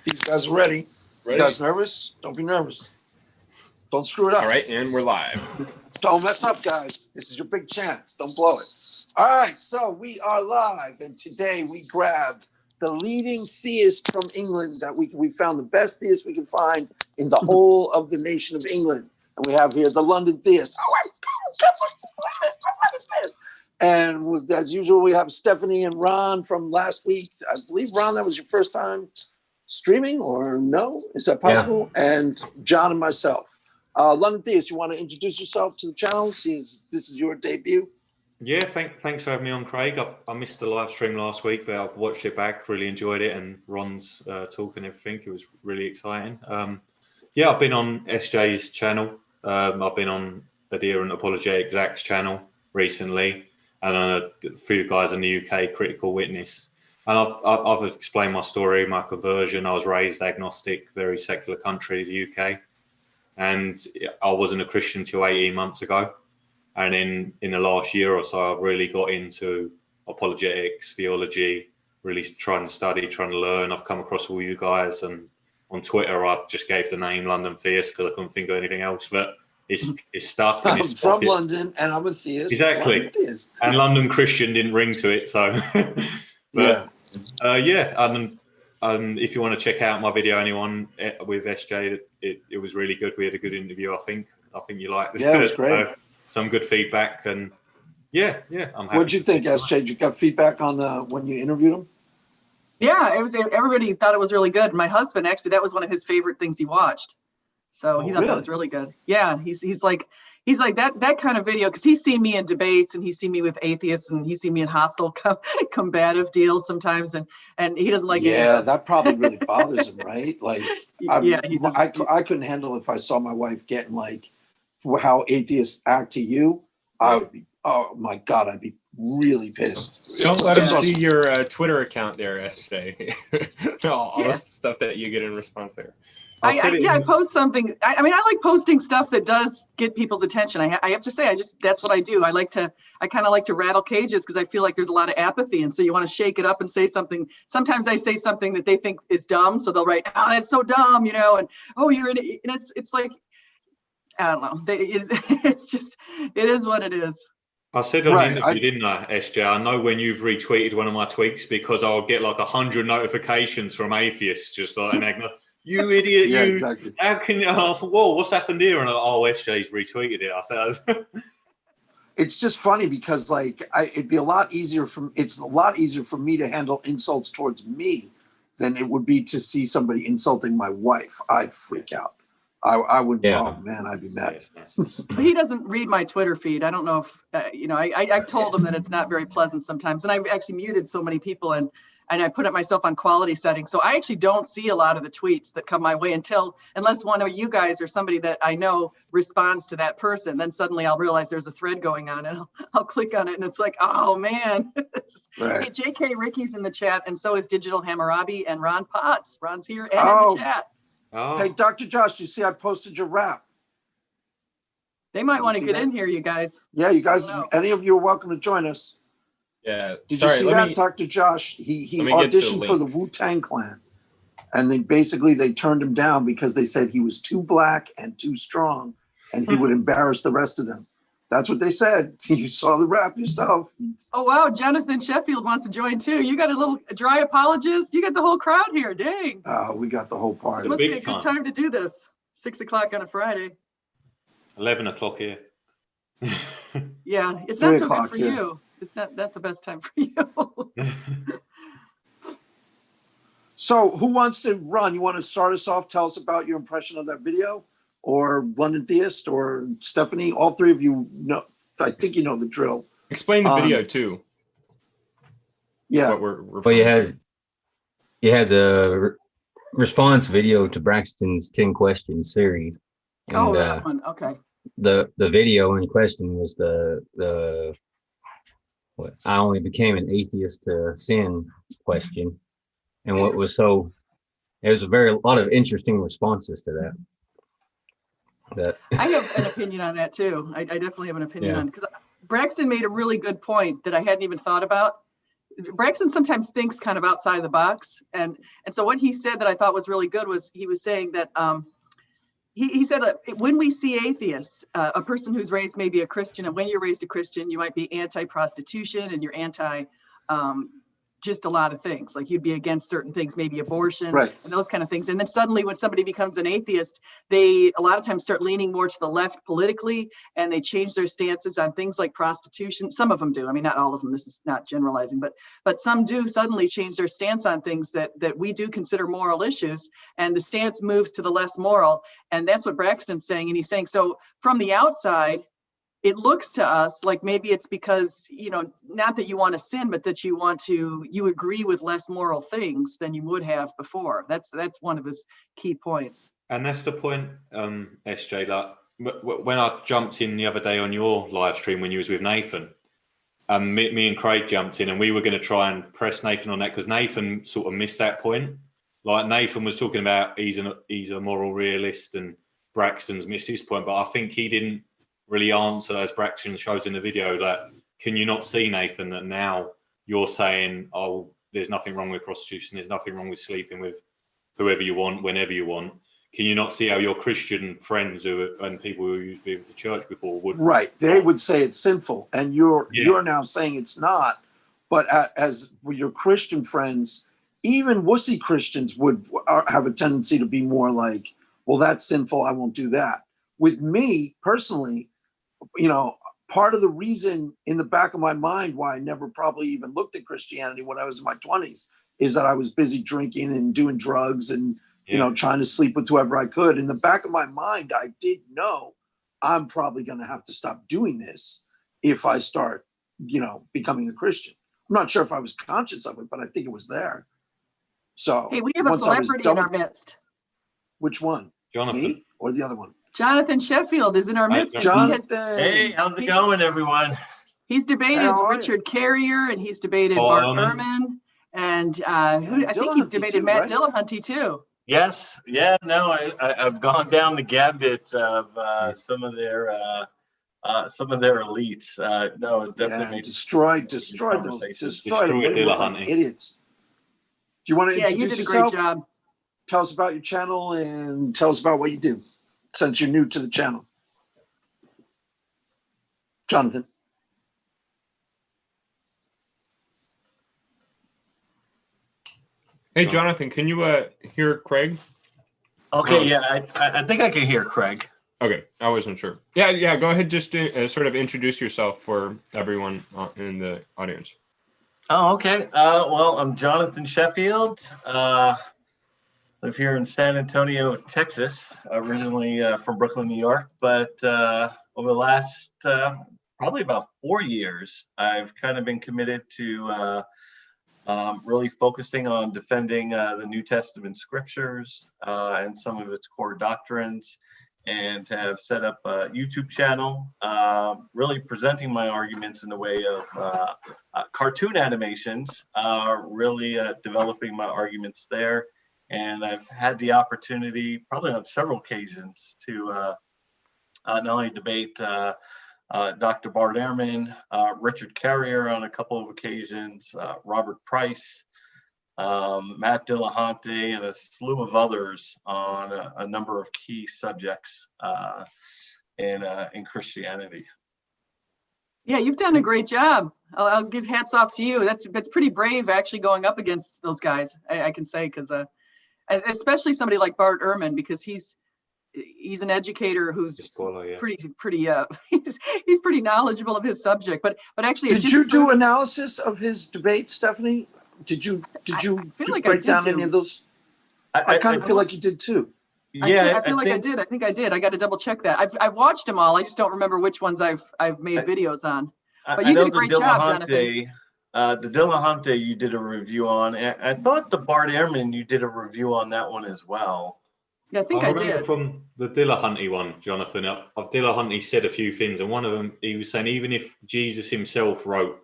These guys are ready. Ready? You guys nervous? Don't be nervous. Don't screw it up. All right, and we're live. Don't mess up, guys. This is your big chance. Don't blow it. All right, so we are live, and today we grabbed the leading theist from England that we found the best theist we can find in the whole of the nation of England. And we have here the London theist. Oh, I can't believe it. The London theist. And as usual, we have Stephanie and Ron from last week. I believe, Ron, that was your first time streaming, or no? Is that possible? Yeah. And John and myself. London theist, you want to introduce yourself to the channel? Since this is your debut. Yeah, thanks for having me on, Craig. I missed the live stream last week, but I've watched it back, really enjoyed it, and Ron's talk and everything. It was really exciting. Yeah, I've been on SJ's channel. I've been on Adherent Apologetic Zach's channel recently, and on a few guys in the UK, Critical Witness. And I've explained my story, my conversion. I was raised agnostic, very secular country, the UK. And I wasn't a Christian until 18 months ago. And in the last year or so, I've really got into apologetics, theology, really trying to study, trying to learn. I've come across all you guys, and on Twitter, I just gave the name London Theist because I couldn't think of anything else. But it's stuck. I'm from London, and I'm a theist. Exactly. Theist. And London Christian didn't ring to it, so. But, yeah. And if you want to check out my video, anyone with SJ, it was really good. We had a good interview, I think. I think you liked it. Yeah, it was great. Some good feedback, and yeah, I'm happy. What'd you think, SJ? You got feedback on when you interviewed him? Yeah, it was. Everybody thought it was really good. My husband, actually, that was one of his favorite things he watched. So he thought that was really good. Yeah, he's like that kind of video, because he's seen me in debates, and he's seen me with atheists, and he's seen me in hostile combative deals sometimes, and he doesn't like. Yeah, that probably really bothers him, right? Like, I couldn't handle it if I saw my wife getting like how atheists act to you. I would be, oh my God, I'd be really pissed. Don't let him see your Twitter account there, SJ. all the stuff that you get in response there. I post something. I mean, I like posting stuff that does get people's attention. I have to say, that's what I do. I kind of like to rattle cages, because I feel like there's a lot of apathy. And so you want to shake it up and say something. Sometimes I say something that they think is dumb. So they'll write, oh, that's so dumb, and, oh, you're an, and it's like, I don't know. It's just, it is what it is. I said on the interview, didn't I, SJ? I know when you've retweeted one of my tweets, because I'll get like 100 notifications from atheists, just like, you idiot, yeah, exactly. How can you ask, whoa, what's happened here? And SJ's retweeted it. I said, it's just funny, because like it's a lot easier for me to handle insults towards me than it would be to see somebody insulting my wife. I'd freak out. I would. Yeah. Oh man, I'd be mad. He doesn't read my Twitter feed. I don't know if I've told him that it's not very pleasant sometimes, and I've actually muted so many people, and I put it myself on quality settings, so I actually don't see a lot of the tweets that come my way unless one of you guys or somebody that I know responds to that person. Then suddenly I'll realize there's a thread going on, and I'll click on it, and it's like, oh man. Hey, JK Ricky's in the chat, and so is Digital Hammurabi and Ron Potts. Ron's here and in the chat. Oh. Hey, Dr. Josh, you see I posted your rap. They might want to get in here, you guys. Yeah, you guys, any of you are welcome to join us. Yeah. Did you see that, Dr. Josh? He auditioned for the Wu-Tang Clan, and they turned him down because they said he was too black and too strong, and he would embarrass the rest of them. That's what they said. You saw the rap yourself. Oh, wow. Jonathan Sheffield wants to join too. You got a little dry apologist. You got the whole crowd here. Dang. We got the whole party. This must be a good time to do this. 6 o'clock on a Friday. 11 o'clock here. Yeah, it's not so good for you. It's not the best time for you. So who wants to run? You want to start us off? Tell us about your impression of that video, or London Theist, or Stephanie. All three of you know. I think you know the drill. Explain the video too. Yeah. Well, you had the response video to Braxton's 10 questions series. And, that one. Okay. The video in question was what I only became an atheist to sin question, and there's a lot of interesting responses to that. I have an opinion on that too. I definitely have an opinion on, because Braxton made a really good point that I hadn't even thought about. Braxton sometimes thinks kind of outside the box. And so what he said that I thought was really good was he was saying that he said when we see atheists, a person who's raised maybe a Christian, and when you're raised a Christian, you might be anti-prostitution and you're anti just a lot of things, like you'd be against certain things, maybe abortion, Right. and those kind of things. And then suddenly when somebody becomes an atheist, they a lot of times start leaning more to the left politically, and they change their stances on things like prostitution. Some of them do. I mean, not all of them. This is not generalizing, but some do suddenly change their stance on things that we do consider moral issues, and the stance moves to the less moral. And that's what Braxton's saying. And he's saying, so from the outside, it looks to us like maybe it's because, not that you want to sin, but that you agree with less moral things than you would have before. That's one of his key points. And that's the point, SJ. Like when I jumped in the other day on your live stream when you was with Nathan, me and Craig jumped in, and we were going to try and press Nathan on that because Nathan sort of missed that point. Like Nathan was talking about he's a moral realist, and Braxton's missed his point, but I think he didn't really answer, as Braxton shows in the video, that can you not see, Nathan, that now you're saying, oh, there's nothing wrong with prostitution, there's nothing wrong with sleeping with whoever you want, whenever you want. Can you not see how your Christian friends and people who used to be to church before would? Right, they would say it's sinful, and you're now saying it's not. But as with your Christian friends, even wussy Christians would have a tendency to be more like, well, that's sinful, I won't do that. With me personally, part of the reason in the back of my mind why I never probably even looked at Christianity when I was in my 20s is that I was busy drinking and doing drugs and, trying to sleep with whoever I could. In the back of my mind, I did know I'm probably going to have to stop doing this if I start, becoming a Christian. I'm not sure if I was conscious of it, but I think it was there. So, hey, we have a celebrity in our midst. Which one? Jonathan. Me or the other one? Jonathan Sheffield is in our midst. Jonathan. Hey, how's it going, everyone? He's debated Richard Carrier, and he's debated Bart Airman, and I think he debated Matt Dillahunty too. Yes, yeah, no, I've gone down the gambit of some of their elites. No, it definitely destroyed them, idiots. Do you want to introduce yourself? You did a great job. Tell us about your channel and tell us about what you do, since you're new to the channel. Jonathan. Hey, Jonathan, can you hear Craig? Okay, yeah, I think I can hear Craig. Okay, I wasn't sure. Yeah, go ahead, just sort of introduce yourself for everyone in the audience. Oh, okay. Well, I'm Jonathan Sheffield. Live here in San Antonio, Texas, originally from Brooklyn, New York. But over the last probably about 4 years, I've kind of been committed to really focusing on defending the New Testament scriptures and some of its core doctrines, and have set up a YouTube channel, really presenting my arguments in the way of cartoon animations, really developing my arguments there. And I've had the opportunity, probably on several occasions, to not only debate Dr. Bart Airman, Richard Carrier on a couple of occasions, Robert Price, Matt Dillahunty, and a slew of others on a number of key subjects in Christianity. Yeah, you've done a great job. I'll give hats off to you. That's pretty brave, actually, going up against those guys. I can say, because especially somebody like Bart Ehrman, because he's an educator who's pretty he's pretty knowledgeable of his subject. But actually, did you do analysis of his debate, Stephanie? Did you break down any of those? I kind of feel like you did too. Yeah, I feel like I did. I think I did. I got to double check that. I've watched them all. I just don't remember which ones I've made videos on. But you did a great job, Jonathan. The Dillahunty you did a review on. I thought the Bart Ehrman you did a review on that one as well. Yeah, I think I did. From the Dillahunty one, Jonathan, of Dillahunty said a few things, and one of them, he was saying, even if Jesus himself wrote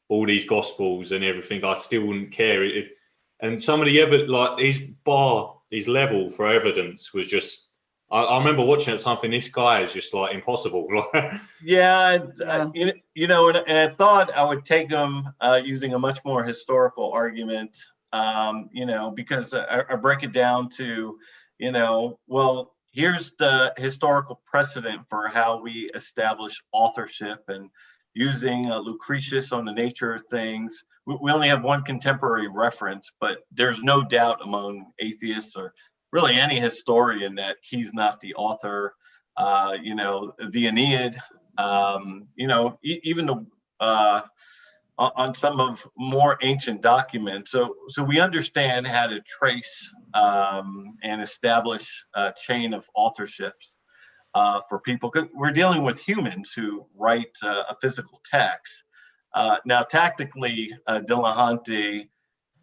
all these gospels and everything, I still wouldn't care. And some of the his level for evidence was just I remember watching it something. This guy is just like impossible. Yeah, Yeah. you know, and I thought I would take him using a much more historical argument, you know, because I break it down to, you know, well, here's the historical precedent for how we establish authorship, and using Lucretius on the nature of things. We only have one contemporary reference, but there's no doubt among atheists or really any historian that he's not the author. You know, the Aeneid, you know, even the on some of more ancient documents. So we understand how to trace and establish a chain of authorships for people. 'Cause we're dealing with humans who write a physical text. Now, tactically, Dillahunty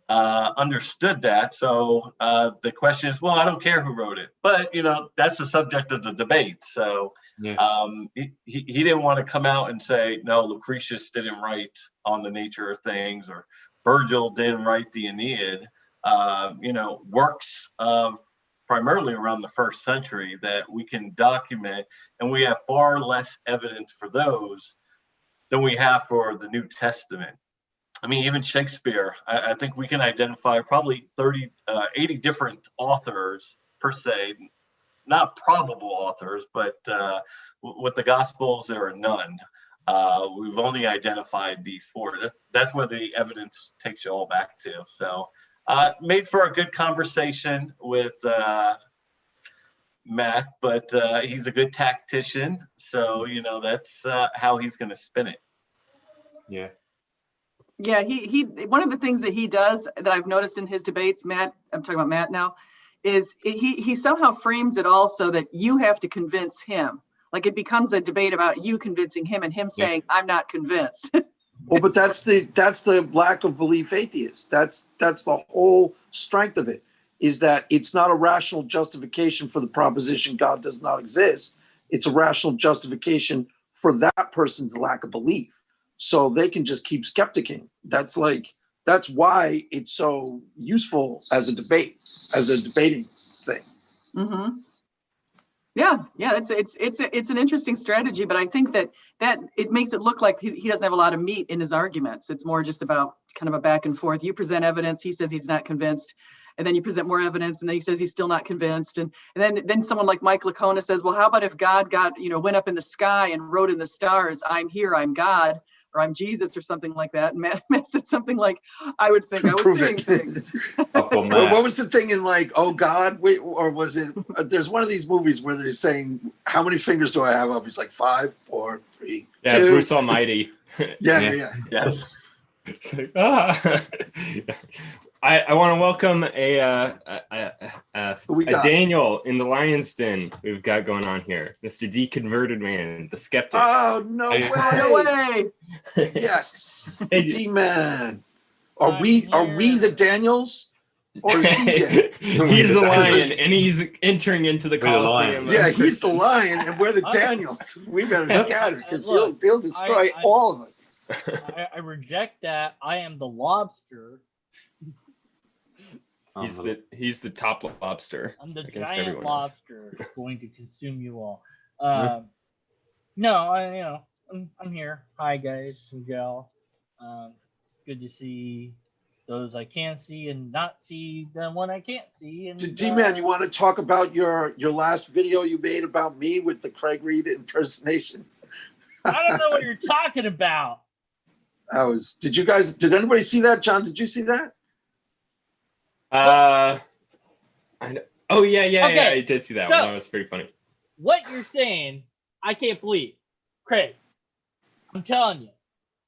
understood that. So the question is, well, I don't care who wrote it, but you know, that's the subject of the debate. So he didn't want to come out and say, no, Lucretius didn't write On the Nature of Things, or Virgil didn't write the Aeneid. You know, works of primarily around the 1st century that we can document, and we have far less evidence for those than we have for the New Testament. I mean, even Shakespeare, I think we can identify probably 80 different authors per se, not probable authors, but with the Gospels, there are none. We've only identified these 4. That's where the evidence takes you all back to. So made for a good conversation with Matt, but he's a good tactician. So, you know, that's how he's going to spin it. Yeah. Yeah, he one of the things that he does that I've noticed in his debates, Matt, I'm talking about Matt now, is he somehow frames it all so that you have to convince him. Like it becomes a debate about you convincing him and him saying, I'm not convinced. Well, but that's the lack of belief atheist. That's the whole strength of it, is that it's not a rational justification for the proposition God does not exist. It's a rational justification for that person's lack of belief. So they can just keep skepticing. That's why it's so useful as a debate, as a debating thing. Mm-hmm. Yeah, it's an interesting strategy, but I think that it makes it look like he doesn't have a lot of meat in his arguments. It's more just about kind of a back and forth. You present evidence, he says he's not convinced, and then you present more evidence, and then he says he's still not convinced. And then someone like Mike Lacona says, well, how about if God went up in the sky and wrote in the stars, I'm here, I'm God, or I'm Jesus, or something like that. And Matt said something like, I would think I was seeing things. What was the thing in like, oh God, wait, or was it, there's one of these movies where they're saying, how many fingers do I have up? He's like 5, 4, 3, Yeah, 2. Bruce Almighty. Yeah. Yes. It's like, I want to welcome a Daniel in the Lion's Den we've got going on here. Mr. Deconverted Man, the skeptic. Oh, no way. No way. Yes. D-Man. Are we the Daniels? Or is he He's the lion, and he's entering into the Colosseum. Yeah, he's the lion, and we're the Daniels. We better scatter, because he'll destroy all of us. I reject that. I am the lobster. He's the top lobster. I'm the against giant everyone else. lobster going to consume you all. No, I'm here. Hi guys and gal. It's good to see those I can see and not see the one I can't see. And D-Man, you want to talk about your last video you made about me with the Craig Reed impersonation? I don't know what you're talking about. Did anybody see that? John, did you see that? I did see that one. So, That was pretty funny. What you're saying, I can't believe. Craig, I'm telling you,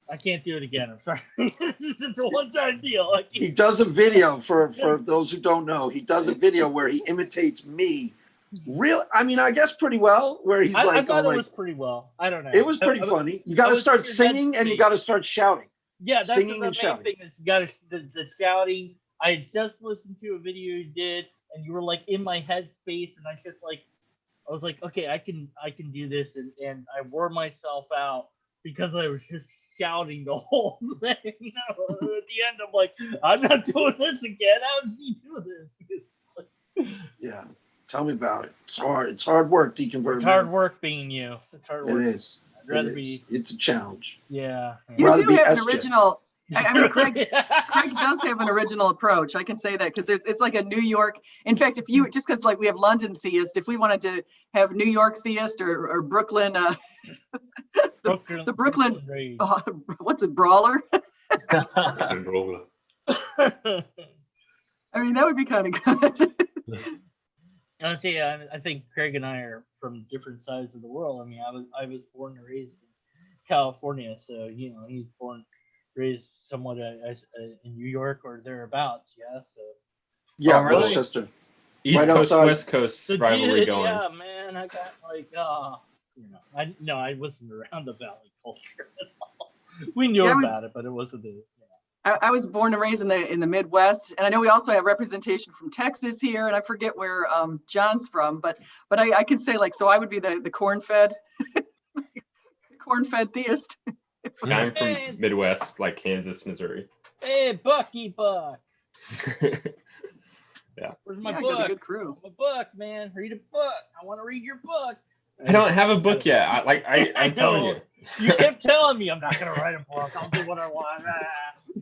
I can't do it again. I'm sorry. It's a one-time deal. He does a video, for those who don't know, he does a video where he imitates me. I guess pretty well, where he's I thought it was pretty well. I don't know. It was pretty funny. You got to start singing and you got to start shouting. Yeah, that's singing the and main shouting. thing. Is you got the shouting. I had just listened to a video you did, and you were like in my headspace, and I was like, okay, I can do this, and I wore myself out because I was just shouting the whole thing. At the end, I'm like, I'm not doing this again. How does he do this? Yeah. Tell me about it. It's hard. It's hard work deconverting. It's hard work being you. It's hard work. It is. I'd rather It be. is. It's a challenge. Yeah. You Rather do be have an SJ. original. I mean, Craig Yeah. does have an original approach. I can say that because it's like a New York. In fact, if you just because like we have London theist, if we wanted to have New York theist or Brooklyn, the Brooklyn, Rage. what's it, brawler? And brawler. I mean, that would be kind of good. Honestly, I think Craig and I are from different sides of the world. I mean, I was born and raised in California, so you know he's raised somewhat in New York or thereabouts. Yeah, so Yeah, Oh, really? Westchester. East Right Coast, outside. West Coast so rivalry dude, going. yeah, man, I got like I wasn't around the Valley culture at all. We knew Yeah, I was- about it, but it wasn't the. I was born and raised in the Midwest, and I know we also have representation from Texas here, and I forget where John's from, but I can say like so I would be the corn-fed corn-fed theist. Yeah, I'm from Midwest, like Kansas, Missouri. Hey, Bucky Buck, where's my Yeah, I got a book? good crew. My book, man. Read a book. I want to read your book. I don't have a book yet. I'm telling you. You kept telling me I'm not gonna write a book. I'll do what I want.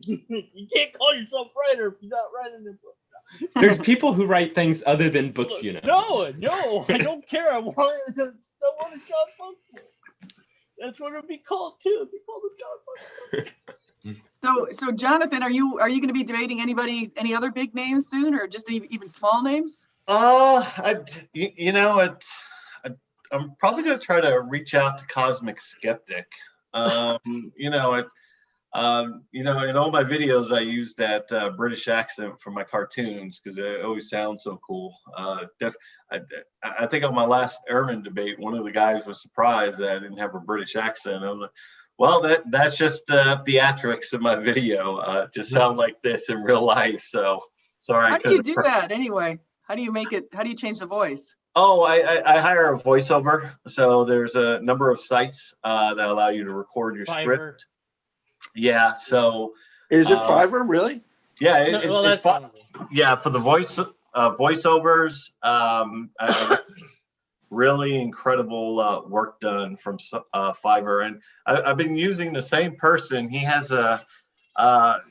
You can't call yourself writer if you're not writing a book. There's people who write things other than books, you know. No, I don't care. I want a John Book book. That's what it'd be called too. It'd be called a John Book. So Jonathan, are you going to be debating any other big names soon, or just even small names? You know, I'm probably going to try to reach out to Cosmic Skeptic. You know, in all my videos, I use that British accent for my cartoons because it always sounds so cool. I think on my last Airman debate, one of the guys was surprised that I didn't have a British accent. I was like, well, that's just theatrics in my video. Just sound like this in real life. So sorry. How do you do that anyway? How do you make it? How do you change the voice? Oh, I hire a voiceover. So there's a number of sites that allow you to record your Fiverr. script. Yeah. So Is it Fiverr, really? yeah, Well, it's that's yeah, for the voiceovers. I got really incredible work done from Fiverr, and I've been using the same person. He has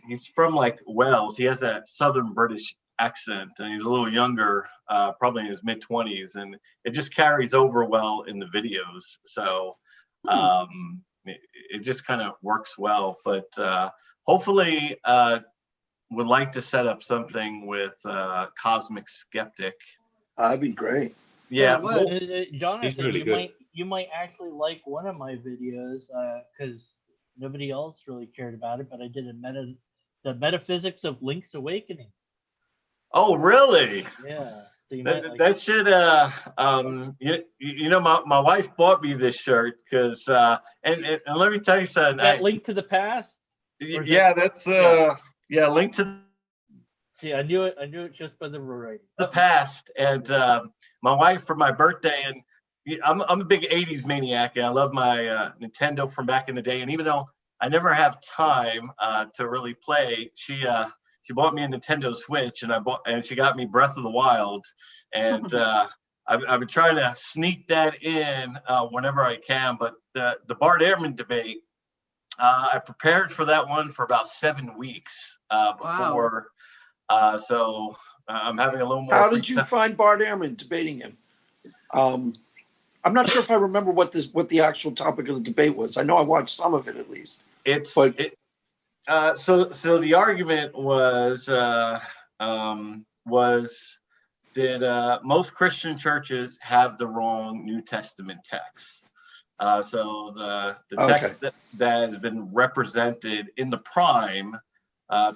he's from like Wales. He has that Southern British accent, and he's a little younger, probably in his mid-20s, and it just carries over well in the videos. So it just kind of works well. But hopefully, would like to set up something with Cosmic Skeptic. That'd be great. Yeah, Well, Jonathan, really good. you might actually like one of my videos because nobody else really cared about it, but I did the metaphysics of Link's Awakening. oh, really? Yeah. So you might like That should you know, my wife bought me this shirt because and let me tell you something. that Link to the Past. Yeah, that's yeah, Link to See, I knew it just by the writing. the Past. And my wife for my birthday, and I'm a big 80s maniac, and I love my Nintendo from back in the day. And even though I never have time to really play, she bought me a Nintendo Switch, and she got me Breath of the Wild, and I've been trying to sneak that in whenever I can. But the Bart Airman debate, I prepared for that one for about 7 weeks before. So I'm having a little more. How did you find Bart Airman debating him? I'm not sure if I remember what the actual topic of the debate was. I know I watched some of it at least. So the argument was did most Christian churches have the wrong New Testament text? So the text that has been represented in the prime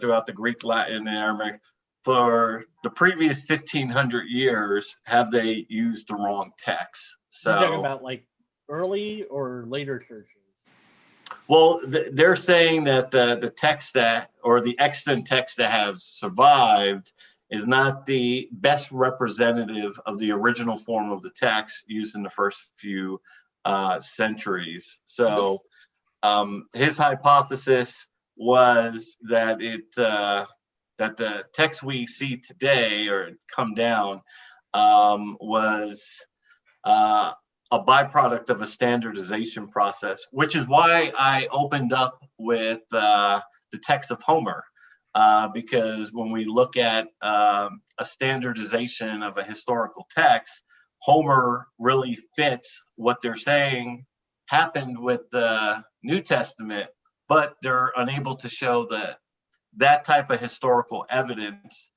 throughout the Greek, Latin, and Aramaic for the previous 1,500 years, have they used the wrong text? So You're talking about like early or later churches? well, they're saying that the text or the extant text that have survived is not the best representative of the original form of the text used in the first few centuries. So his hypothesis was that that the text we see today or come down was a byproduct of a standardization process, which is why I opened up with the text of Homer, because when we look at a standardization of a historical text, Homer really fits what they're saying happened with the New Testament, but they're unable to show that type of historical evidence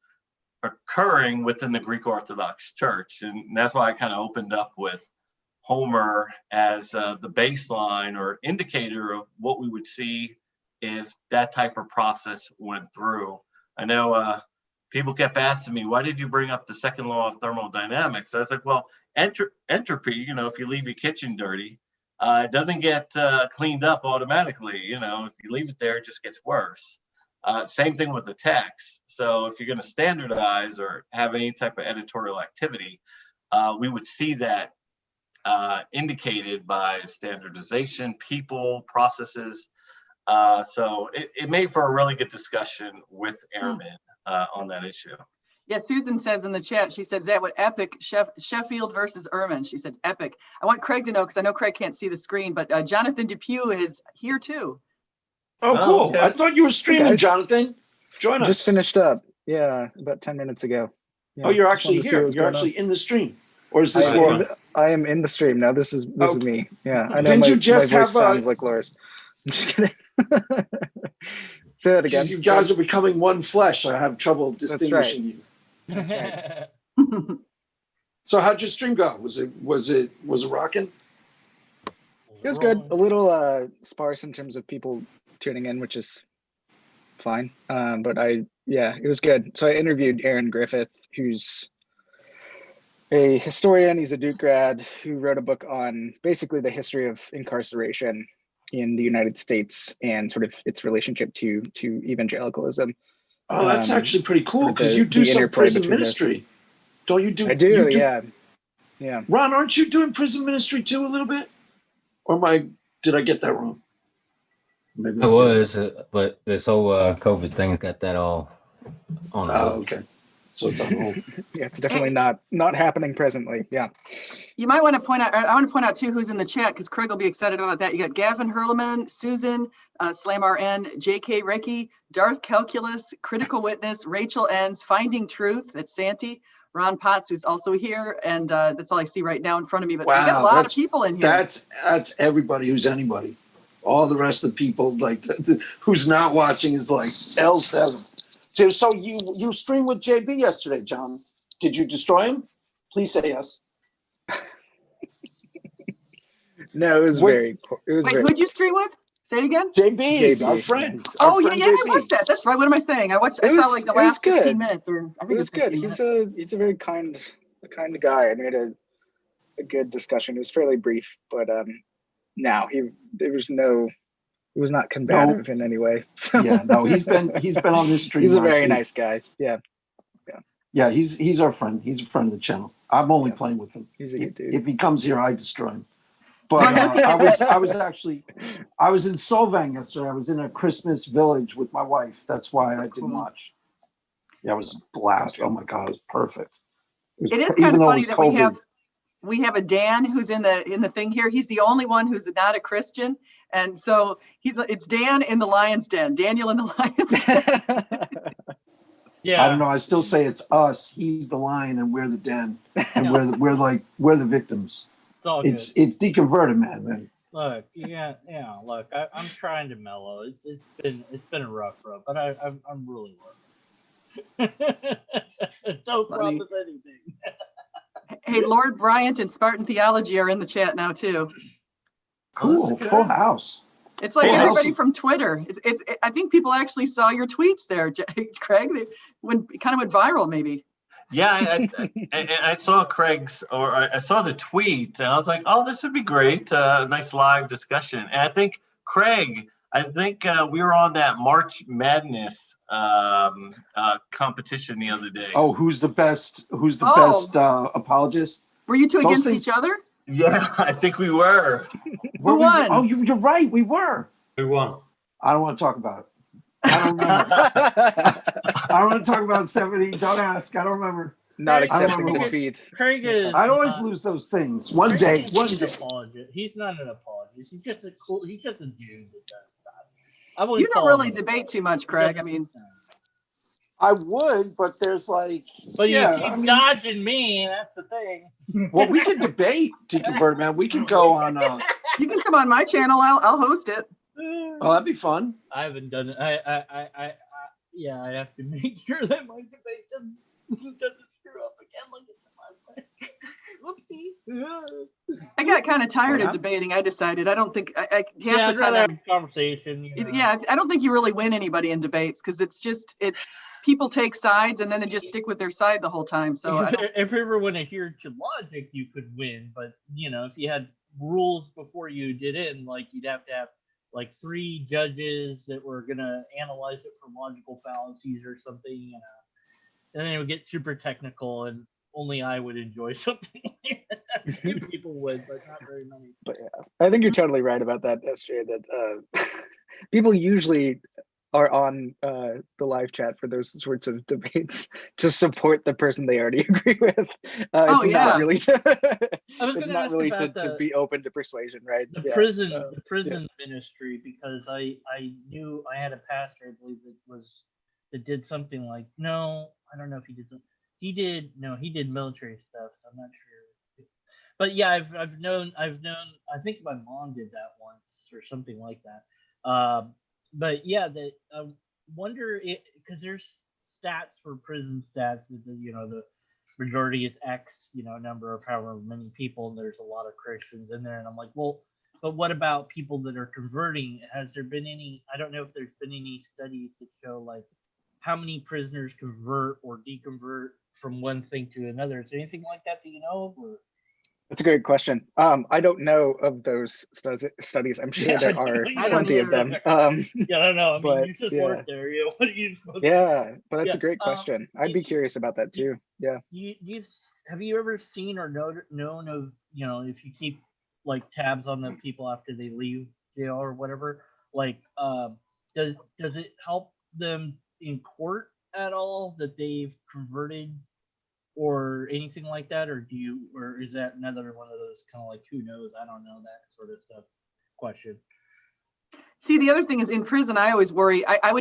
occurring within the Greek Orthodox Church. And that's why I kind of opened up with Homer as the baseline or indicator of what we would see if that type of process went through. I know people kept asking me, why did you bring up the second law of thermodynamics? I was like, well, entropy, if you leave your kitchen dirty, it doesn't get cleaned up automatically. If you leave it there, it just gets worse. Same thing with the text. So if you're going to standardize or have any type of editorial activity, we would see that indicated by standardization, people, processes. So it made for a really good discussion with Airman on that issue. Yeah, Susan says in the chat, she said, is that what epic Sheffield versus Airman? She said epic. I want Craig to know, because I know Craig can't see the screen, but Jonathan Depew is here too. Oh, cool. Okay. I thought you were streaming, guys. Jonathan. Join us. Just finished up. Yeah, about 10 minutes ago. Yeah, Oh, you're just actually wanted to see here. what was You're going on. actually in the stream. Or is this I am, Laura? I am in the stream now. This is Okay. me. Yeah, I know Didn't my, you just my voice have, sounds like Laura's. I'm just kidding. Say that again. You guys are becoming one flesh. I have trouble distinguishing you. That's right. So how'd your stream go? Was it rocking? It was good. A little sparse in terms of people tuning in, which is fine. But it was good. So I interviewed Aaron Griffith, who's a historian. He's a Duke grad who wrote a book on basically the history of incarceration in the United States and sort of its relationship to evangelicalism. Oh, that's actually pretty cool, because the- you do the some interplay prison between ministry. Don't you do? I do, you yeah. Ron, aren't you doing prison ministry too a little bit? Or did I get that wrong? Maybe I was, but this whole COVID thing's got that all on Oh, hold. okay. So it's on hold. Yeah, it's definitely not happening presently. Yeah. You might want to point out, I want to point out too who's in the chat, because Craig will be excited about that. You got Gavin Hurleman, Susan, Slam RN, JK Ricky, Darth Calculus, Critical Witness, Rachel Enns, Finding Truth, that's Santi, Ron Potts, who's also here, and that's all I see right now in front of me. But we got a lot of people in here. That's everybody who's anybody. All the rest of the people, like who's not watching, is like L7. So you streamed with JB yesterday, John. Did you destroy him? Please say yes. No, it was Wait, very. who'd you stream with? Say it again. JB, our JB. friend. Oh, our yeah, friend I JB. watched that. That's right. What am I saying? I saw like the It was last 15 good. minutes, or I think It was good. 15 He's minutes. a very kind guy. I made a good discussion. It was fairly brief, but he was not combative in any way. So. Yeah, no, he's been on this stream. He's a last very week. nice guy. Yeah. Yeah, he's our friend. He's a friend of the channel. I'm only playing with him. He's a good dude. If he comes here, I destroy him. But I was in Solvang yesterday. I was in a Christmas village with my wife. That's why I didn't watch. Yeah, it was a blast. Oh my God, it was perfect. It is kind of funny that we have a Dan who's in the thing here. He's the only one who's not a Christian, and so it's Dan in the lion's den. Daniel in the lion's den. Yeah. I don't know. I still say it's us. He's the lion, and we're the den, and we're the victims. It's all good. It's deconverted, man. Look, look, I'm trying to mellow. It's been a rough road, but I'm really working. No promise anything. Hey, Lord Bryant and Spartan Theology are in the chat now too. Cool, full house. It's like Full everybody house. from Twitter. I think people actually saw your tweets there, Craig. It kind of went viral, maybe. Yeah, I saw Craig's, or I saw the tweet, and I was like, oh, this would be great. Nice live discussion. And I think, Craig, we were on that March Madness competition the other day. Oh, who's the best apologist? Were you two Those against things- each other? Yeah, I think we were. Who won? Oh, you're right. We were. Who won? I don't want to talk about it. I don't remember. I don't want to talk about it, Stephanie. Don't ask. I don't remember. not Craig- accepting Craig- defeat. Craig is. I always not- lose those things. One Craig day, isn't one an day. apologist. He's not an apologist. He's just a cool. He's just a dude that does stuff. I wouldn't You don't call really him an debate too apologist. much, Craig. I mean, I would, but there's like, But yeah, you keep I mean, dodging me. That's the thing. well, we can debate, Deconverted Man. We can go on. you can come on my channel. I'll host it. Oh, that'd be fun. I haven't done it. I yeah, I have to make sure that my debate doesn't screw up again. Look at the Whoopsie. I got kind of tired Yeah. of debating. I decided I don't think I half Yeah, the I'd time rather have I'm- a conversation. You know. yeah, I don't think you really win anybody in debates because it's people take sides and then they just stick with their side the whole time. So I don't, if everyone adhered to logic, you could win. But you know, if you had rules before you did it, like you'd have to have like 3 judges that were gonna analyze it for logical fallacies or something, you know, and then it would get super technical, and only I would enjoy something. A few people would, but not very many. But yeah, I think you're totally right about that, SJ. That people usually are on the live chat for those sorts of debates to support the person they already agree with. It's yeah. not really. I was it's gonna not ask really about to be open to persuasion, right? the Yeah. prison ministry, because I knew I had a pastor, I believe, that did something like, no, I don't know if he did he did military stuff, so I'm not sure. But yeah, I've known I think my mom did that once or something like that. But yeah, that I wonder because there's stats for prison stats that the majority is X, number of however many people, and there's a lot of Christians in there, and I'm like, well, but what about people that are converting? Has there been any? I don't know if there's been any studies that show like how many prisoners convert or deconvert from one thing to another. Is there anything like that you know of? Or? That's a great question. I don't know of those studies. I'm sure there are I don't plenty of them. Yeah, I don't know. I mean, but, you just yeah. work there. What are you supposed to Yeah, but that's Yeah, a great question. I'd be curious about that too. Yeah. Have you ever seen or known of, if you keep like tabs on the people after they leave jail or whatever, like does it help them in court at all that they've converted or anything like that, or is that another one of those kind of like, who knows, I don't know, that sort of stuff question? see, the other thing is in prison, I always worry. I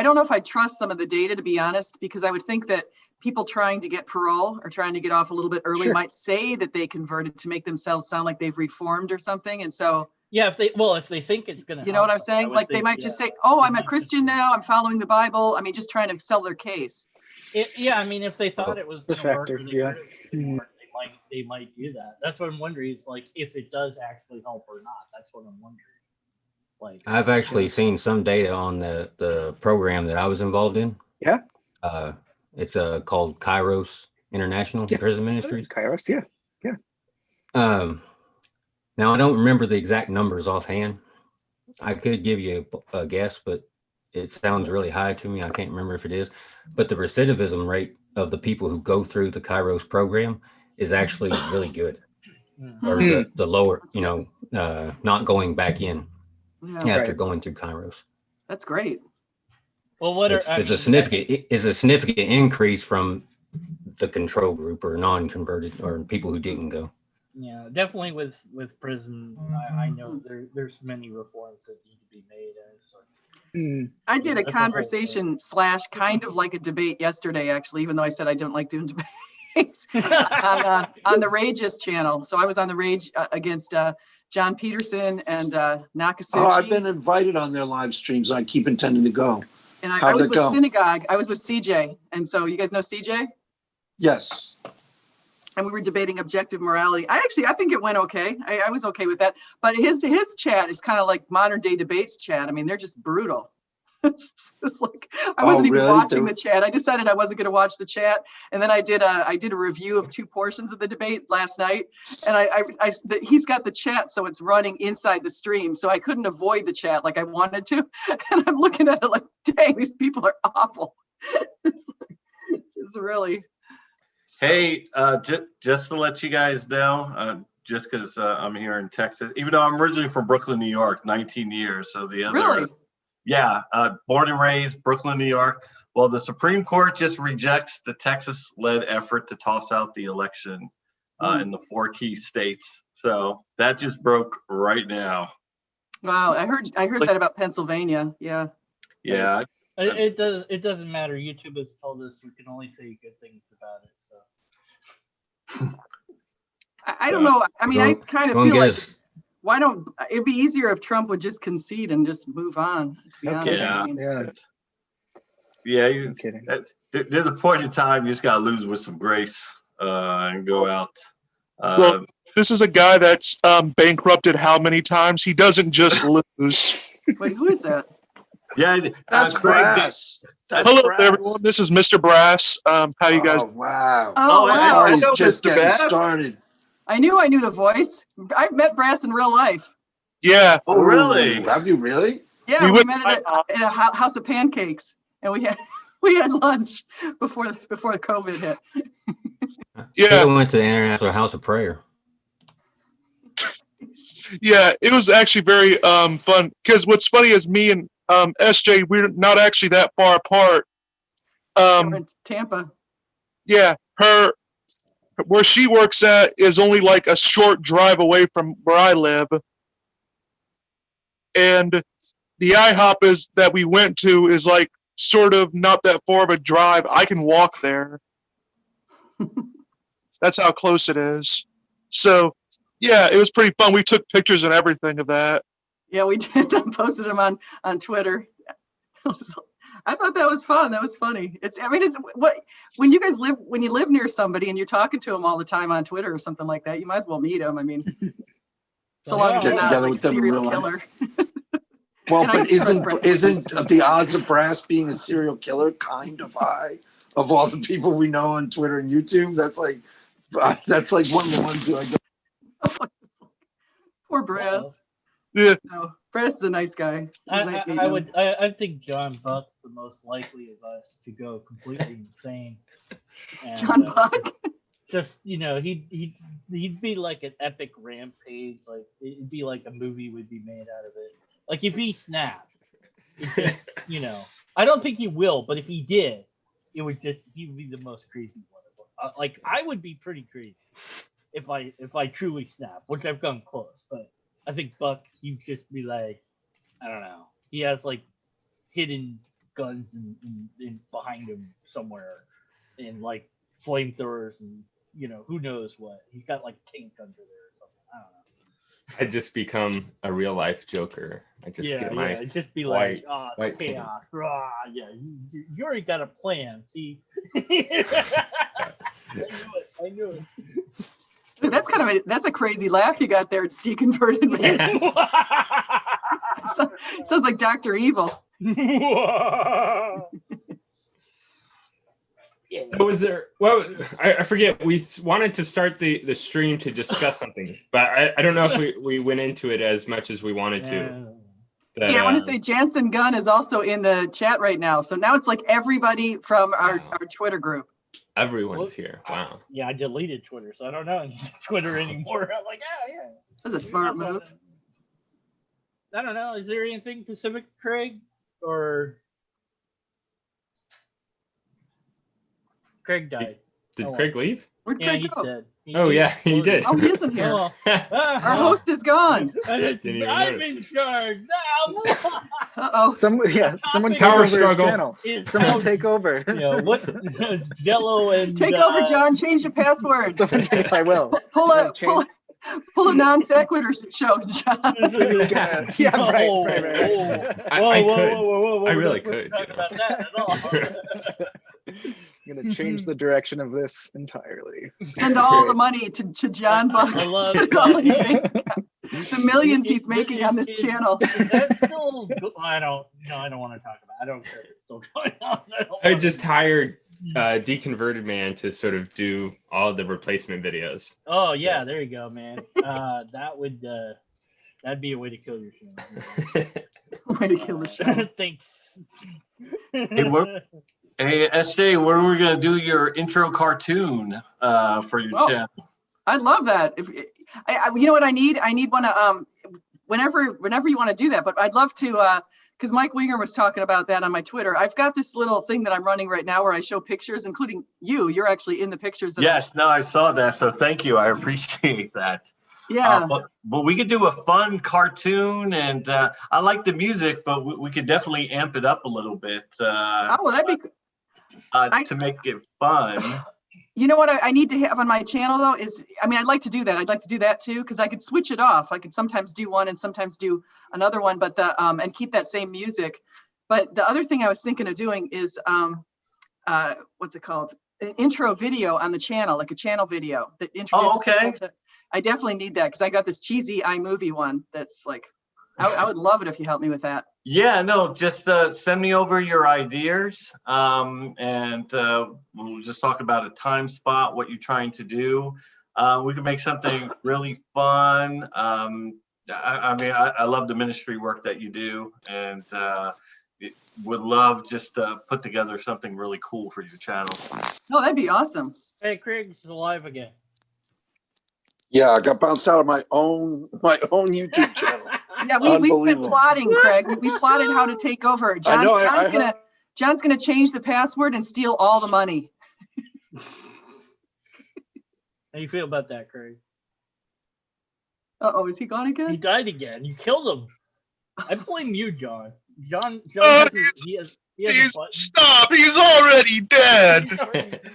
don't know if I trust some of the data, to be honest, because I would think that people trying to get parole or trying to get off a little bit early Sure. might say that they converted to make themselves sound like they've reformed or something. And so, Yeah, if they think it's gonna, you know what I'm saying? Like they might just say, oh, I'm a Christian now, I'm following the Bible. I mean, just trying to sell their case. Yeah, I mean, if they thought it was The gonna work, or factor, they yeah. heard it was gonna work, they might do that. That's what I'm wondering. It's like if it does actually help or not. That's what I'm wondering. Like, I've actually seen some data on the program that I was involved in. Yeah. It's called Kairos International Yeah. Prison Ministries. Kairos, yeah. Now I don't remember the exact numbers offhand. I could give you a guess, but it sounds really high to me. I can't remember if it is. But the recidivism rate of the people who go through the Kairos program is actually really good. Or the lower, not going back in Yeah, after Right. going through Kairos. that's great. well, It's a significant increase from the control group or non-converted or people who didn't go. Yeah, definitely with prison, I know there's many reforms that need to be made. So. I did a That's a whole conversation / kind of like a debate yesterday, actually, even though I said I don't like doing debates on the Rageous channel. So I was on the Rage against John Peterson and Nakasuchi. Oh, I've been invited on their live streams. I keep intending to go. And I How'd was it with go? Synagogue. I was with CJ. And so you guys know CJ? Yes. And we were debating objective morality. I think it went okay. I was okay with that. But his chat is kind of like modern day debates chat. I mean, they're just brutal. It's like I wasn't even really? watching the chat. I decided I wasn't going to watch the chat, and then I did a review of 2 portions of the debate last night. And he's got the chat, so it's running inside the stream, so I couldn't avoid the chat like I wanted to. And I'm looking at it like, dang, these people are awful. It's really. Hey, just to let you guys know, just because I'm here in Texas, even though I'm originally from Brooklyn, New York, 19 years. So the other, Really? yeah, born and raised Brooklyn, New York. Well, the Supreme Court just rejects the Texas-led effort to toss out the election in the 4 key states. So that just broke right now. Wow, I heard that about Pennsylvania. Yeah. Yeah. It doesn't matter. YouTube has told us we can only say good things about it. So I don't know. I mean, I kind of feel like why don't it'd be easier if Trump would just concede and just move on, to be honest. Yeah. I mean, I'm kidding. There's a point in time you just gotta lose with some grace and go out. Well, this is a guy that's bankrupted how many times? He doesn't just lose. Wait, who is that? Yeah, that's Brass. Hello, everyone. This is Mr. Brass. How you guys? Oh, wow. Oh, wow. Party's just getting started. I knew the voice. I've met Brass in real life. Yeah. Oh, really? Have you really? Yeah, we met at a house of pancakes, and we had lunch before the COVID hit. Yeah, we went to the International House of Prayer. Yeah, it was actually very fun, because what's funny is me and SJ, we're not actually that far apart. We're in Tampa. Yeah, where she works at is only like a short drive away from where I live. And the IHOP that we went to is like sort of not that far of a drive. I can walk there. That's how close it is. So, yeah, it was pretty fun. We took pictures and everything of that. Yeah, we did. I posted them on Twitter. I thought that was fun. That was funny. It's when you live near somebody and you're talking to them all the time on Twitter or something like that, you might as well meet them. I mean, so long as you're not like a serial killer. Well, but isn't the odds of Brass being a serial killer kind of high of all the people we know on Twitter and YouTube? That's like one of the ones who I go. Poor Brass. Yeah. No, Brass is a nice guy. I think John Buck's the most likely of us to go completely insane. And, John Buck? Just he'd be like an epic rampage. Like it'd be like a movie would be made out of it. Like if he snapped, I don't think he will, but if he did, he would be the most crazy one. Like I would be pretty crazy if I truly snap, which I've come close. But I think Buck, he'd just be like, I don't know. He has like hidden guns in behind him somewhere, and like flamethrowers, and who knows what. He's got like tank under there or something. I don't know. I just become a real life Joker. I just get my just be like, chaos. You already got a plan. See, I knew it. Dude, that's a crazy laugh you got there, deconverted man. Sounds like Dr. Evil. Was there? Well, I forget. We wanted to start the stream to discuss something, but I don't know if we went into it as much as we wanted to. I want to say Jansen Gunn is also in the chat right now. So now it's like everybody from our Twitter group. Everyone's here. Wow. Yeah, I deleted Twitter, so I don't know Twitter anymore. I'm like, yeah. That was a smart move. I don't know. Is there anything Pacific, Craig? Or Craig died. Did Craig leave? Where'd Craig go? He's dead. He did. Oh, he isn't here. Our host is gone. I'm in charge now. Uh-oh. Someone take Power over struggle. his channel. Someone take over. What? Jello and take over, John. Change the password. I will. Pull a non sequitur show, John. Yeah, right. Whoa. I really could. Talk about that at all. I'm gonna change the direction of this entirely. Send all the money to John Buck. I love the millions he's making on this channel. Is that still? I don't want to talk about it. I don't care if it's still going on. I just hired Deconverted Man to sort of do all the replacement videos. Oh yeah, there you go, man. That'd be a way to kill your show. Way to kill the show. Thanks. Hey, SJ, when are we gonna do your intro cartoon for your channel? I'd love that. You know what I need? I need one. Whenever you want to do that, but I'd love to because Mike Winger was talking about that on my Twitter. I've got this little thing that I'm running right now where I show pictures, including you. You're actually in the pictures. Yes, no, I saw that. So thank you. I appreciate that. Yeah. But we could do a fun cartoon, and I like the music, but we could definitely amp it up a little bit That'd be to make it fun. You know what I need to have on my channel though is, I mean, I'd like to do that. I'd like to do that too, because I could switch it off. I could sometimes do one and sometimes do another one, but and keep that same music. But the other thing I was thinking of doing is, what's it called? An intro video on the channel, like a channel video that introduces people to. I definitely need that because I got this cheesy iMovie one that's like, I would love it if you helped me with that. Yeah, no, just send me over your ideas, and we'll just talk about a time spot, what you're trying to do. We can make something really fun. I mean, I love the ministry work that you do, and would love just to put together something really cool for your channel. Oh, that'd be awesome. Hey, Craig's alive again. Yeah, I got bounced out of my own YouTube channel. Yeah, we've been plotting, Craig. We plotted how to take over. John's gonna change the password and steal all the money. How you feel about that, Craig? Uh-oh, is he gone again? He died again. You killed him. I blame you, John. John he has a button. Stop! He's already dead.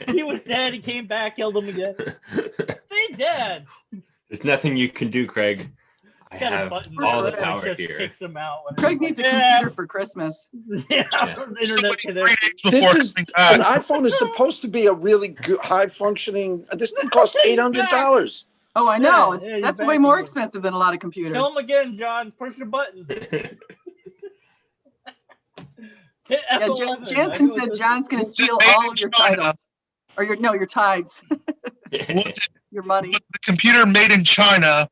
He was dead. He came back, killed him again. Stay dead. There's nothing you can do, Craig. I have all the power here. Kicks him out Craig needs a computer for Christmas. Yeah. Internet connection. This is an iPhone is supposed to be a really good, high functioning. This thing costs $800. Oh, I know. That's way more expensive than a lot of computers. Kill him again, John. Push the button. Yeah, Jansen said John's going to steal all of your titles, or your tides, your money. The computer made in China.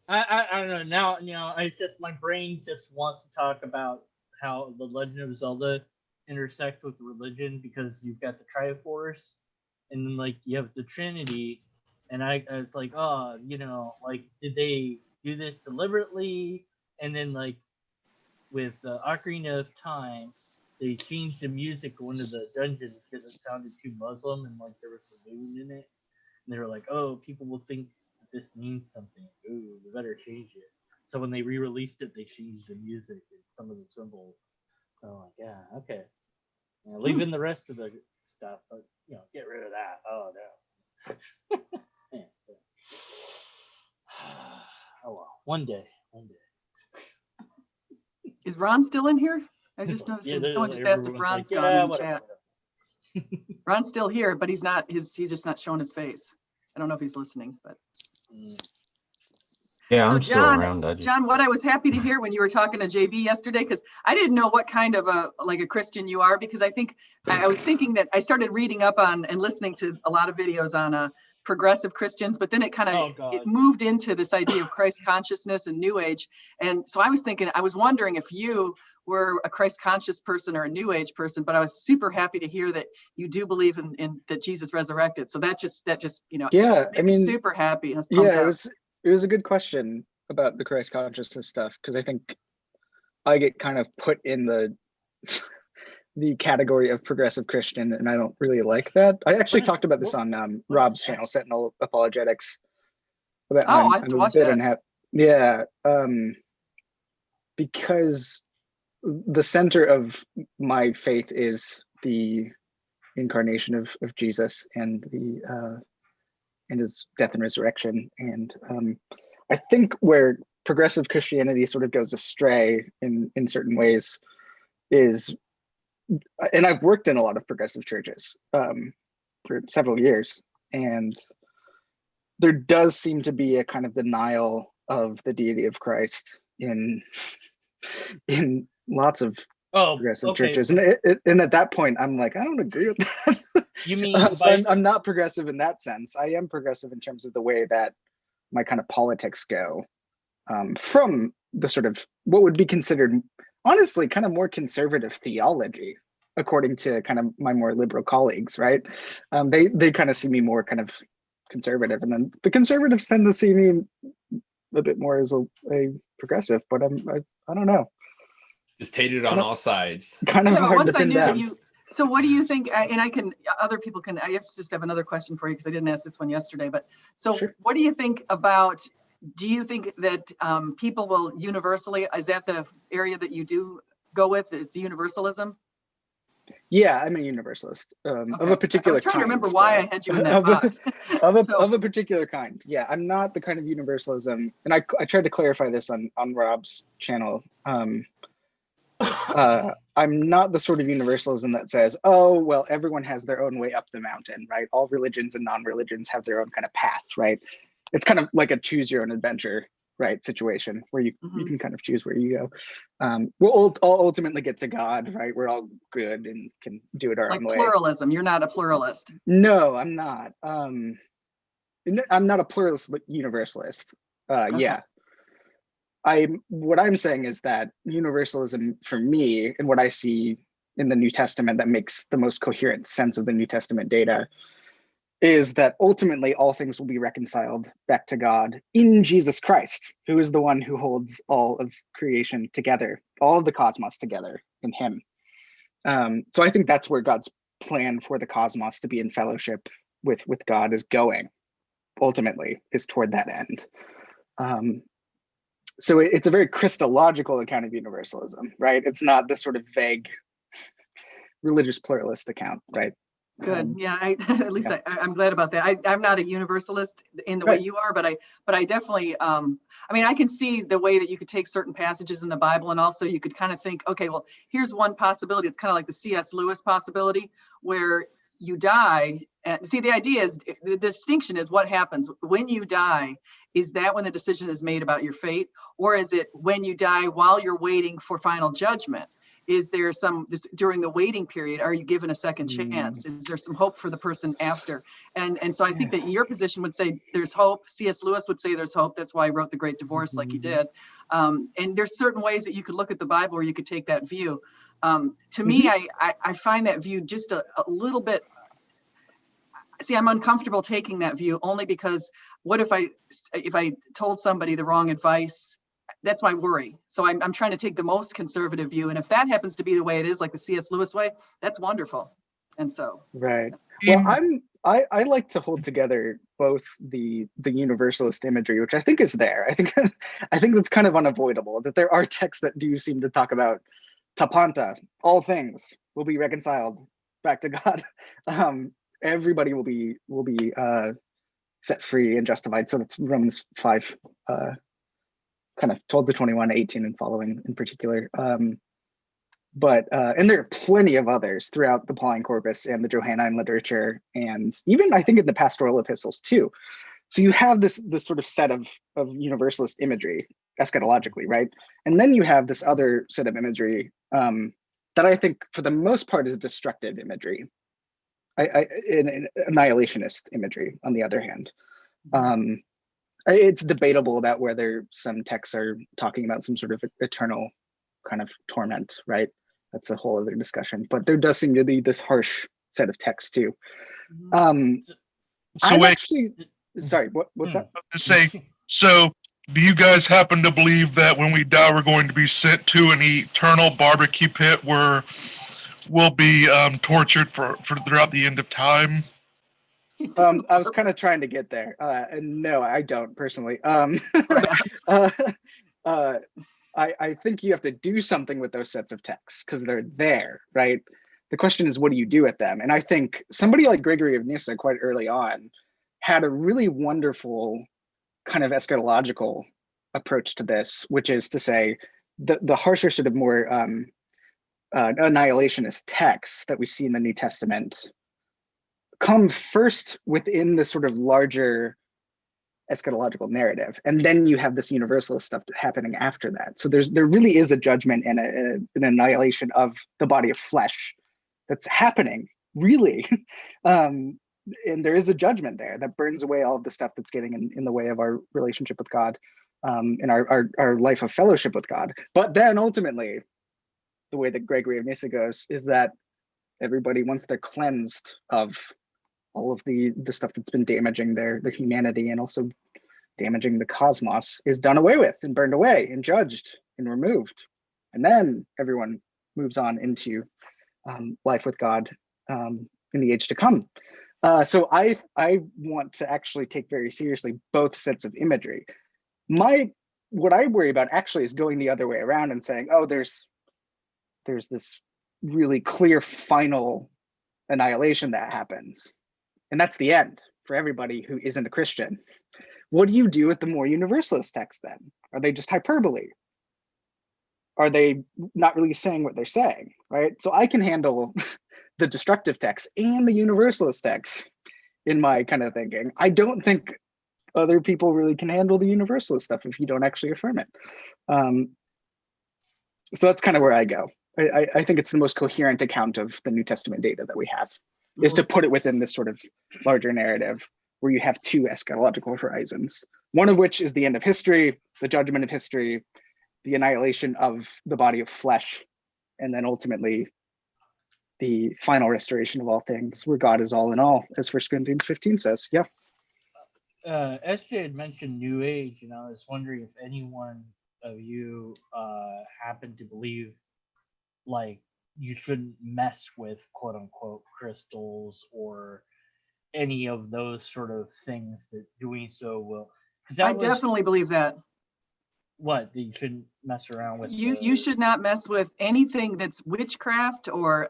I don't know. Now, it's just my brain just wants to talk about how the Legend of Zelda intersects with religion, because you've got the Triforce, and then like you have the Trinity, and it's like, oh, like, did they do this deliberately? And then like with Ocarina of Time, they changed the music going to the dungeons because it sounded too Muslim, and like there was a moon in it, and they were like, oh, people will think this means something. Ooh, we better change it. So when they re-released it, they changed the music and some of the symbols. Oh, like, yeah, okay. Leave in the rest of the stuff, but get rid of that. Oh no. Yeah. Oh well, one day. Is Ron still in here? I just noticed someone just asked if Ron's gone in the chat. Ron's still here, but he's not. He's just not showing his face. I don't know if he's listening, but. Yeah, so I'm still around. John, what I was happy to hear when you were talking to JB yesterday, because I didn't know what kind of a Christian you are, because I was thinking that I started reading up on and listening to a lot of videos on progressive Christians, but then it kind of it moved into this idea of Christ consciousness and New Age, and so I was wondering if you were a Christ conscious person or a New Age person, but I was super happy to hear that you do believe in that Jesus resurrected. So that just yeah, I mean, super happy. Yeah, it was a good question about the Christ consciousness stuff, because I think I get kind of put in the category of progressive Christian, and I don't really like that. I actually talked about this on Rob's channel, Sentinel Apologetics. I have to watch that. Yeah, because the center of my faith is the incarnation of Jesus and and his death and resurrection. And I think where progressive Christianity sort of goes astray in certain ways is, and I've worked in a lot of progressive churches for several years, and there does seem to be a kind of denial of the deity of Christ in lots of progressive churches, and at that point I'm like, I don't agree with that. You mean so I'm not progressive in that sense. I am progressive in terms of the way that my kind of politics go, from the sort of what would be considered honestly kind of more conservative theology, according to kind of my more liberal colleagues, right? They kind of see me more kind of conservative, and then the conservatives tend to see me a bit more as a progressive, but I don't know. Just hated on all sides. Kind of Yeah, but hard once to I pin knew down. that you, so what do you think, and other people can, I just have another question for you because I didn't ask this one yesterday, but so Sure. what do you think about, do you think that people will universally, is that the area that you do go with, it's universalism? Yeah, I'm a universalist of Okay. a particular I was trying kind. to remember why I had you in that of, box. of a particular kind. Yeah, I'm not the kind of universalism, and I tried to clarify this on Rob's channel. I'm not the sort of universalism that says, oh, well, everyone has their own way up the mountain, right? All religions and non-religions have their own kind of path, right? It's kind of like a choose your own adventure, right, situation where you can kind of choose where you go. We'll all ultimately get to God, right? We're all good and can do it our Like own way. pluralism, you're not a pluralist. No, I'm not. I'm not a pluralist, but universalist. Okay. Yeah. What I'm saying is that universalism for me and what I see in the New Testament that makes the most coherent sense of the New Testament data is that ultimately all things will be reconciled back to God in Jesus Christ, who is the one who holds all of creation together, all of the cosmos together in him. So I think that's where God's plan for the cosmos to be in fellowship with God is going, ultimately, is toward that end. So it's a very Christological account of universalism, right? It's not this sort of vague religious pluralist account, right? Good. Yeah, at least yeah. I'm glad about that. I'm not a universalist in the way you are, but I definitely, I mean, I can see the way that you could take certain passages in the Bible, and also you could kind of think, okay, well, here's one possibility. It's kind of like the C.S. Lewis possibility, where you die. And see, the idea is, the distinction is what happens when you die. Is that when the decision is made about your fate, or is it when you die while you're waiting for final judgment? Is there during the waiting period, are you given a second chance? Is there some hope for the person after? And so I think that your position would say there's hope. C.S. Lewis would say there's hope. That's why he wrote The Great Divorce like he did. And there's certain ways that you could look at the Bible where you could take that view. To me, I find that view just a little bit, see, I'm uncomfortable taking that view only because what if I told somebody the wrong advice? That's my worry. So I'm trying to take the most conservative view. And if that happens to be the way it is, like the C.S. Lewis way, that's wonderful. And so. Right. Well, I like to hold together both the universalist imagery, which I think is there. I think that's kind of unavoidable, that there are texts that do seem to talk about tapanta, all things will be reconciled back to God. Everybody will be set free and justified. So that's Romans 5, kind of 12 to 21, 18 and following in particular. But and there are plenty of others throughout the Pauline corpus and the Johannine literature, and even I think in the pastoral epistles too. So you have this sort of set of universalist imagery eschatologically, right? And then you have this other set of imagery that I think for the most part is destructive imagery. In annihilationist imagery, on the other hand. It's debatable about whether some texts are talking about some sort of eternal kind of torment, right? That's a whole other discussion, but there does seem to be this harsh set of texts too. I'm actually, sorry, what's that? To say, so do you guys happen to believe that when we die, we're going to be sent to an eternal barbecue pit where we'll be tortured for throughout the end of time? I was kind of trying to get there. And no, I don't personally. I think you have to do something with those sets of texts because they're there, right? The question is, what do you do with them? And I think somebody like Gregory of Nyssa quite early on had a really wonderful kind of eschatological approach to this, which is to say the harsher sort of more annihilationist texts that we see in the New Testament come first within the sort of larger eschatological narrative, and then you have this universalist stuff happening after that. So there really is a judgment and an annihilation of the body of flesh that's happening, really. And there is a judgment there that burns away all of the stuff that's getting in the way of our relationship with God, and our life of fellowship with God. But then ultimately, the way that Gregory of Nyssa goes is that everybody, once they're cleansed of all of the stuff that's been damaging their humanity and also damaging the cosmos, is done away with and burned away and judged and removed. and then everyone moves on into life with God in the age to come. So I want to actually take very seriously both sets of imagery. What I worry about actually is going the other way around and saying, oh, there's this really clear final annihilation that happens, and that's the end for everybody who isn't a Christian. What do you do with the more universalist texts then? Are they just hyperbole? Are they not really saying what they're saying, right? So I can handle the destructive text and the universalist text in my kind of thinking. I don't think other people really can handle the universalist stuff if you don't actually affirm it. So that's kind of where I go. I think it's the most coherent account of the New Testament data that we have, is to put it within this sort of larger narrative where you have two eschatological horizons, one of which is the end of history, the judgment of history, the annihilation of the body of flesh, and then ultimately the final restoration of all things, where God is all in all, as 1 Corinthians 15 says. Yeah. SJ had mentioned New Age, and I was wondering if anyone of you happened to believe, like, you shouldn't mess with quote unquote crystals or any of those sort of things, that doing so will. I definitely believe that. What, that you shouldn't mess around with? You should not mess with anything that's witchcraft or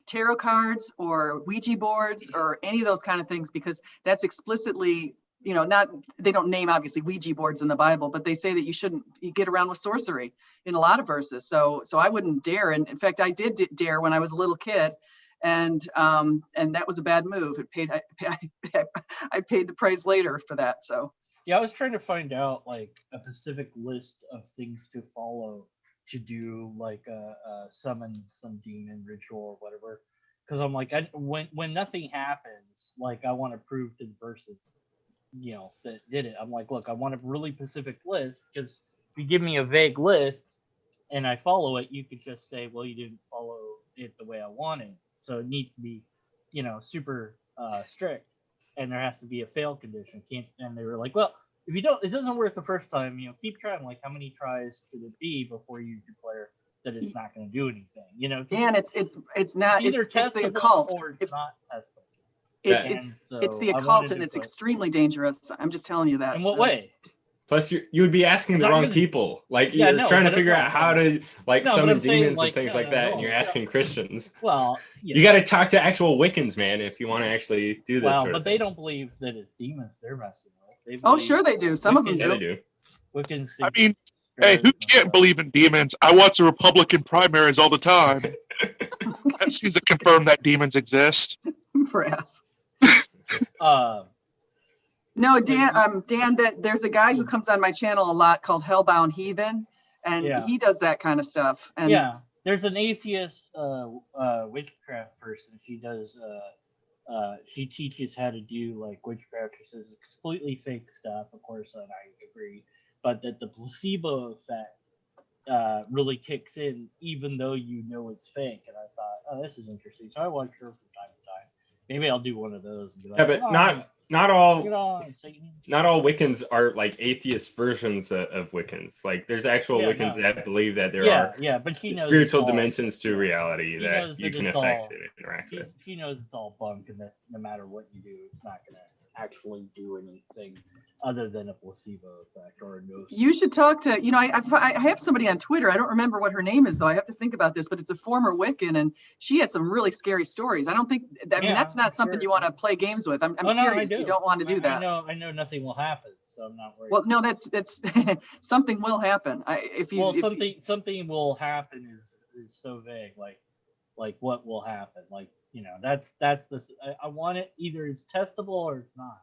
tarot cards or Ouija boards or any of those kind of things, because that's explicitly, they don't name obviously Ouija boards in the Bible, but they say that you get around with sorcery in a lot of verses. So I wouldn't dare. And in fact, I did dare when I was a little kid, and that was a bad move. I paid the price later for that. So. Yeah, I was trying to find out like a specific list of things to follow to do, like summon some demon ritual or whatever. Because I'm like, when nothing happens, like I want to prove to the person, that did it. I'm like, look, I want a really specific list, because if you give me a vague list and I follow it, you could just say, well, you didn't follow it the way I wanted. So it needs to be, super strict. And there has to be a fail condition. And they were like, well, if it doesn't work the first time, keep trying. Like, how many tries should it be before you declare that it's not going to do anything? And it's not. Either it's the occult, or it's not testable. It's the occult, and it's extremely dangerous. I'm just telling you that. In what way? Plus, you would be asking the wrong people. Like, you're trying to figure out how to summon demons and things like that, and you're asking Christians. Well, you got to talk to actual Wiccans, man, if you want to actually do this. Well, but they don't believe that it's demons they're messing with. Oh, sure they do. Some of them do. They do. Wiccans. I mean, hey, who can't believe in demons? I watch the Republican primaries all the time. That seems to confirm that demons exist. Perhaps. No, Dan, there's a guy who comes on my channel a lot called Hellbound Heathen, and he does that kind of stuff. And yeah, there's an atheist witchcraft person. She does she teaches how to do like witchcraft. She says it's completely fake stuff, of course, and I agree, but that the placebo effect really kicks in, even though it's fake. And I thought, oh, this is interesting. So I watch her from time to time. Maybe I'll do one of those and be like, yeah, but not all Wiccans are like atheist versions of Wiccans. Like, there's actual Wiccans that believe that there are but she knows spiritual dimensions to reality that you can affect and interact with. She knows it's all bunk, and that no matter what you do, it's not going to actually do anything other than a placebo effect or a no. You should talk to, I have somebody on Twitter. I don't remember what her name is, though. I have to think about this, but it's a former Wiccan, and she had some really scary stories. I don't think, that's not something you want to play games with. I'm serious. You don't want to do that. I know nothing will happen, so I'm not worried. Well, no, that's something will happen. Something will happen is so vague. Like what will happen? Like, that's the, I want it, either it's testable or it's not.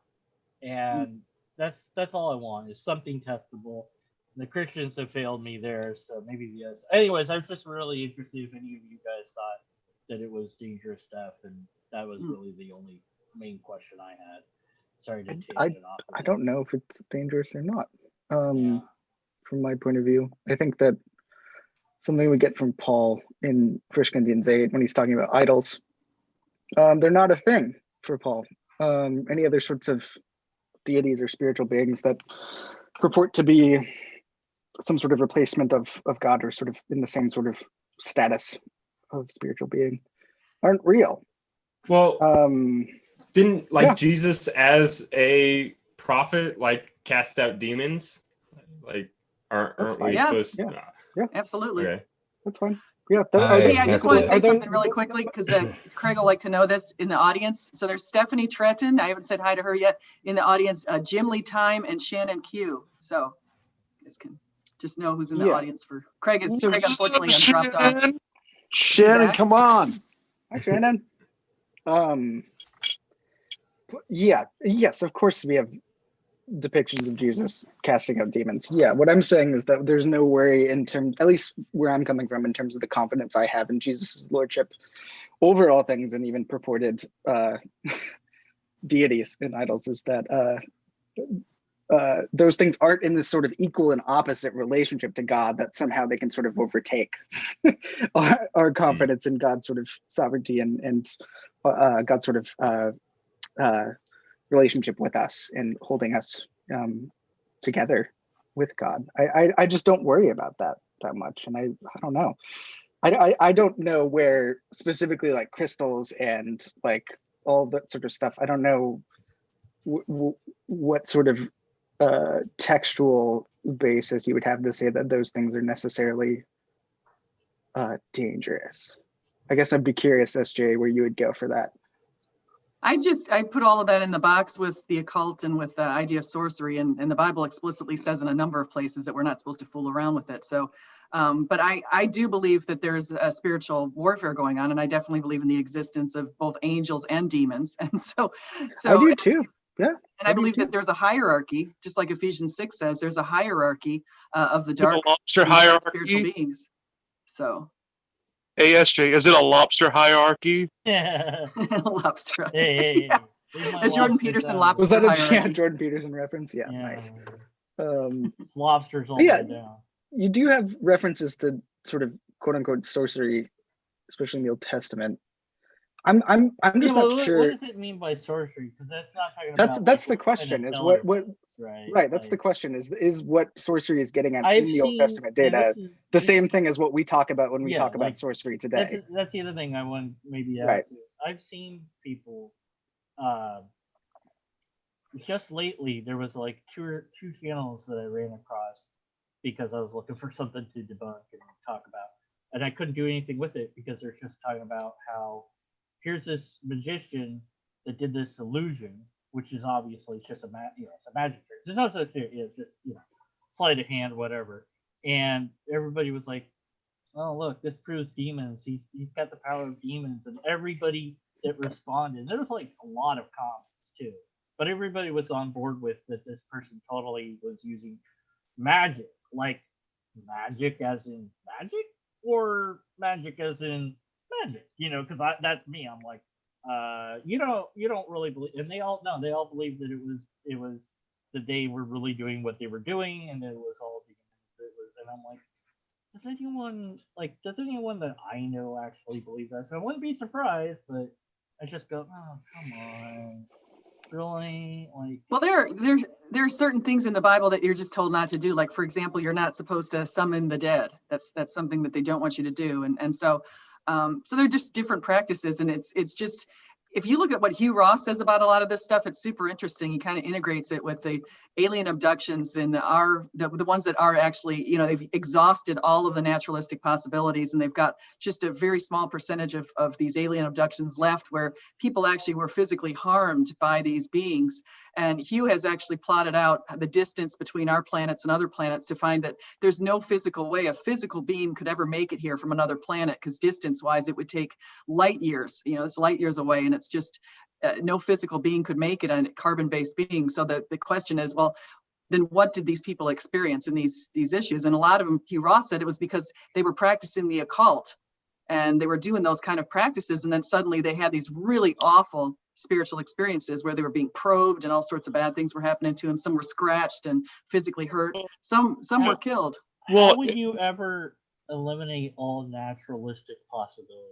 And that's all I want, is something testable. The Christians have failed me there, so maybe yes. Anyways, I was just really interested if any of you guys thought that it was dangerous stuff, and that was really the only main question I had. Sorry to change it off. I don't know if it's dangerous or not. From my point of view, I think that something we get from Paul in 1 Corinthians 8 when he's talking about idols, they're not a thing for Paul. Any other sorts of deities or spiritual beings that purport to be some sort of replacement of God, or sort of in the same sort of status of spiritual being, aren't real. Well, didn't yeah. Jesus as a prophet cast out demons? Aren't we fine. supposed? Yeah. Yeah, absolutely. Okay. That's fine. Yeah. Hey, I just want to say are those- something really quickly, because Craig will like to know this in the audience. So there's Stephanie Tretton. I haven't said hi to her yet in the audience. Jim Lee Time and Shannon Q. So you guys can just know who's in the audience for Craig. Craig unfortunately dropped off. Shannon, come on. Hi, Shannon. Yeah. Yes, of course we have depictions of Jesus casting out demons. Yeah, what I'm saying is that there's no worry in terms, at least where I'm coming from, in terms of the confidence I have in Jesus's lordship over all things, and even purported deities and idols, is that those things aren't in this sort of equal and opposite relationship to God, that somehow they can sort of overtake our confidence in God's sort of sovereignty and God's sort of relationship with us and holding us together with God. I just don't worry about that much, and I don't know. I don't know where specifically like crystals and like all that sort of stuff. I don't know what sort of textual basis you would have to say that those things are necessarily dangerous. I guess I'd be curious, SJ, where you would go for that. I put all of that in the box with the occult and with the idea of sorcery, and the Bible explicitly says in a number of places that we're not supposed to fool around with it. So, but I do believe that there's a spiritual warfare going on, and I definitely believe in the existence of both angels and demons. And so I do too. Yeah. And I believe that there's a hierarchy, just like Ephesians 6 says, there's a hierarchy of the dark lobster hierarchy? spiritual beings. So. ASJ, is it a lobster hierarchy? Yeah. Lobster. Hey. Yeah. The Jordan Peterson lobster. Was that hierarchy. Jordan Peterson reference? Yeah, nice. Lobsters all yeah, the way down. You do have references to sort of quote unquote sorcery, especially in the Old Testament. I'm just not sure. What does it mean by sorcery? Because that's not talking about. That's the question. Is what right? That's like, the question. Is what sorcery is getting at I've in the Old Testament data the same thing as what we talk about when we talk about sorcery today? That's the other thing I want maybe ask. Right. Is I've seen people. Just lately, there was like two channels that I ran across because I was looking for something to debunk and talk about, and I couldn't do anything with it because they're just talking about how here's this magician that did this illusion, which is obviously just it's a magic trick. There's no such thing. It's just sleight of hand, whatever. And everybody was like, "Oh, look, this proves demons. He's got the power of demons." And everybody that responded, there was like a lot of comments too, but everybody was on board with that. This person totally was using magic, like magic as in magic, or magic as in magic, because that's me. I'm like, you don't really believe, and they all believe that it was that they were really doing what they were doing, and it was all and I'm like, does anyone that I know actually believe that? So I wouldn't be surprised, but I just go, oh, come on, really? Like, well, there are certain things in the Bible that you're just told not to do. Like, for example, you're not supposed to summon the dead. That's something that they don't want you to do, and so. So they're just different practices, and it's just, if you look at what Hugh Ross says about a lot of this stuff, it's super interesting. He kind of integrates it with the alien abductions and the ones that are actually, they've exhausted all of the naturalistic possibilities, and they've got just a very small percentage of these alien abductions left where people actually were physically harmed by these beings. And Hugh has actually plotted out the distance between our planets and other planets to find that there's no physical way a physical being could ever make it here from another planet, because distance-wise, it would take light years. It's light years away, and it's just no physical being could make it, a carbon-based being. So the question is, well, then what did these people experience in these issues? And a lot of them, Hugh Ross said, it was because they were practicing the occult, and they were doing those kind of practices, and then suddenly they had these really awful spiritual experiences where they were being probed and all sorts of bad things were happening to them. Some were scratched and physically hurt. Some were killed. How would you ever eliminate all naturalistic possibilities?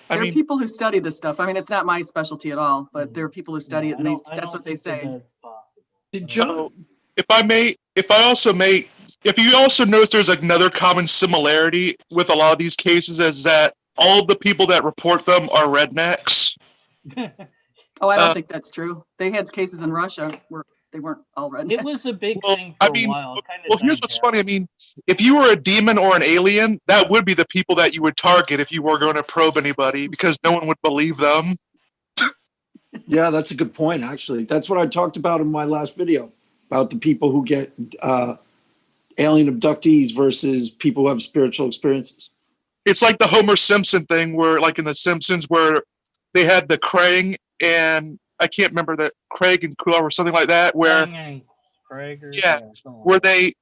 There are people who study this stuff. I mean, it's not my specialty at all, but there are people who study it, and that's what they say. John, if I also may if you also notice, there's another common similarity with a lot of these cases is that all the people that report them are rednecks. Oh, I don't think that's true. They had cases in Russia where they weren't all rednecks. It was a big Well, thing for a while. Well, here's what's funny. I mean, if you were a demon or an alien, that would be the people that you would target if you were going to probe anybody, because no one would believe them. Yeah, that's a good point, actually. That's what I talked about in my last video, about the people who get alien abductees versus people who have spiritual experiences. It's like the Homer Simpson thing where, like in The Simpsons, where they had the Krang and I can't remember that Craig and Quill or something like that, where where they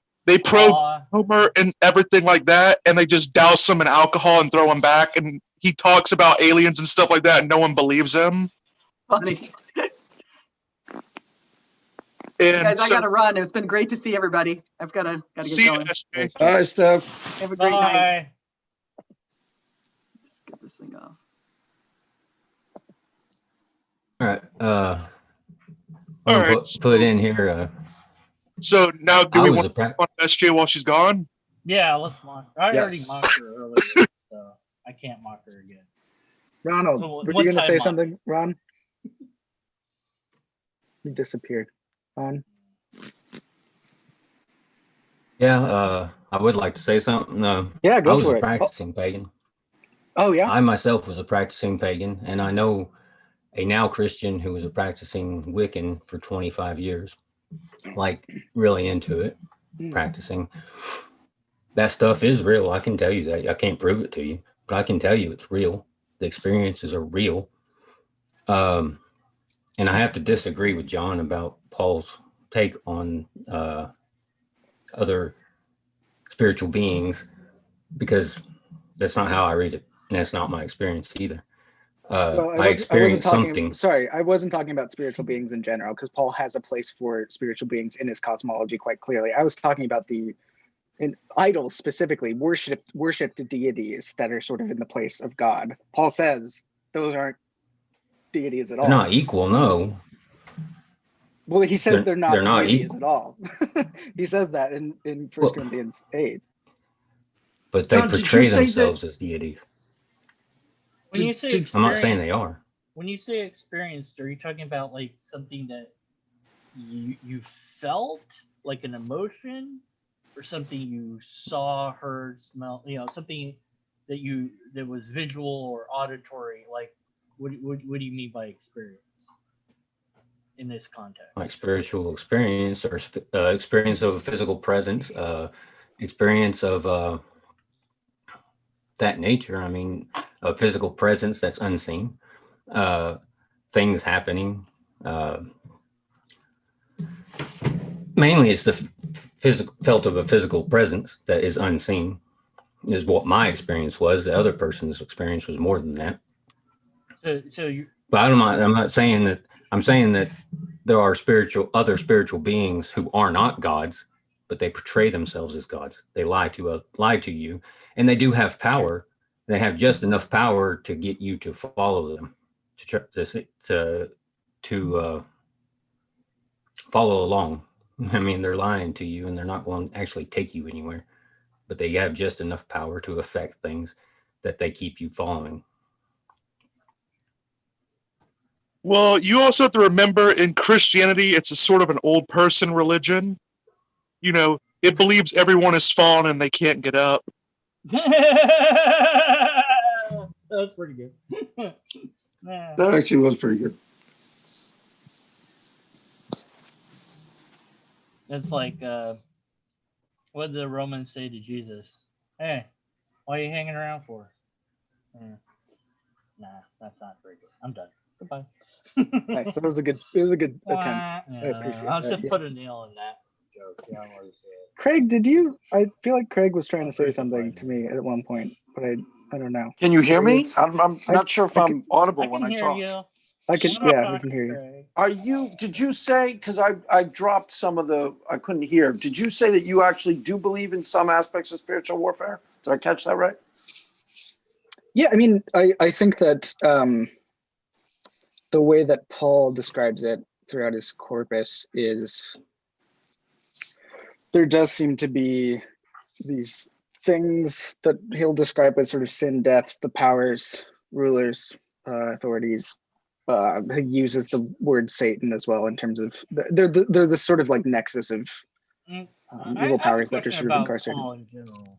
probe Homer and everything like that, and they just douse him in alcohol and throw him back, and he talks about aliens and stuff like that, and no one believes him. Funny. And guys, I gotta run. It's been great to see everybody. I've gotta get going. Bye, Steph. Have a great night. Let's get this thing off. All right. All right. Put in here. So now, do we want to on SJ while she's gone? Yeah, let's mock. I already mocked her earlier, so I can't mock her again. Ronald, So were you going to say something, Ron? You disappeared. Ron? Yeah, I would like to say something. Yeah, go I was for a it. practicing pagan. Oh, yeah? I myself was a practicing pagan, and I know a now Christian who was a practicing Wiccan for 25 years, like really into it, practicing. That stuff is real. I can tell you that. I can't prove it to you, but I can tell you it's real. The experiences are real. And I have to disagree with John about Paul's take on other spiritual beings, because that's not how I read it. And that's not my experience either. I experienced something. Sorry, I wasn't talking about spiritual beings in general, because Paul has a place for spiritual beings in his cosmology quite clearly. I was talking about in idols specifically, worshipped deities that are sort of in the place of God. Paul says those aren't deities at all. They're not equal, no. Well, he says they're not deities at all. He says that in 1 Corinthians 8. But they portray themselves as deities. When you say I'm not saying they are. When you say experienced, are you talking about like something that you felt, like an emotion, or something you saw, heard, smelled? You know, something that was visual or auditory. Like, what do you mean by experience in this context? Like spiritual experience, or experience of a physical presence, experience of that nature. I mean, a physical presence that's unseen, things happening. Mainly it's the physical felt of a physical presence that is unseen, is what my experience was. The other person's experience was more than that. But I'm not saying that. I'm saying that there are other spiritual beings who are not gods, but they portray themselves as gods. They lie to you, and they do have power. They have just enough power to get you to follow them, to follow along. I mean, they're lying to you, and they're not going to actually take you anywhere, but they have just enough power to affect things that they keep you following. Well, you also have to remember, in Christianity, it's a sort of an old person religion. You know, it believes everyone is fallen and they can't get up. That's pretty good. That actually was pretty good. It's like, what did the Romans say to Jesus? Hey, what are you hanging around for? Nah, that's not very good. I'm done. Goodbye. Nice. That was a good attempt. Yeah, I appreciate I'll that. just put a nail in that joke. Yeah, Craig, I feel like Craig was trying to say something to me at one point, but I don't know. Can you hear me? I'm not sure if I'm audible when I talk. We can hear you. Did you say, because I dropped some of I couldn't hear. Did you say that you actually do believe in some aspects of spiritual warfare? Did I catch that right? Yeah, I mean, I think that the way that Paul describes it throughout his corpus is there does seem to be these things that he'll describe as sort of sin, death, the powers, rulers, authorities. He uses the word Satan as well in terms of they're the sort of like nexus of evil powers that are sort of incarcerated. Paul in general.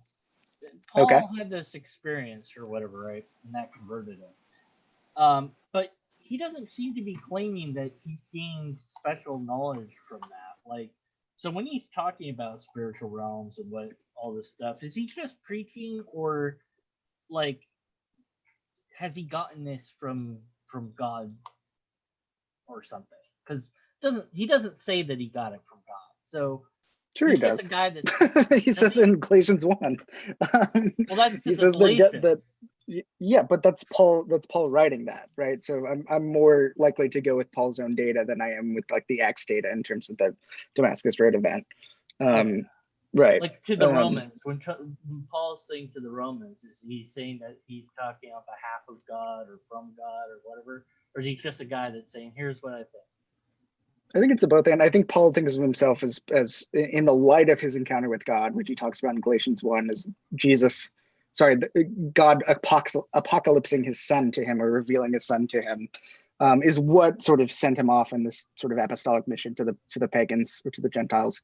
Paul had this experience or whatever, right? And that converted him. But he doesn't seem to be claiming that he gained special knowledge from that. Like, so when he's talking about spiritual realms and what all this stuff, is he just preaching, or like has he gotten this from God or something? Because he doesn't say that he got it from God. So sure he does. A guy that he says in Galatians 1. Well, that's he says that yeah, but that's Paul writing that, right? So I'm more likely to go with Paul's own data than I am with like the Acts data in terms of the Damascus Road event. Right. Like to the Romans, when Paul's saying to the Romans, is he saying that he's talking on behalf of God or from God or whatever? Or is he just a guy that's saying, here's what I think? I think it's a both, and I think Paul thinks of himself as in the light of his encounter with God, which he talks about in Galatians 1, as God apocalypsing his son to him or revealing his son to him, is what sort of sent him off in this sort of apostolic mission to the pagans or to the Gentiles.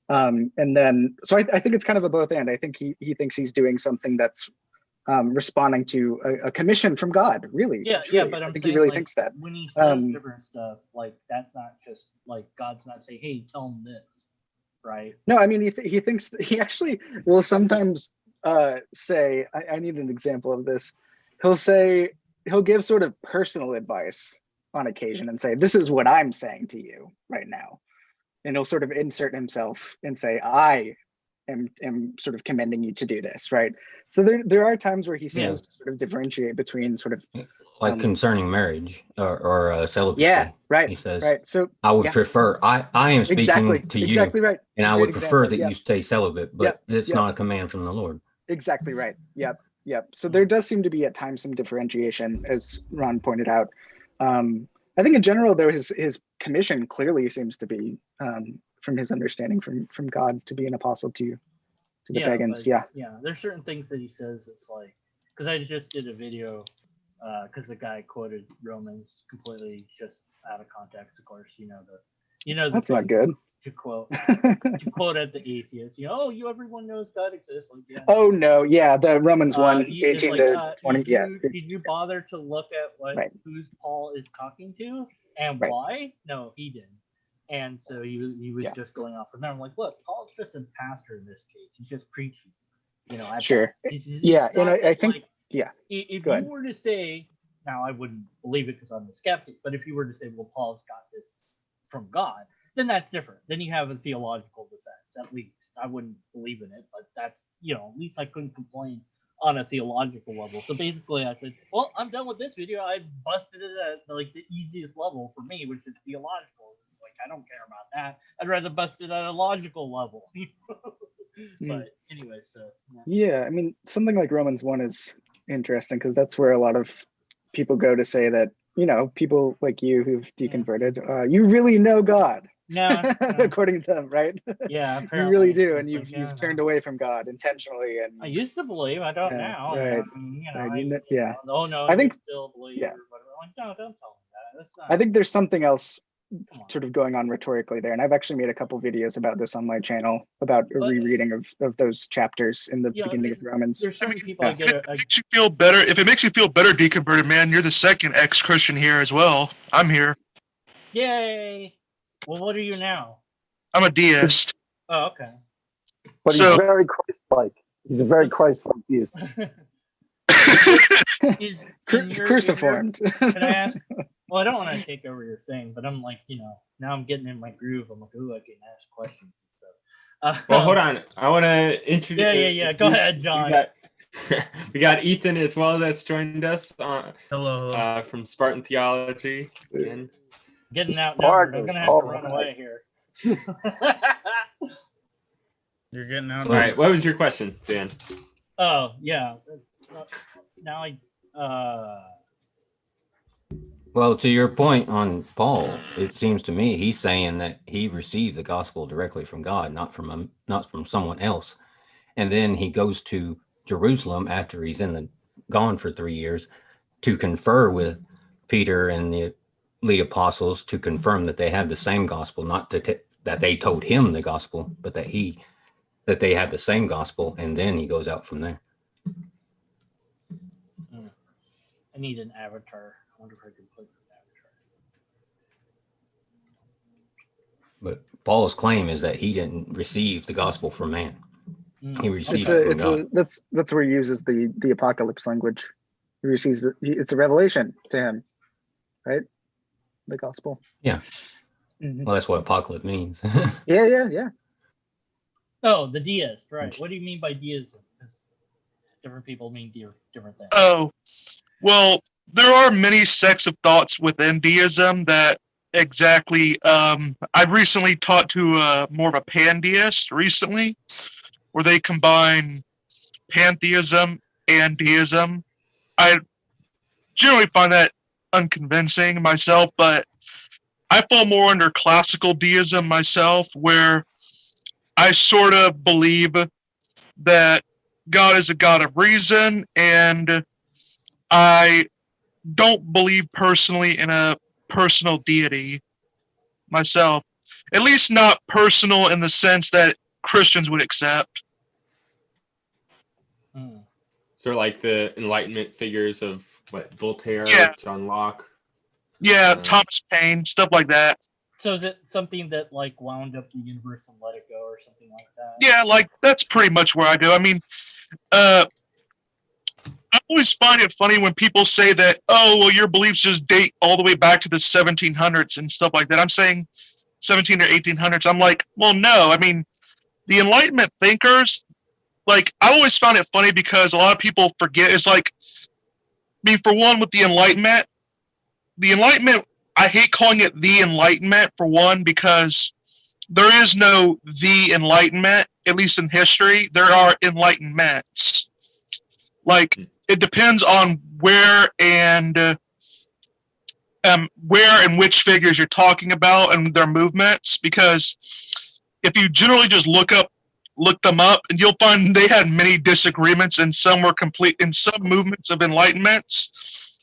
And then, so I think it's kind of a both and. I think he thinks he's doing something that's responding to a commission from God, really. Yeah, truly. yeah, but I think he really thinks that. When he says different stuff, like that's not just like God's not saying, "Hey, tell him this," right? No, I mean he thinks he actually will sometimes say, I need an example of this. He'll give sort of personal advice on occasion and say, "This is what I'm saying to you right now," and he'll sort of insert himself and say, "I am sort of commending you to do this," right? So there are times where he seems to sort of differentiate between sort of like concerning marriage or celibacy. Yeah, right. He says, right. So I would prefer. I am speaking to you, exactly right, and I would prefer that you stay celibate, but it's not a command from the Lord. Exactly right. Yep. So there does seem to be at times some differentiation, as Ron pointed out. I think in general, though, his commission clearly seems to be, from his understanding from God, to be an apostle to the pagans. Yeah, there's certain things that he says. It's like, because I just did a video, because the guy quoted Romans completely just out of context. Of course, that's not good. To quote at the atheist, everyone knows God exists. Like, yeah. Oh no, yeah, the Romans 1:18 to 20. Did you bother to look at who's Paul is talking to and why? No, he didn't. And so he was just going off from there. I'm like, look, Paul's just a pastor in this case. He's just preaching. Sure. He's and I think if you were to say, now I wouldn't believe it because I'm a skeptic, but if you were to say, well, Paul's got this from God, then that's different. Then you have a theological defense, at least. I wouldn't believe in it, but that's, at least I couldn't complain on a theological level. So basically I said, well, I'm done with this video. I busted it at like the easiest level for me, which is theological. It's like, I don't care about that. I'd rather bust it at a logical level. But anyway, so. Yeah, I mean, something like Romans 1 is interesting because that's where a lot of people go to say that, people like you who've deconverted, you really know God. No. According to them, right? Yeah, you really do, and you've turned away from God intentionally. And I used to believe, I don't now. Right. Oh no, I think still believe. Yeah. Like, no, don't tell me that. That's not. I think there's something else sort of going on rhetorically there, and I've actually made a couple videos about this on my channel about a rereading of those chapters in the beginning of Romans. There's certain people I get. If it makes you feel better, deconverted man, you're the second ex-Christian here as well. I'm here. Yay! Well, what are you now? I'm a deist. Oh, okay. But he's very Christ-like. He's a very Christ-like deist. Cruciformed. Can I ask? Well, I don't want to take over your thing, but I'm like, now I'm getting in my groove. I'm like, ooh, I can ask questions and stuff. Well, hold on. I want to introduce. Yeah. Go ahead, John. We got Ethan as well that's joined us. Hello. From Spartan Theology. Again. Getting out now. I'm gonna have to run away here. You're getting out. All right. What was your question, Dan? Oh yeah. Now Well, to your point on Paul, it seems to me he's saying that he received the gospel directly from God, not from someone else. And then he goes to Jerusalem after he's gone for 3 years to confer with Peter and the lead apostles to confirm that they have the same gospel, not that they told him the gospel, but that they have the same gospel, and then he goes out from there. I need an avatar. I wonder if I can put an But Paul's claim is that he didn't receive the gospel from man. avatar. He received it from God. That's where he uses the apocalypse language. He receives it's a revelation to him, right? The gospel. Yeah. Mhm. Well, that's what apocalypse means. Yeah. Oh, the deist, right? What do you mean by deism? 'Cause different people mean different things. Oh, well, there are many sects of thoughts within deism that exactly. I've recently talked to more of a pandeist recently, where they combine pantheism and deism. I generally find that unconvincing myself, but I fall more under classical deism myself, where I sort of believe that God is a God of reason, and I don't believe personally in a personal deity myself. At least not personal in the sense that Christians would accept. Sort of like the Enlightenment figures of Voltaire, Yeah. John Locke. Yeah, Thomas Paine, stuff like that. So is it something that like wound up the universe and let it go, or something like that? Yeah, like that's pretty much where I go. I mean, I always find it funny when people say that, oh, well, your beliefs just date all the way back to the 1700s and stuff like that. I'm saying 17 or 1800s. I'm like, well, no. I mean, the Enlightenment thinkers, like, I always found it funny because a lot of people forget. It's like, I mean, for one, with the Enlightenment, I hate calling it the Enlightenment, for one, because there is no the Enlightenment, at least in history. There are enlightenments. Like, it depends on where and which figures you're talking about and their movements, because if you generally just look them up, and you'll find they had many disagreements, and some were complete, and some movements of enlightenments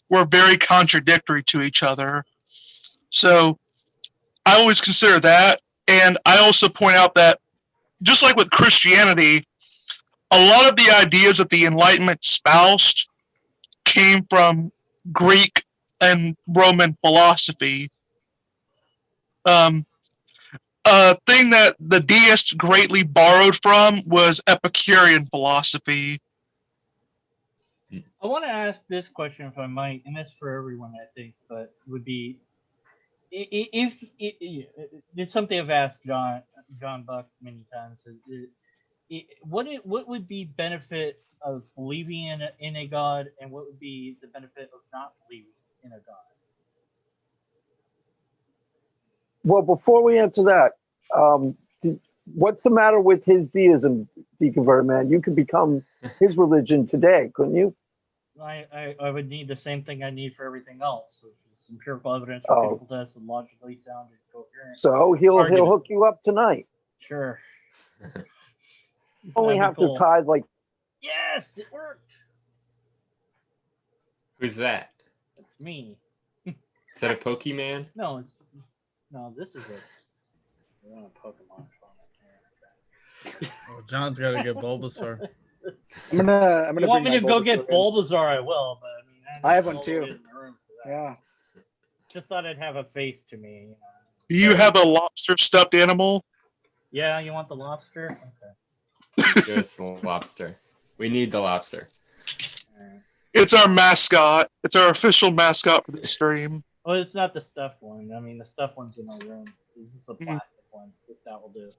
were very contradictory to each other. So I always consider that, and I also point out that just like with Christianity, a lot of the ideas that the Enlightenment espoused came from Greek and Roman philosophy. A thing that the deists greatly borrowed from was Epicurean philosophy. I want to ask this question, if I might, and that's for everyone, I think, but would be if it's something I've asked John Buck many times. What would be benefit of believing in a God, and what would be the benefit of not believing in a God? Well, before we answer that, what's the matter with his deism, Deconverted Man? You could become his religion today, couldn't you? I would need the same thing I need for everything else, which is empirical evidence, repeatable tests, and logically sound and coherent. So he'll hook you up tonight. Sure. You only have to tithe like. Yes, it worked. Who's that? It's me. Is that a Pokemon? No, this is a Pokemon. Oh, John's got to get Bulbasaur. I'm gonna. You want me to go get Bulbasaur? I will, but I mean, I have one too. Yeah. Just thought I'd have a face to me. Do you have a lobster stuffed animal? Yeah, you want the lobster? Okay. Yes, lobster. We need the lobster. It's our mascot. It's our official mascot for the stream. Well, it's not the stuffed one. I mean, the stuffed one's in our room. This is the plastic one. If that will do.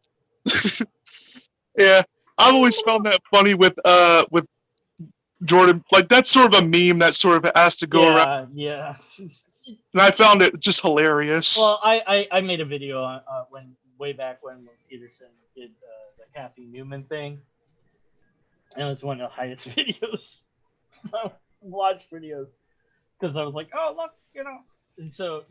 Yeah, I've always found that funny with Jordan. Like, that's sort of a meme that sort of has to go around. Yeah. And I found it just hilarious. Well, I made a video way back when Peterson did the Kathy Newman thing. And it was one of the highest videos. Watch videos, because I was like, oh look, and so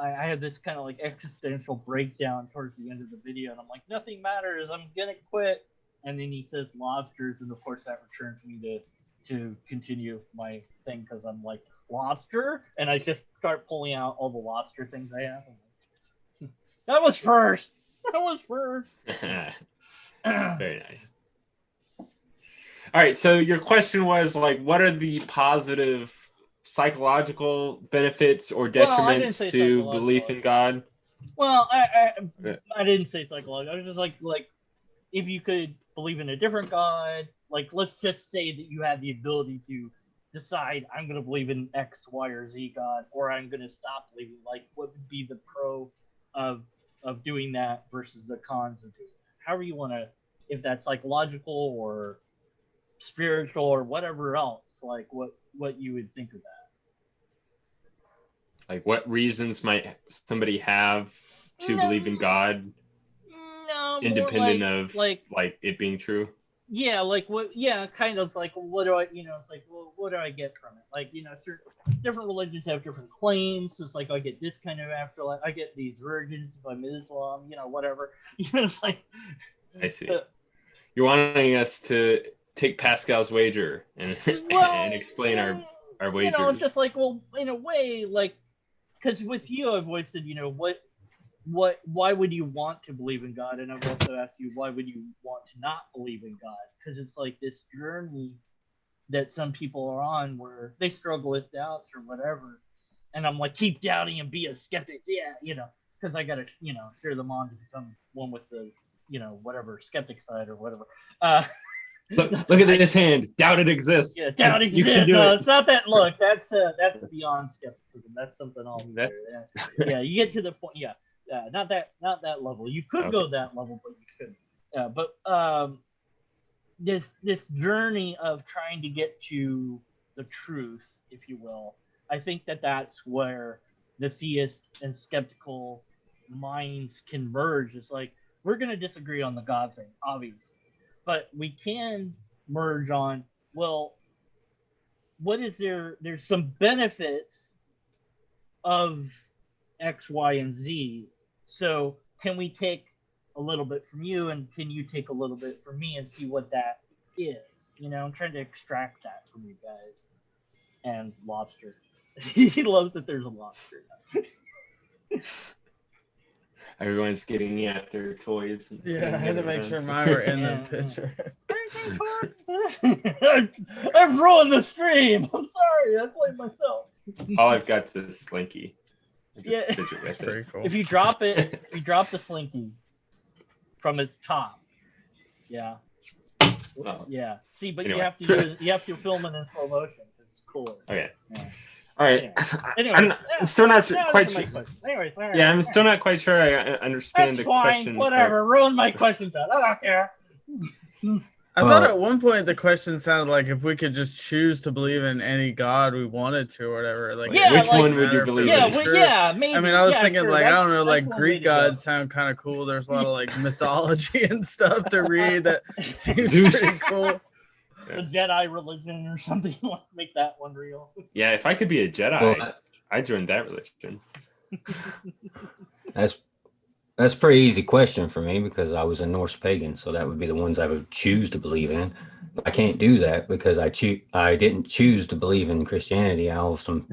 I had this kind of like existential breakdown towards the end of the video, and I'm like, nothing matters, I'm gonna quit. And then he says lobsters, and of course that returns me to continue my thing, because I'm like, lobster, and I just start pulling out all the lobster things I have. Like, that was first. Very nice. All right, so your question was like, what are the positive psychological benefits or detriments to belief in God? Well, I didn't say psychological. I was just like if you could believe in a different God, like let's just say that you had the ability to decide, I'm going to believe in X, Y, or Z God, or I'm going to stop believing. Like, what would be the pro of doing that versus the cons of doing that? However you want to, if that's psychological or spiritual or whatever else, like what you would think of that. Like, what reasons might somebody have to believe in God? No, independent of like it being true. Yeah, like what? Yeah, kind of like what do I? It's like, well, what do I get from it? Like, certain different religions have different claims. So it's like I get this kind of afterlife. I get these virgins if I'm Islam. Whatever. It's like. I see. You're wanting us to take Pascal's wager and and explain our wager. It's just like, well, in a way, like, because with you, I've always said, why would you want to believe in God? And I've also asked you, why would you want to not believe in God? Because it's like this journey that some people are on where they struggle with doubts or whatever. And I'm like, keep doubting and be a skeptic. Yeah, because I got to, cheer them on to become one with the, whatever, skeptic side or whatever. Look at this hand. Doubt it exists. Yeah, doubt exists. You can do no, it. It's not that. Look, that's beyond skepticism. That's something else. Yeah, you get to the point. Yeah. Not that level. You could go that level, but you couldn't. But this journey of trying to get to the truth, if you will, I think that's where the theist and skeptical minds can merge. It's like, we're going to disagree on the God thing, obviously, but we can merge on, well, what is there? There's some benefits of X, Y, and Z. So can we take a little bit from you, and can you take a little bit from me, and see what that is? I'm trying to extract that from you guys. And lobster. He loves that there's a lobster. Everyone's getting at their toys. Yeah, I had to make sure mine were in the picture. I've ruined the stream. I'm sorry. I played myself. All I've got is a slinky. Yeah, that's pretty cool. If you drop it, you drop the slinky from its top. Yeah. Oh. Yeah. See, but Anyway. you have to film it in slow motion. It's cooler. Okay. Yeah. All right. Anyway, I'm still not quite sure. Anyways, all right. Yeah, I'm still not quite sure I understand That's the fine. question. Whatever. Ruin my question, Dad. I don't care. I thought at one point the question sounded like if we could just choose to believe in any god we wanted to or whatever. Like, which one would you believe in? Maybe. I mean, I was thinking, like, I don't know, like one way Greek to go. gods sound kind of cool. There's a lot of like mythology and stuff to read that seems Zeus. pretty cool. The Jedi religion or something. Make that one real. Yeah, if I could be a Jedi, I'd join that religion. That's a pretty easy question for me because I was a Norse pagan, so that would be the ones I would choose to believe in. But I can't do that because I didn't choose to believe in Christianity. I have some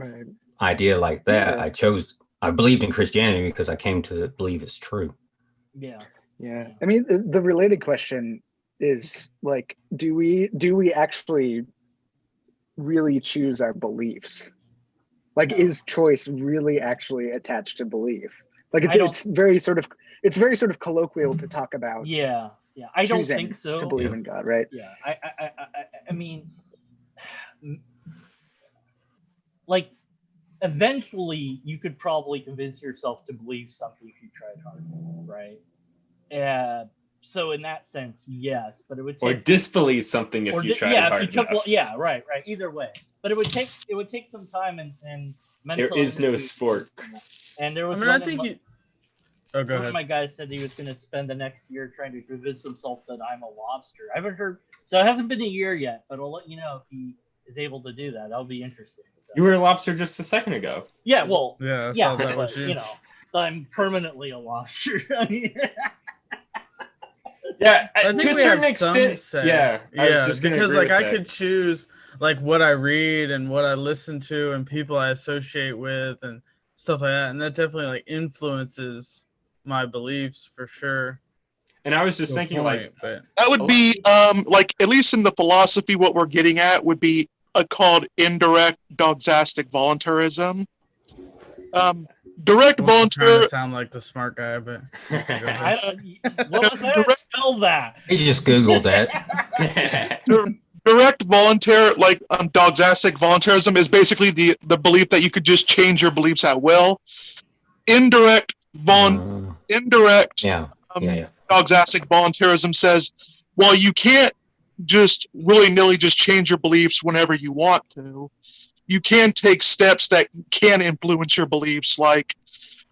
idea like that. Yeah. I believed in Christianity because I came to believe it's true. Yeah. Yeah. I mean, the related question is like, do we actually really choose our beliefs? Like, is choice really actually attached to belief? Like, it's very sort of colloquial to talk about. Yeah. I don't think so. To believe in God, right? Yeah. I mean, like, eventually you could probably convince yourself to believe something if you tried hard, right? So in that sense, yes, but it would take, or disbelieve something if you tried hard enough. Yeah, right. Either way, but it would take some time and mental. There is no sport. And there was. I mean, go one ahead. of my guys said he was going to spend the next year trying to convince himself that I'm a lobster. I haven't heard, so it hasn't been a year yet, but I'll let you know if he is able to do that. That'll be interesting. You were a lobster just a second ago. Yeah, well, Yeah, I yeah, thought that was but, you. you know, I'm permanently a lobster. Yeah, I think to a we certain have some extent. say. Yeah, I was just gonna because agree with I that. could choose like what I read and what I listen to and people I associate with and stuff like that, and that definitely like influences my beliefs for sure. And I was just To a thinking, point, but That would be like, at least in the philosophy, what we're getting at would be called indirect doxastic voluntarism. Direct I'm trying voluntary. to sound like the smart guy, but What was that? Direct- Spell that. He just Googled that. Direct voluntary, like doxastic voluntarism, is basically the belief that you could just change your beliefs at will. Indirect Yeah. doxastic voluntarism says, well, you can't just willy-nilly just change your beliefs whenever you want to. You can take steps that can influence your beliefs. Like,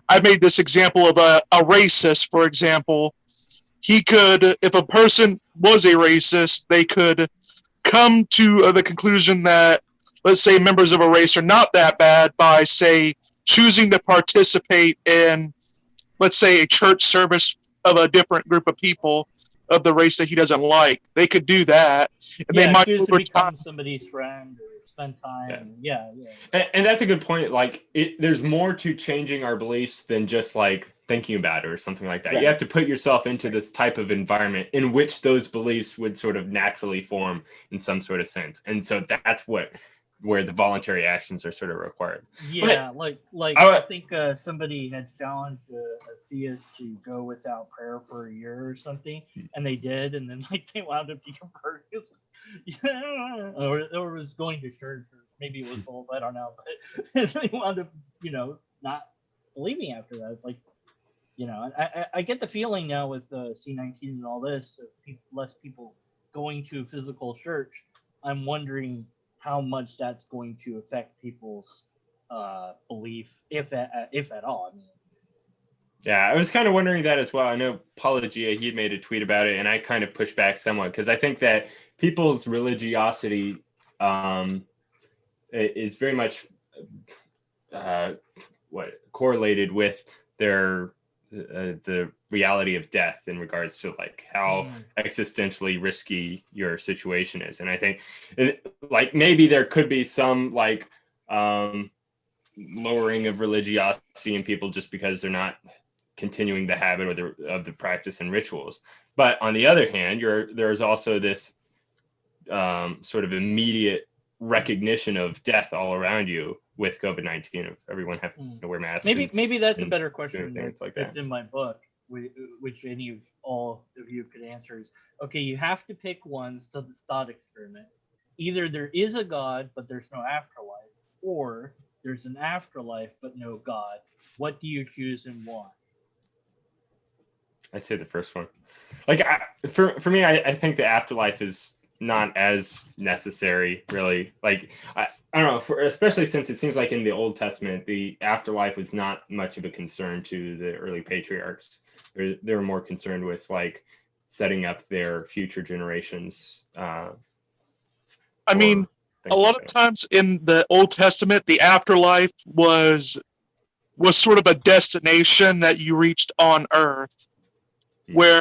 I made this example of a racist, for example. He could, if a person was a racist, they could come to the conclusion that, let's say, members of a race are not that bad by, say, choosing to participate in, let's say, a church service of a different group of people of the race that he doesn't like. They could do that, and they might choose to over become time. somebody's friend or spend time. Yeah. Yeah. And that's a good point. Like, there's more to changing our beliefs than just like thinking about it or something like that. Right. You have to put yourself into this type of environment in which those beliefs would sort of naturally form in some sort of sense. And so that's where the voluntary actions are sort of required. Yeah, but I think somebody had challenged a theist to go without prayer for a year or something, and they did, and then like they wound up being converted. Yeah, or was going to church, or maybe it was both. I don't know, but they wound up, not believing after that. It's like, I get the feeling now with C19 and all this, less people going to a physical church. I'm wondering how much that's going to affect people's belief, if at all. I mean, yeah, I was kind of wondering that as well. I know Apologia, he made a tweet about it, and I kind of pushed back somewhat because I think that people's religiosity is very much correlated with their the reality of death in regards to like how existentially risky your situation is. And I think like maybe there could be some like lowering of religiosity in people just because they're not continuing the habit or of the practice and rituals. But on the other hand, there's also this sort of immediate recognition of death all around you with COVID-19, of everyone having to wear masks. Maybe that's a better question that's like that's in my book, which all of you could answer is, okay, you have to pick one. So this thought experiment: either there is a God but there's no afterlife, or there's an afterlife but no God. What do you choose and why? I'd say the first one. Like for me, I think the afterlife is not as necessary, really. Like I don't know, especially since it seems like in the Old Testament, the afterlife was not much of a concern to the early patriarchs. They were more concerned with like setting up their future generations. I mean, a lot of times in the Old Testament, the afterlife was sort of a destination that you reached on Earth, where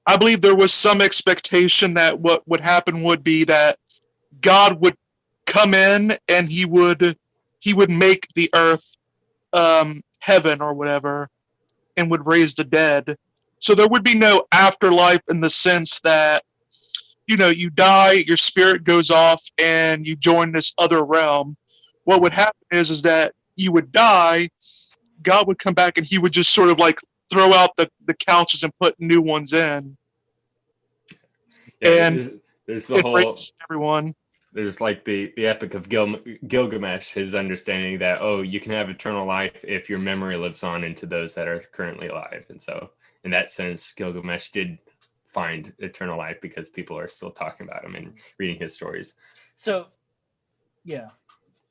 I believe there was some expectation that what would happen would be that God would come in and he would make the earth heaven or whatever, and would raise the dead. So there would be no afterlife in the sense that, you die, your spirit goes off, and you join this other realm. What would happen is that you would die, God would come back, and he would just sort of like throw out the couches and put new ones in. Yeah, and there's the whole everyone. There's like the epic of Gilgamesh, his understanding that you can have eternal life if your memory lives on into those that are currently alive. And so in that sense, Gilgamesh did find eternal life because people are still talking about him and reading his stories. So yeah.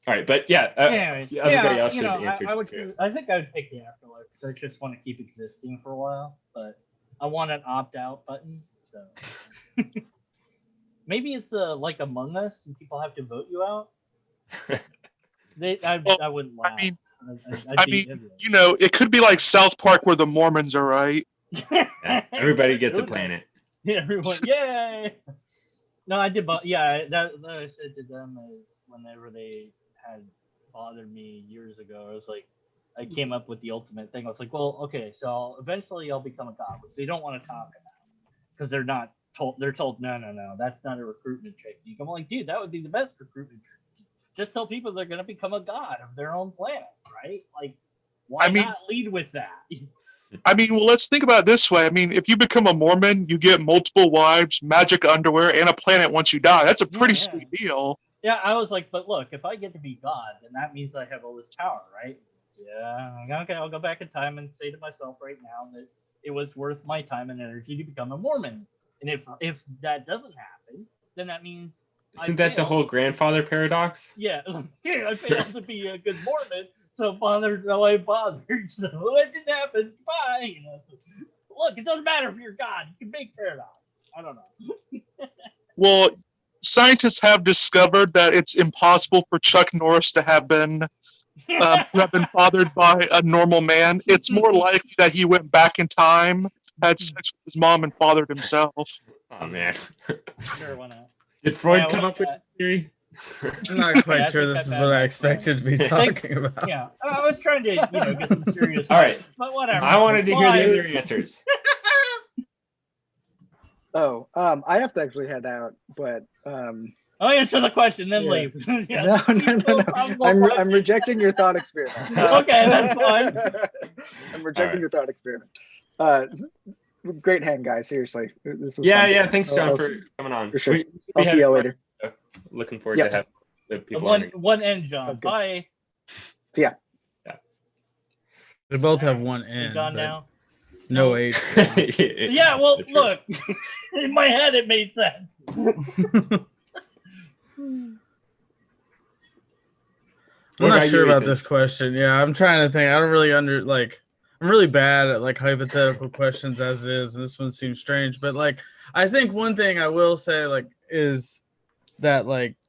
All right, but everybody else should answer. I think I would pick the afterlife because I just want to keep existing for a while, but I want an opt-out button. So maybe it's like Among Us and people have to vote you out. I wouldn't last. I mean, you know, it could be like South Park where the Mormons are, right? Yeah, everybody gets a planet. Yeah, everyone, yay! No, I did, but yeah, that I said to them is whenever they had bothered me years ago, I was like, I came up with the ultimate thing. I was like, well, okay, so eventually I'll become a god, which they don't want to talk about because they're not told. They're told, no, that's not a recruitment technique. I'm like, dude, that would be the best recruitment technique. Just tell people they're gonna become a god of their own planet, right? Like, why not lead with that? I mean, well, let's think about it this way. I mean, if you become a Mormon, you get multiple wives, magic underwear, and a planet once you die. That's a pretty sweet deal. Yeah, I was like, but look, if I get to be God, then that means I have all this power, right? Yeah, okay, I'll go back in time and say to myself right now that it was worth my time and energy to become a Mormon. And if that doesn't happen, then that means isn't that the whole grandfather paradox? Yeah, I failed to be a good Mormon. So bothered, no, I bothered. So it didn't happen. Bye. You know. So, look, it doesn't matter if you're God. You can make paradox. I don't know. Well, scientists have discovered that it's impossible for Chuck Norris to have been fathered by a normal man. It's more likely that he went back in time, had sex with his mom, and fathered himself. Oh man. Sure, why not? Did Freud come up with a theory? I'm not quite sure this is what I expected to be talking about. Yeah, I was trying to, get some serious. All right, but whatever. I wanted to hear the other answers. I have to actually head out, but I'll answer the question, then leave. No. I'm rejecting your thought experiment. Okay, that's fine. I'm rejecting your thought experiment. Great hang, guys. Seriously, this was fun. Thanks, John, for coming on. For sure. I'll see you later. Looking forward to have the people one end, John. Bye. Yeah. They both have one end. Gone now. No H. Yeah. Well, look. In my head, it made sense. I'm not sure about this question. Yeah, I'm trying to think. I don't really I'm really bad at hypothetical questions as it is, and this one seems strange. But I think one thing I will say is that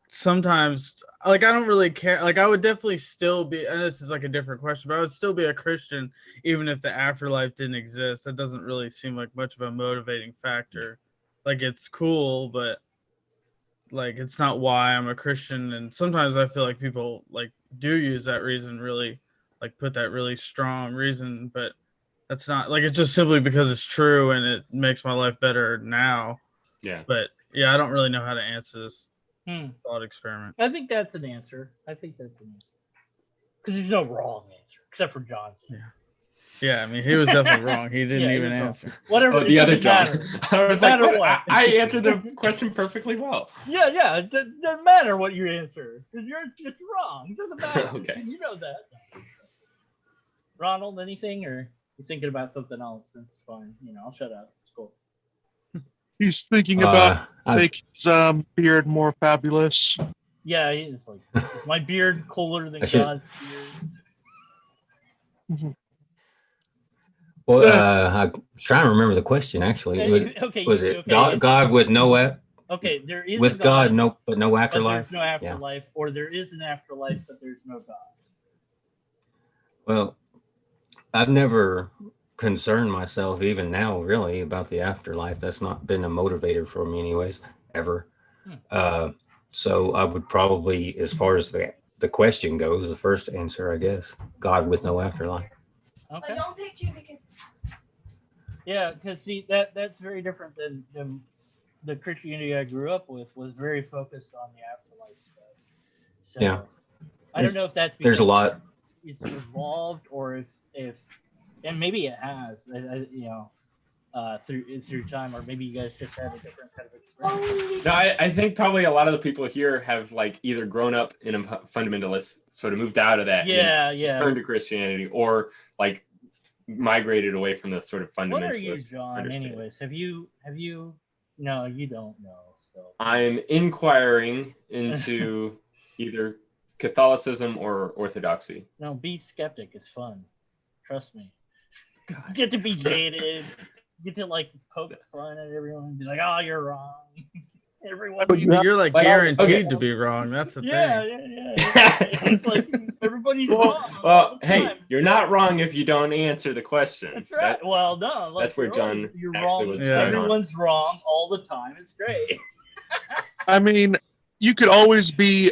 sometimes I don't really care. I would definitely still be, and this is a different question, but I would still be a Christian even if the afterlife didn't exist. That doesn't really seem like much of a motivating factor. It's cool, but it's not why I'm a Christian. And sometimes I feel like people do use that reason really put that really strong reason, but that's not it's just simply because it's true and it makes my life better now. Yeah. But yeah, I don't really know how to answer this thought experiment. I think that's an answer. Because there's no wrong answer except for John's. Yeah, I mean, he was definitely wrong. He didn't even answer. Whatever. The other John. I was like, what? I answered the question perfectly well. Yeah. It doesn't matter what you answer because it's wrong. It doesn't matter. Okay. You know that. Ronald, anything, or you thinking about something else? It's fine. I'll shut up. It's cool. He's thinking about making his beard more fabulous. Yeah, it's is my beard cooler than God's beard? Well, I'm trying to remember the question. Actually, was it God with no? Okay, there is with God, no, but no afterlife. There's no afterlife, or there is an afterlife, but there's no God. Well, I've never concerned myself, even now, really, about the afterlife. That's not been a motivator for me, anyways, ever. So I would probably, as far as the question goes, the first answer, I guess, God with no afterlife. Okay. But don't pick you because. Yeah, because see that's very different than the Christianity I grew up with was very focused on the afterlife stuff. So yeah. I don't know if that's because there's a lot. It's evolved or if and maybe it has through time, or maybe you guys just had a different kind of experience. No, I think probably a lot of the people here have either grown up in a fundamentalist, sort of moved out of that, turned to Christianity, or migrated away from the sort of fundamentalist. What are you, John? Anyways, have you? No, you don't know. Still, I'm inquiring into either Catholicism or Orthodoxy. No, be skeptic. It's fun. Trust me. God. You get to be jaded. You get to poke fun at everyone and be like, "Oh, you're wrong." Everyone. You're like Well, guaranteed okay. to be wrong. That's the Yeah. It's like everybody's wrong. all Well, the hey, time. you're not wrong if you don't answer the question. That's right. Well, no, like, That's where John you're actually wrong. was Yeah. right on. Everyone's wrong all the time. It's great. I mean, you could always be.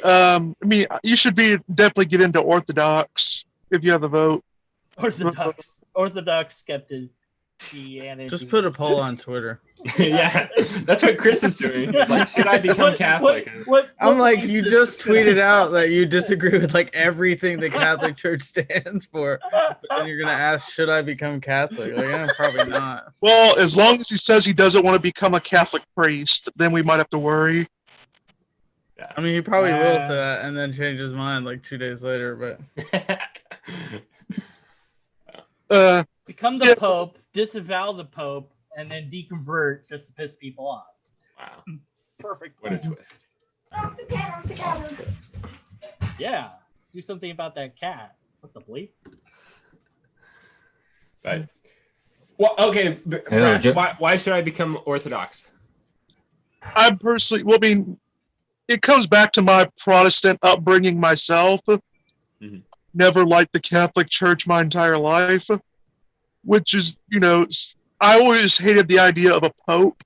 You should definitely get into Orthodox if you have a vote. Orthodox Christianity. Just put a poll on Twitter. Yeah, that's what Chris is doing. He's like, should I become Catholic? I'm like, you just tweeted out that you disagree with like everything the Catholic Church stands for, and you're gonna ask, should I become Catholic? Like, probably not. Well, as long as he says he doesn't want to become a Catholic priest, then we might have to worry. I mean, he probably will say that and then change his mind like 2 days later. But become the Pope, disavow the Pope, and then deconvert just to piss people off. Wow, perfect. What a twist! Yeah, do something about that cat. What the bleep? But well, okay, Brass, why should I become Orthodox? I personally, well, I mean, it comes back to my Protestant upbringing myself. Mm-hmm. Never liked the Catholic Church my entire life, which is, I always hated the idea of a pope.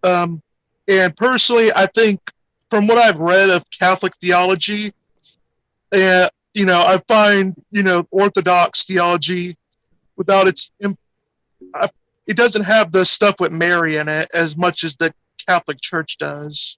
And personally, I think from what I've read of Catholic theology, I find, Orthodox theology without it doesn't have the stuff with Mary in it as much as the Catholic Church does.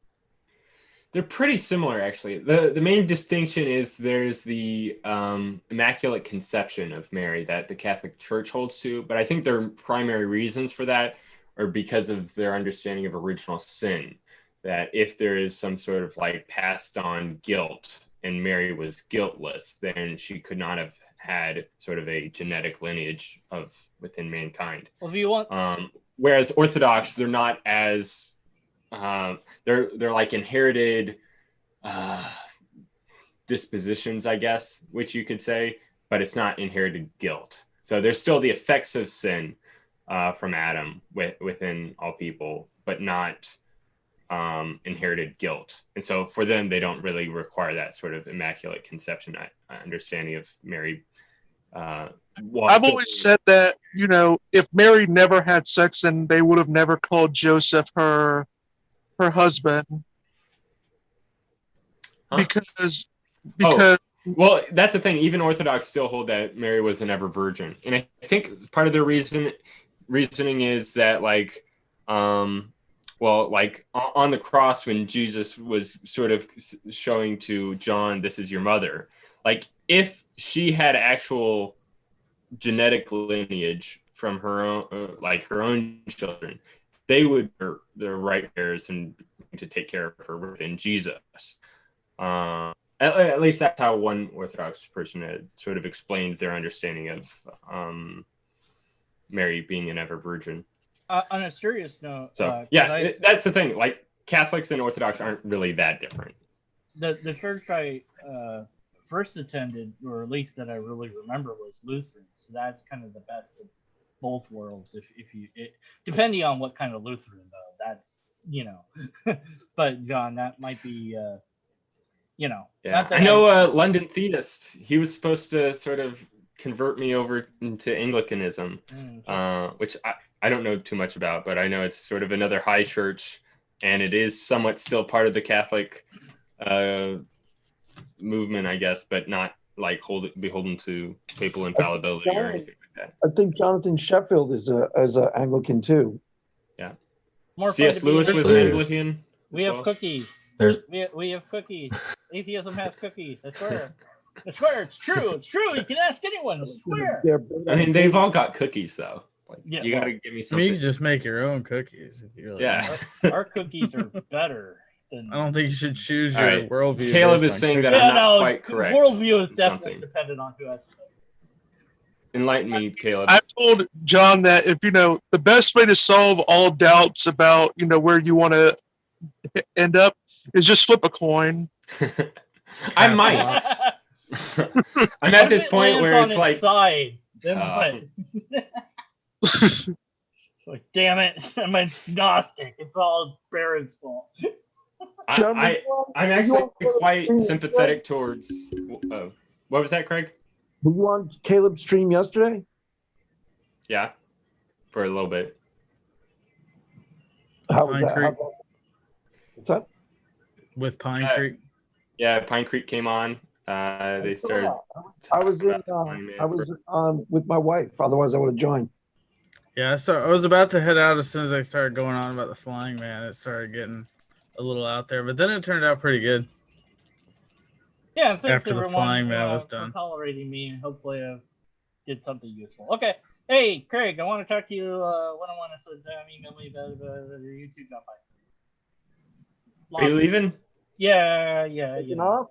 They're pretty similar, actually. The main distinction is there's the Immaculate Conception of Mary that the Catholic Church holds to, but I think their primary reasons for that are because of their understanding of original sin, that if there is some sort of like passed on guilt and Mary was guiltless, then she could not have had sort of a genetic lineage within mankind. Well, if you want... whereas Orthodox, they're not as... they're like inherited dispositions, I guess, which you could say, but it's not inherited guilt. So there's still the effects of sin from Adam within all people, but not inherited guilt. And so for them, they don't really require that sort of Immaculate Conception understanding of Mary. I've always said that, if Mary never had sex, then they would have never called Joseph her husband. Because well, that's the thing. Even Orthodox still hold that Mary was never virgin, and I think part of their reasoning is that like on the cross when Jesus was sort of showing to John, this is your mother, like if she had actual genetic lineage from her own her own children, they would their right heirs and to take care of her within Jesus. At least that's how one Orthodox person had sort of explained their understanding of Mary being an ever virgin. On a serious note, so that's the thing. Like Catholics and Orthodox aren't really that different. The church I first attended, or at least that I really remember, was Lutheran. So that's kind of the best of both worlds. Depending on what kind of Lutheran, though, that's but John, that might be Yeah, I know London Theist. He was supposed to sort of convert me over into Anglicanism, which I don't know too much about, but I know it's sort of another high church, and it is somewhat still part of the Catholic movement, I guess, but not like beholden to papal infallibility or anything like that. I think Jonathan Sheffield is a Anglican too. Yeah. More C.S. Lewis was an Anglican. We have cookies. We have cookies. Atheism has cookies. I swear. I swear, it's true. It's true. You can ask anyone. I swear. I mean, they've all got cookies, though. You got to give me something. You can just make your own cookies. If you really want. Our cookies are better. I don't think you should choose your worldview. Caleb is saying that I'm not quite correct. Worldview is definitely dependent on who has it. Enlighten me, Caleb. I told John that if the best way to solve all doubts about where you want to end up is just flip a coin. I might. I'm at this point where it's like side, then Like, damn it, I'm agnostic. It's all Baron's fault. I'm actually quite sympathetic towards. What was that, Craig? Were you on Caleb's stream yesterday? Yeah, for a little bit. How was Pine that? Creek. What's that? With Pine Creek. Yeah, Pine Creek came on. They started. I was on with my wife. Otherwise, I would have joined. Yeah, so I was about to head out as soon as they started going on about the Flying Man. It started getting a little out there, but then it turned out pretty good. Yeah, thanks After the everyone, Flying Man was for done. tolerating me, and hopefully I did something useful. Okay, hey Craig, I want to talk to you one-on-one. So email me about your YouTube job. Are you leaving? Yeah. You know?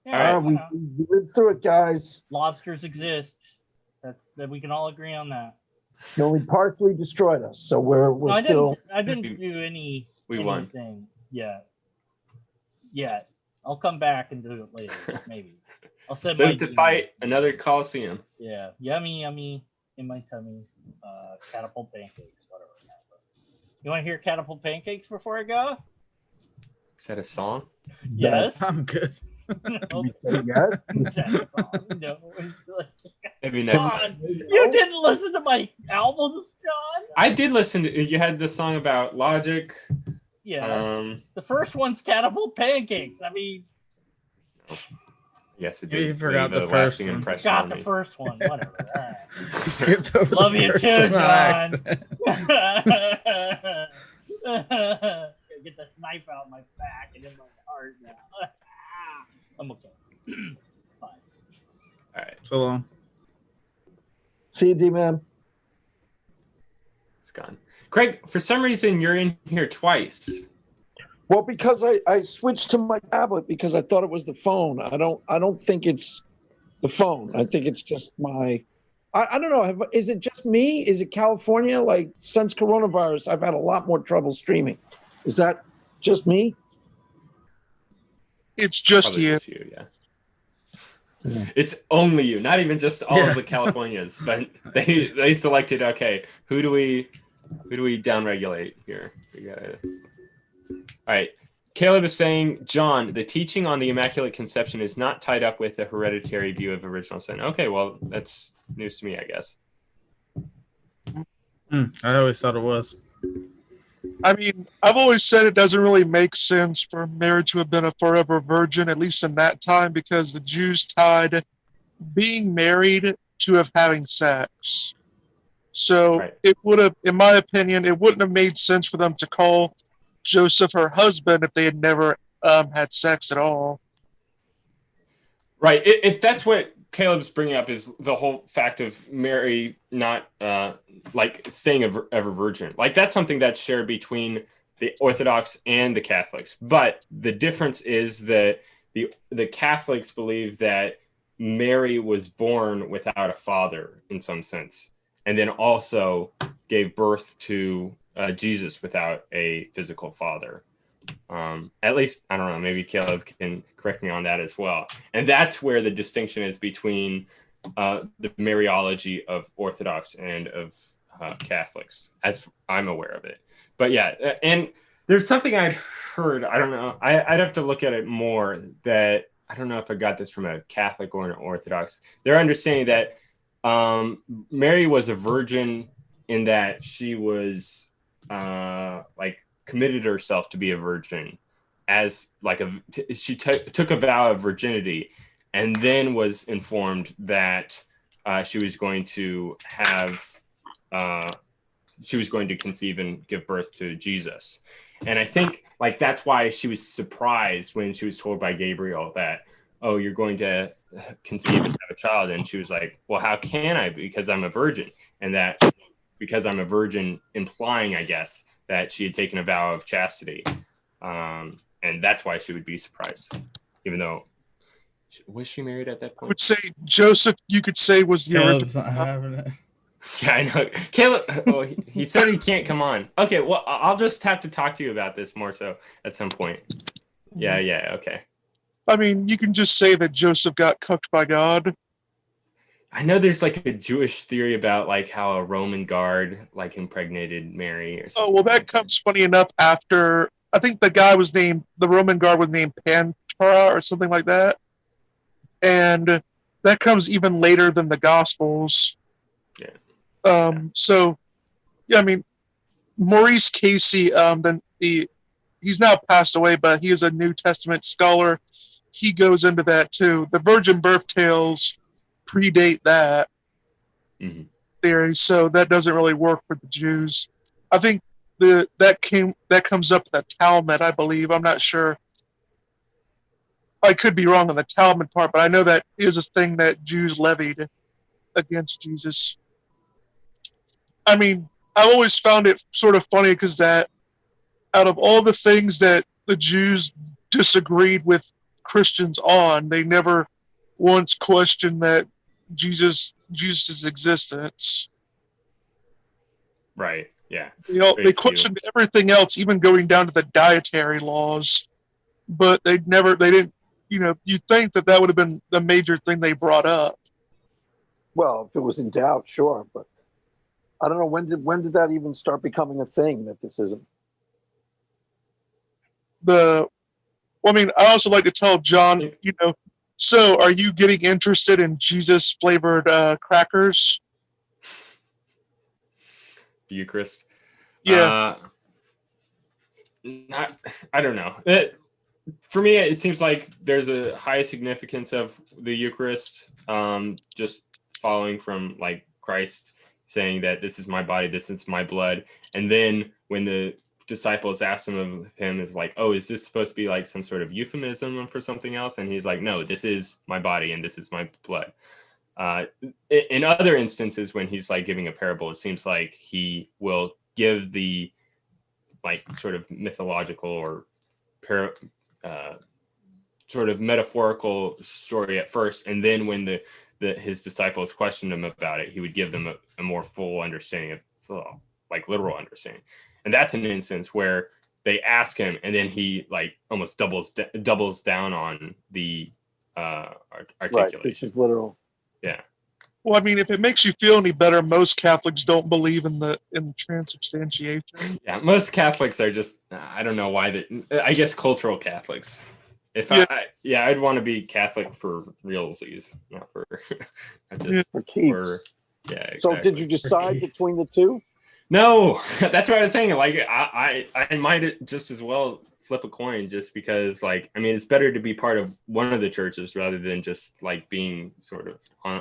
Yeah, we lived through it, guys. Lobsters exist. That we can all agree on that. He only partially destroyed us, so we're still. I didn't do anything yet. I'll come back and do it later, maybe. I'll send Live to fight another Coliseum. Yeah, yummy in my tummy. Catapult pancakes, whatever. You want to hear catapult pancakes before I go? Is that a song? Yes. I'm good. No. Yes. No, it's like, Maybe next John, time. you didn't listen to my albums, John? I did listen to. You had the song about Logic. Yeah. The first one's catapult pancakes. I mean. Yes, it You did. forgot leave the a first lasting one. impression Got on the me. first one. Whatever. All right. You skipped over Love the you first too, one on John. accident. Get the knife out of my back and in my heart now. I'm okay. Bye. All right. So long. See you, D-Man. It's gone. Craig, for some reason, you're in here twice. Well, because I switched to my tablet because I thought it was the phone. I don't think it's the phone. I think it's just my. I don't know. Is it just me? Is it California? Like since coronavirus, I've had a lot more trouble streaming. Is that just me? It's just Probably you. just you, yeah. It's only you, not even just all of the Californians, but they selected. Okay, who do we downregulate here? We gotta. All right. Caleb is saying, John, the teaching on the Immaculate Conception is not tied up with a hereditary view of original sin. Okay, well, that's news to me, I guess. I always thought it was. I mean, I've always said it doesn't really make sense for Mary to have been a forever virgin, at least in that time, because the Jews tied being married to have having sex. So it would have, in my opinion, it wouldn't have made sense for them to call Joseph her husband if they had never had sex at all. Right. If that's what Caleb's bringing up is the whole fact of Mary not like staying ever virgin. Like that's something that's shared between the Orthodox and the Catholics. But the difference is that the Catholics believe that Mary was born without a father in some sense, and then also gave birth to Jesus without a physical father. At least, I don't know, maybe Caleb can correct me on that as well. And that's where the distinction is between the Mariology of Orthodox and of Catholics, as I'm aware of it. But yeah, and there's something I'd heard, I don't know, I'd have to look at it more, that I don't know if I got this from a Catholic or an Orthodox. They're understanding that Mary was a virgin in that she was like committed herself to be a virgin as like she took a vow of virginity, and then was informed that she was going to conceive and give birth to Jesus. And I think like that's why she was surprised when she was told by Gabriel that, oh, you're going to conceive and have a child. And she was like, well, how can I? Because I'm a virgin. And that because I'm a virgin, implying, I guess, that she had taken a vow of chastity. And that's why she would be surprised, even though, was she married at that point? I would say Joseph, you could say, was the Caleb's original. not having it. Yeah, I know. Caleb, well, he said he can't come on. Okay, well, I'll just have to talk to you about this more so at some point. Yeah, okay. I mean, you can just say that Joseph got cucked by God. I know there's like a Jewish theory about like how a Roman guard like impregnated Mary or something. Oh, well, that comes funny enough after, I think the Roman guard was named Pantera or something like that. And that comes even later than the Gospels. Yeah. So, yeah, I mean, Maurice Casey, he's now passed away, but he is a New Testament scholar. He goes into that too. The virgin birth tales predate that theory, so that doesn't really work for the Jews. I think that comes up in the Talmud, I believe. I'm not sure. I could be wrong on the Talmud part, but I know that is a thing that Jews levied against Jesus. I mean, I've always found it sort of funny because that out of all the things that the Jews disagreed with Christians on, they never once questioned that Jesus' existence. Right. Yeah. They questioned everything else, even going down to the dietary laws, but they didn't. You'd think that would have been the major thing they brought up. Well, if it was in doubt, sure, but I don't know when did that even start becoming a thing that this isn't. I also like to tell John, so are you getting interested in Jesus flavored crackers? Eucharist. Yeah. I don't know. For me, it seems like there's a high significance of the Eucharist, just following from like Christ saying that this is my body, this is my blood. And then when the disciples asked him of him, is like, oh, is this supposed to be like some sort of euphemism for something else? And he's like, no, this is my body and this is my blood. In other instances, when he's like giving a parable, it seems like he will give the like sort of mythological or sort of metaphorical story at first, and then when his disciples questioned him about it, he would give them a more full understanding of like literal understanding. And that's an instance where they ask him, and then he like almost doubles down on the articulation. Right, this is literal. Yeah. Well, I mean, if it makes you feel any better, most Catholics don't believe in the transubstantiation. Yeah, most Catholics are just, I don't know why I guess cultural Catholics. I'd want to be Catholic for realsies, not for not just for keeps. Yeah, exactly. So did you decide between the two? No, that's what I was saying. Like I might just as well flip a coin, just because, like, I mean, it's better to be part of one of the churches rather than just like being sort of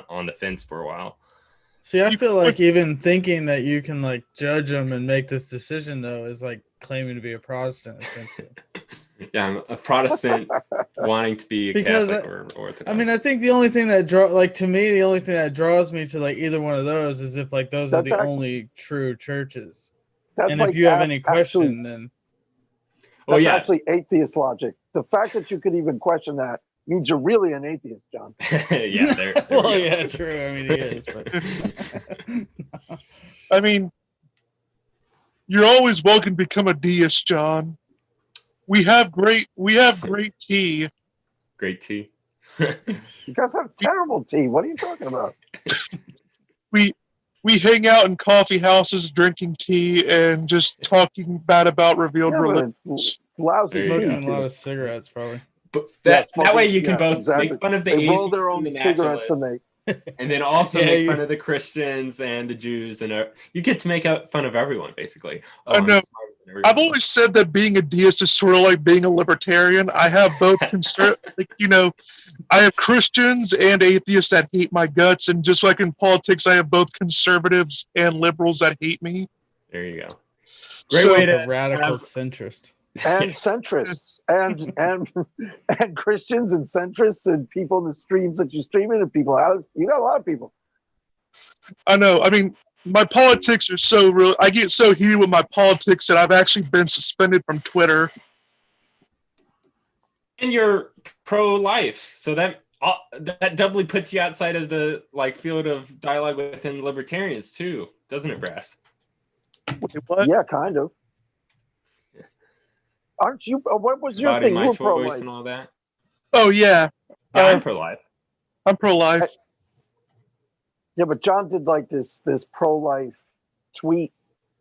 on the fence for a while. See, I feel like even thinking that you can like judge them and make this decision though is like claiming to be a Protestant, essentially. Yeah, I'm a Protestant wanting to be a Catholic or Orthodox. I mean, I think the only thing that draws me to like either one of those is if like those are the only true churches. And if you have any question, then that's actually atheist logic. The fact that you could even question that means you're really an atheist, John. Yeah, well, yeah, true. I mean, he is. But... I mean, you're always welcome to become a deist, John. We have great tea. Great tea. You guys have terrible tea. What are you talking about? We hang out in coffee houses drinking tea and just talking bad about revealed religions. It's lousy. Smoking a lot of cigarettes, probably. But that way you can both make fun of the atheists, roll their own cigarettes, and then also make fun of the Christians and the Jews, and you get to make fun of everyone, basically. I know. I've always said that being a deist is sort of like being a libertarian. I have both I have Christians and atheists that hate my guts, and just like in politics, I have both conservatives and liberals that hate me. There you go. Great way to radical centrist. And centrists and Christians and centrists and people in the streams that you stream in and people out. You got a lot of people. I know. I mean, my politics are so real. I get so heated with my politics that I've actually been suspended from Twitter. And you're pro-life, so that doubly puts you outside of the like field of dialogue within libertarians too, doesn't it, Brass? Wait, what? Yeah, kind of. Aren't you? What was your Body, thing? my You're choice pro-life. and all that. Oh yeah. Yeah, I'm pro-life. I'm pro-life. Yeah, but John did like this pro-life tweet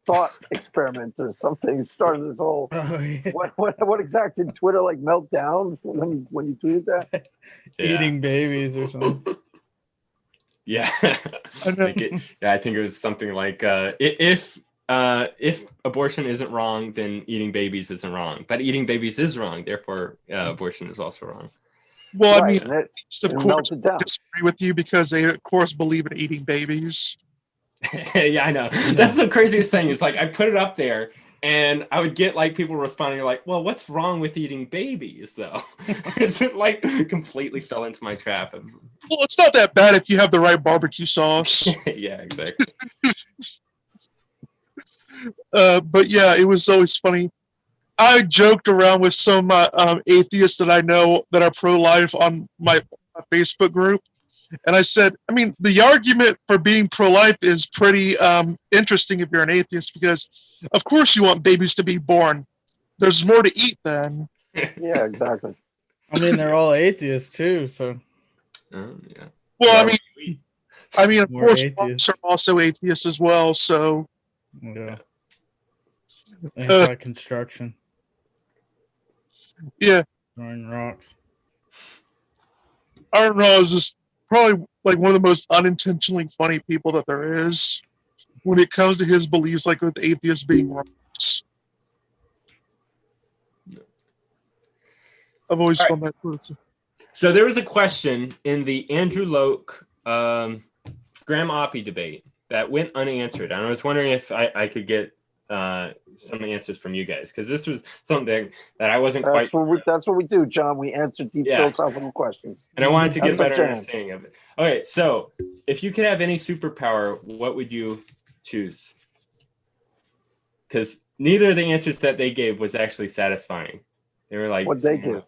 thought experiment or something. It started this whole. Oh, yeah. What exactly did Twitter like melt down when you tweeted that? Eating babies or something. Yeah. I think it was something like if abortion isn't wrong, then eating babies isn't wrong. But eating babies is wrong, therefore abortion is also wrong. Well, Right, I mean, of course, disagree with you because they, of course, believe in eating babies. Yeah, I know. That's the craziest thing. Is like I put it up there, and I would get like people responding like, "Well, what's wrong with eating babies, though?" It's like completely fell into my trap. Well, it's not that bad if you have the right barbecue sauce. Yeah, exactly. But yeah, it was always funny. I joked around with some atheists that I know that are pro-life on my Facebook group, and I said, I mean, the argument for being pro-life is pretty interesting if you're an atheist, because of course you want babies to be born. There's more to eat then. Yeah, exactly. I mean, they're all atheists too, so. Yeah. Well, I mean, of More course, atheists. monks are also atheists as well. So. Yeah. Anti-construction. Yeah. Throwing rocks. Aaron Ross is just probably like one of the most unintentionally funny people that there is when it comes to his beliefs, like with atheists being rocks. I've always found that person. So there was a question in the Andrew Loke Graham Oppie debate that went unanswered. And I was wondering if I could get some answers from you guys, because this was something that I wasn't quite. That's what we do, John. We answer deep philosophical questions. And I wanted to get a better understanding of it. Okay, so if you could have any superpower, what would you choose? Because neither of the answers that they gave was actually satisfying. They were like, what they give.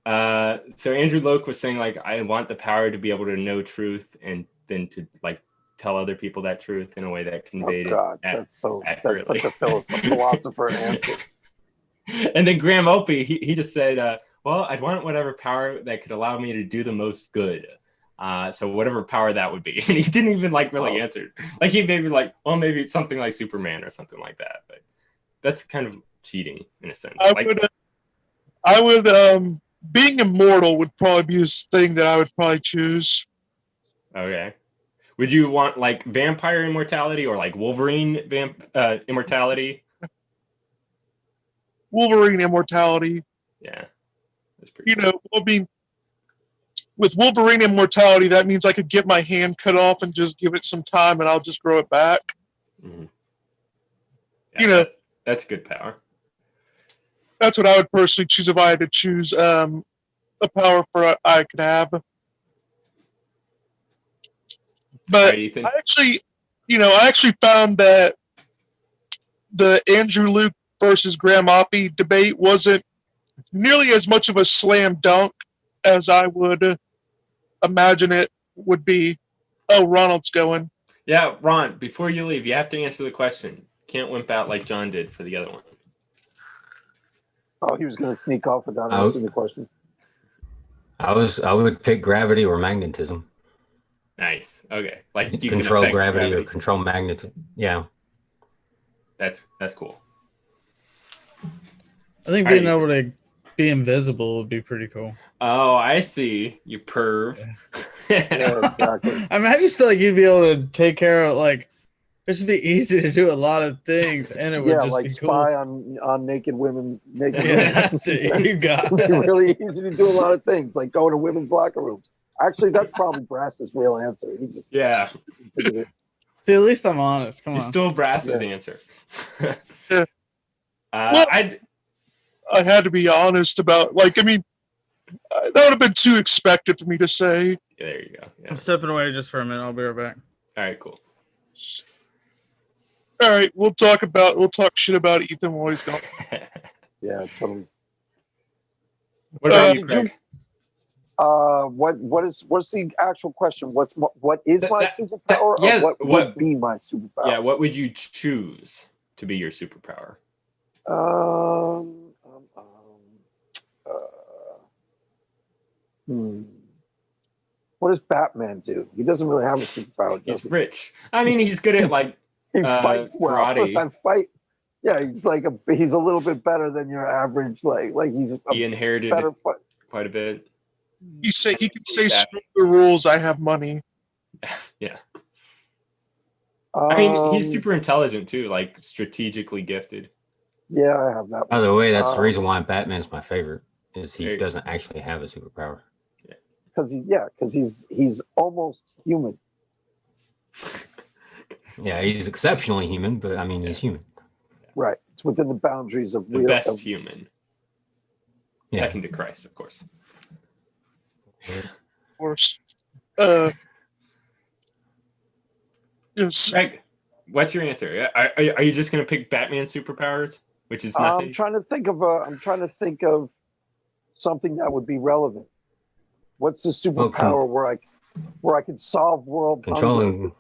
So Andrew Loke was saying like, I want the power to be able to know truth and then to like tell other people that truth in a way that conveyed it accurately. That's such a philosopher answer. And then Graham Opie, he just said, well, I'd want whatever power that could allow me to do the most good. So whatever power that would be. And he didn't even like really answer. Like he maybe like, well, maybe it's something like Superman or something like that. But that's kind of cheating in a sense. I would being immortal would probably be this thing that I would probably choose. Okay. Would you want like vampire immortality or like Wolverine immortality? Wolverine immortality. Yeah. That's pretty cool. I mean, with Wolverine immortality, that means I could get my hand cut off and just give it some time and I'll just grow it back. Mm-hmm. Yeah, that's a good power. That's what I would personally choose if I had to choose a power for I could have. But I actually found that the Andrew Luke versus Graham Oppie debate wasn't nearly as much of a slam dunk as I would imagine it would be. Oh, Ronald's going. Yeah, Ron, before you leave, you have to answer the question. Can't wimp out like John did for the other one. Oh, he was going to sneak off without answering the question. I would pick gravity or magnetism. Nice. Okay. Like you control can gravity or control magnetism. Yeah. That's cool. I think being able to be invisible would be pretty cool. Oh, I see. You perv. Yeah, exactly. I mean, I just feel like you'd be able to take care of like this would be easy to do a lot of things, and it would just like be spy cool. on naked women. That's it. You got it. It'd be really easy to do a lot of things, like go to women's locker rooms. Actually, that's probably Brass's real answer. Yeah. See, at least I'm honest. Come on. You stole Brass's answer. Well, I had to be honest about, like, I mean, that would have been too expected for me to say. Yeah, there you go. Yeah. I'm stepping away just for a minute. I'll be right back. All right, cool. All right, we'll talk shit about Ethan while he's gone. Yeah, totally. What about you, Craig? What's the actual question? What is my superpower? Or what would be my superpower? Yeah, what would you choose to be your superpower? What does Batman do? He doesn't really have a superpower. He's rich. I mean, he's good at like he fights well. karate. I fight. Yeah, he's like he's a little bit better than your average. Like he inherited better quite a bit. He can say screw the rules. I have money. Yeah. I mean, he's super intelligent too, like strategically gifted. Yeah, I have that. By the way, that's the reason why Batman's my favorite. Is he doesn't actually have a superpower. Because he's almost human. Yeah, he's exceptionally human, but I mean, he's human. Right. It's within the boundaries of the best human. Yeah. Second to Christ, of course. Of course. Yes. Greg, what's your answer? Are you just going to pick Batman's superpowers, which is nothing? I'm trying to think of something that would be relevant. What's the superpower where I can solve world hunger?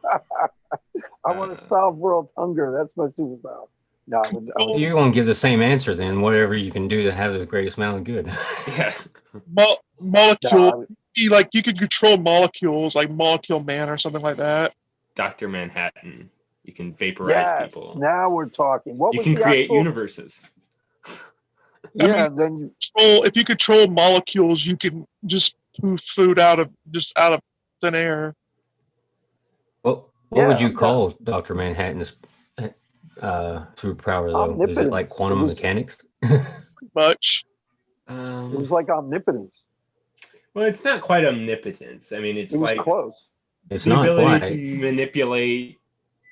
I want to solve world hunger. That's my superpower. No, you're going to give the same answer then. Whatever you can do to have the greatest amount of good. Yeah. Molecule. You could control molecules, like Molecule Man or something like that. Dr. Manhattan. You can vaporize people. Now we're talking. You can create universes. Yeah, then if you control molecules, you can just poof food out of thin air. Well, what would you call Dr. Manhattan's superpower though? Is it like quantum mechanics? Much. It was like omnipotence. Well, it's not quite omnipotence. I mean, it's like close. It's the not ability quite. to manipulate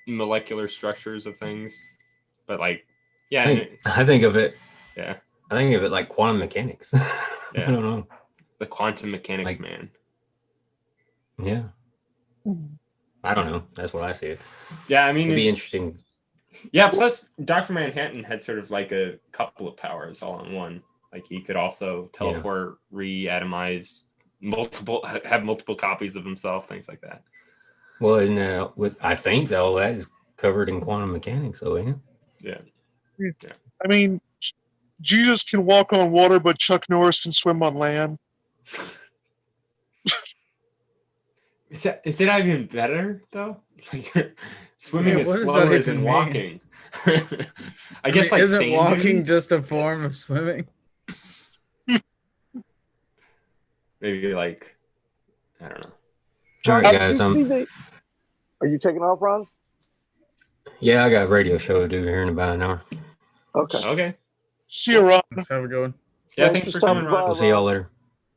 molecular structures of things, but like, yeah, I think of it. Yeah, I think of it like quantum mechanics. Yeah. I don't know. The quantum mechanics man. Yeah. I don't know. That's what I see it. Yeah, I mean, it'd be interesting. Yeah, plus Dr. Manhattan had sort of like a couple of powers all in one. Like he could also teleport, re-atomize, have multiple copies of himself, things like that. Well, and I think all that is covered in quantum mechanics, though, ain't it? Yeah. I mean, Jesus can walk on water, but Chuck Norris can swim on land. Is it even better though? Like, swimming is slower than walking. I guess like isn't walking dunes? just a form of swimming? Maybe like I don't know. All right, guys. Are you taking off, Ron? Yeah, I got a radio show to do here in about an hour. Okay. See you, Ron. How we going? Yeah, thanks for coming, Ron. We'll see y'all later.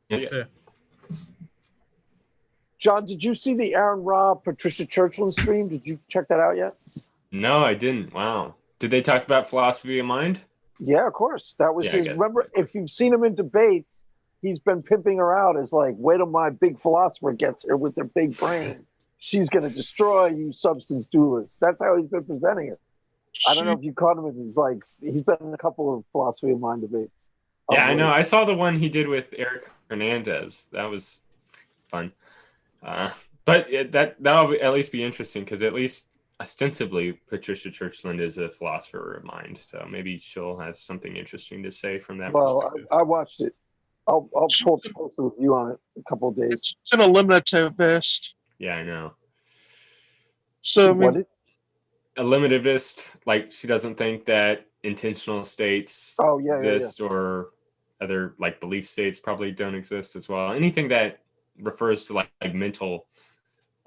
Yeah. John, did you see the Aaron Ra Patricia Churchland stream? Did you check that out yet? No, I didn't. Wow. Did they talk about philosophy of mind? Yeah, of course. That was his. Remember, if you've seen him in debates, he's been pimping her out as like, wait till my big philosopher gets here with her big brain. She's going to destroy you substance duelists. That's how he's been presenting it. I don't know if you caught him in his he's been in a couple of philosophy of mind debates. Yeah, I know. I saw the one he did with Eric Hernandez. That was fun. But that'll at least be interesting because at least ostensibly Patricia Churchland is a philosopher of mind. So maybe she'll have something interesting to say from that perspective. I watched it. I'll post a review on it in a couple of days. It's an eliminativist. Yeah, I know. So a limitivist, like she doesn't think that intentional states exist or other like belief states probably don't exist as well. Anything that refers to like mental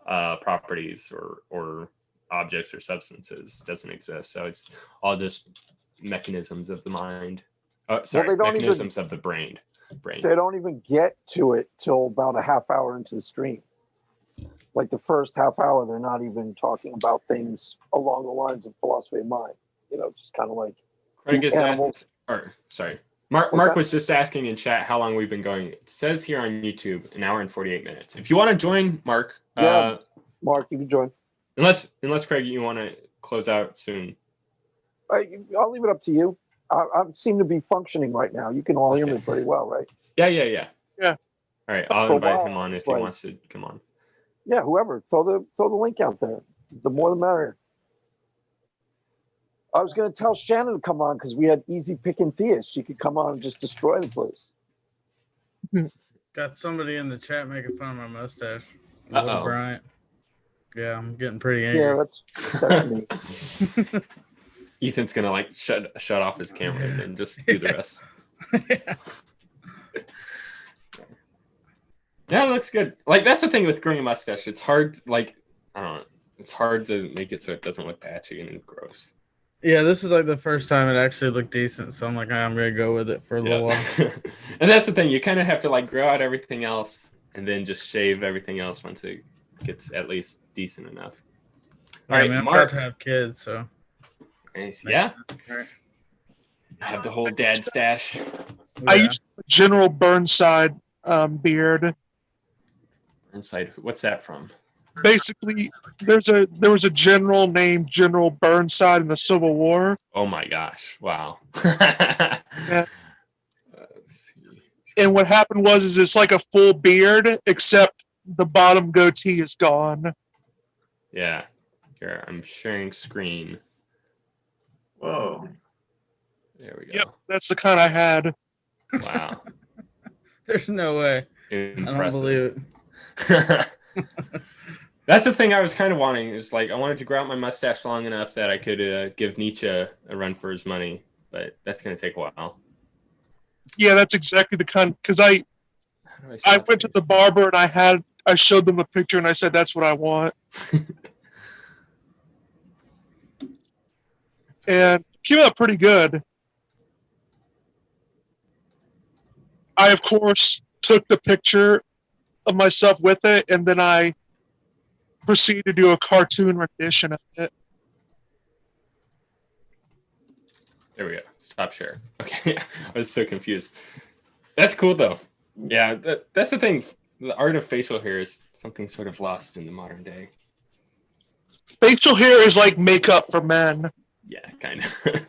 properties or objects or substances doesn't exist. So it's all just mechanisms of the mind. Mechanisms of the brain. They don't even get to it till about a half hour into the stream. Like the first half hour, they're not even talking about things along the lines of philosophy of mind. Just kind of like. Craig is asking, Mark was just asking in chat how long we've been going. It says here on YouTube, an hour and 48 minutes. If you want to join, Mark. Mark, you can join. Unless Craig, you want to close out soon. I'll leave it up to you. I seem to be functioning right now. You can all hear me pretty well, right? Yeah. All right, I'll invite him on if he wants to come on. Yeah, whoever. Throw the link out there. The more the merrier. I was going to tell Shannon to come on because we had easy picking theists. She could come on and just destroy the place. Got somebody in the chat making fun of my mustache. Uh-oh. Bryant. Yeah, I'm getting pretty Yeah, angry. that's me. Ethan's gonna like shut off his camera and then just do the rest. Yeah, it looks good. Like that's the thing with growing a mustache. It's hard. Like I don't know. It's hard to make it so it doesn't look patchy and gross. Yeah, this is like the first time it actually looked decent, so I'm like, I'm gonna go with it for a little while. And that's the thing. You kind of have to like grow out everything else and then just shave everything else once it gets at least decent enough. All right, I'm Mark. about to have kids, so. Nice. Yeah. I have the whole dad stash. I used General Burnside beard. Inside, what's that from? Basically, there was a general named General Burnside in the Civil War. Oh my gosh! Wow. Yeah. And what happened was it's like a full beard, except the bottom goatee is gone. Yeah. Here, I'm sharing screen. Whoa. There we go. Yep, that's the kind I had. Wow. There's no way. Impressive. I don't believe it. That's the thing I was kind of wanting. Is like I wanted to grow out my mustache long enough that I could give Nietzsche a run for his money, but that's going to take a while. Yeah, that's exactly the kind. Because I went to the barber and I showed them a picture and I said that's what I want. And it came out pretty good. I of course took the picture of myself with it, and then I proceeded to do a cartoon rendition of it. There we go. Stop share. Okay, I was so confused. That's cool though. Yeah, that's the thing. The art of facial hair is something sort of lost in the modern day. Facial hair is like makeup for men. Yeah, kind of.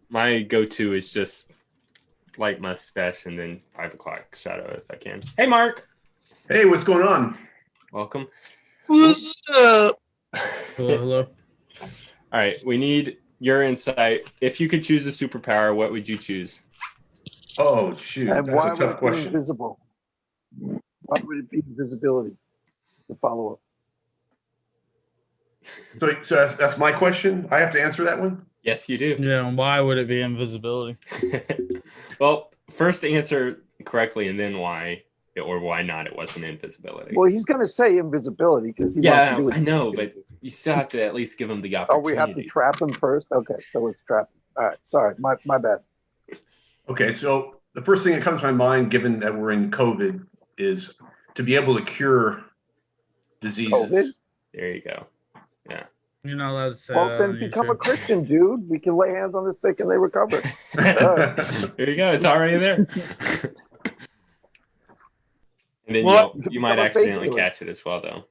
My go-to is just light mustache and then 5 o'clock shadow if I can. Hey, Mark. Hey, what's going on? Welcome. What's up? Hello. All right, we need your insight. If you could choose a superpower, what would you choose? Oh, shoot. And That's why a tough would it question. be invisible? Why would it be invisibility? The follow-up. So that's my question. I have to answer that one? Yes, you do. Yeah, and why would it be invisibility? Well, first answer correctly and then why or why not it wasn't invisibility. Well, he's going to say invisibility because he wants to do it. I know, but you still have to at least give him the opportunity. Oh, we have to trap him first? Okay, so it's trapping. All right, sorry, my bad. Okay, so the first thing that comes to my mind, given that we're in COVID, is to be able to cure diseases. COVID? There you go. Yeah. You're not allowed to say Well, that then on become a YouTube. Christian, dude. We can lay hands on the sick and they recover. There you go. It's already there. And then you might accidentally catch it as well, though.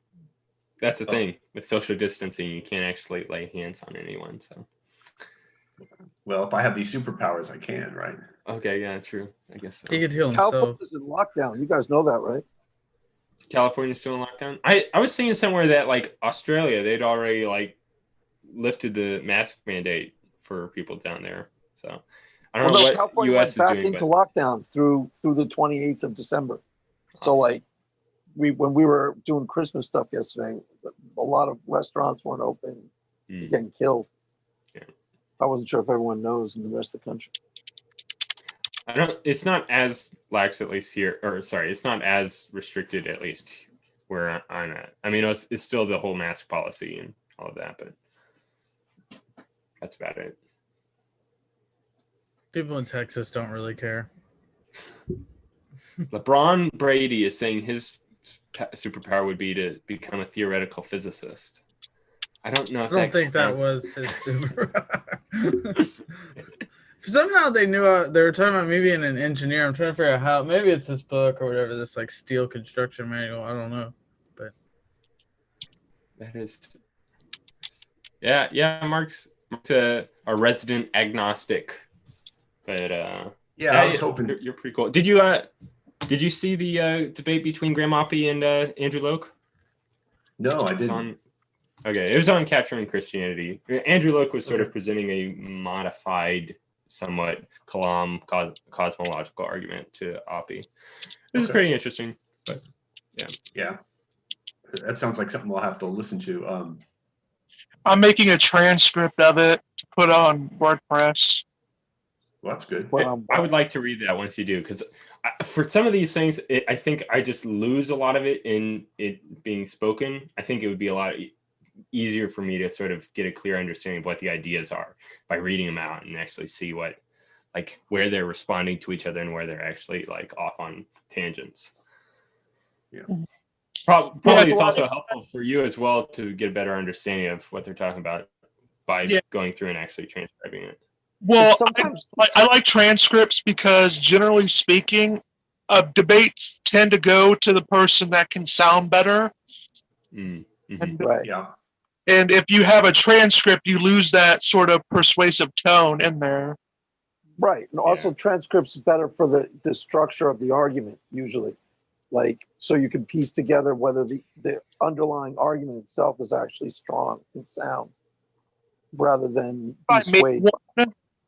That's the thing. With social distancing, you can't actually lay hands on anyone. So. Well, if I have these superpowers, I can, right? Okay, yeah, true. I guess so. He could heal himself. California's in lockdown. You guys know that, right? California's still in lockdown. I was seeing somewhere that like Australia, they'd already like lifted the mask mandate for people down there. So I don't know what California US went is back doing. into lockdown through the 28th of December. So like when we were doing Christmas stuff yesterday, a lot of restaurants weren't open, getting killed. Yeah. I wasn't sure if everyone knows in the rest of the country. It's not as lax, at least here, or sorry, it's not as restricted, at least where I'm at. I mean, it's still the whole mask policy and all of that, but that's about it. People in Texas don't really care. LeBron Brady is saying his superpower would be to become a theoretical physicist. I don't know if I don't think that was his superpower. Somehow they knew they were talking about me being an engineer. I'm trying to figure out how. Maybe it's this book or whatever, this like steel construction manual. I don't know, but that is. Yeah. Mark's a resident agnostic, but yeah, I was hoping you're pretty cool. Did you see the debate between Graham Oppie and Andrew Loke? No, I didn't. It was on Capturing Christianity. Andrew Loke was sort of presenting a modified somewhat Kalam cosmological argument to Oppie. This is pretty interesting, but yeah, that sounds like something we'll have to listen to. I'm making a transcript of it to put on WordPress. Well, that's good. I would like to read that once you do, because for some of these things, I think I just lose a lot of it in it being spoken. I think it would be a lot easier for me to sort of get a clear understanding of what the ideas are by reading them out and actually see what, like, where they're responding to each other and where they're actually like off on tangents. Yeah. Probably it's also helpful for you as well to get a better understanding of what they're talking about by going through and actually transcribing it. Well, I like transcripts because, generally speaking, debates tend to go to the person that can sound better. Right. Yeah. And if you have a transcript, you lose that sort of persuasive tone in there. Right. And also transcripts better for the structure of the argument, usually. Like, so you can piece together whether the underlying argument itself is actually strong and sound rather than be swayed.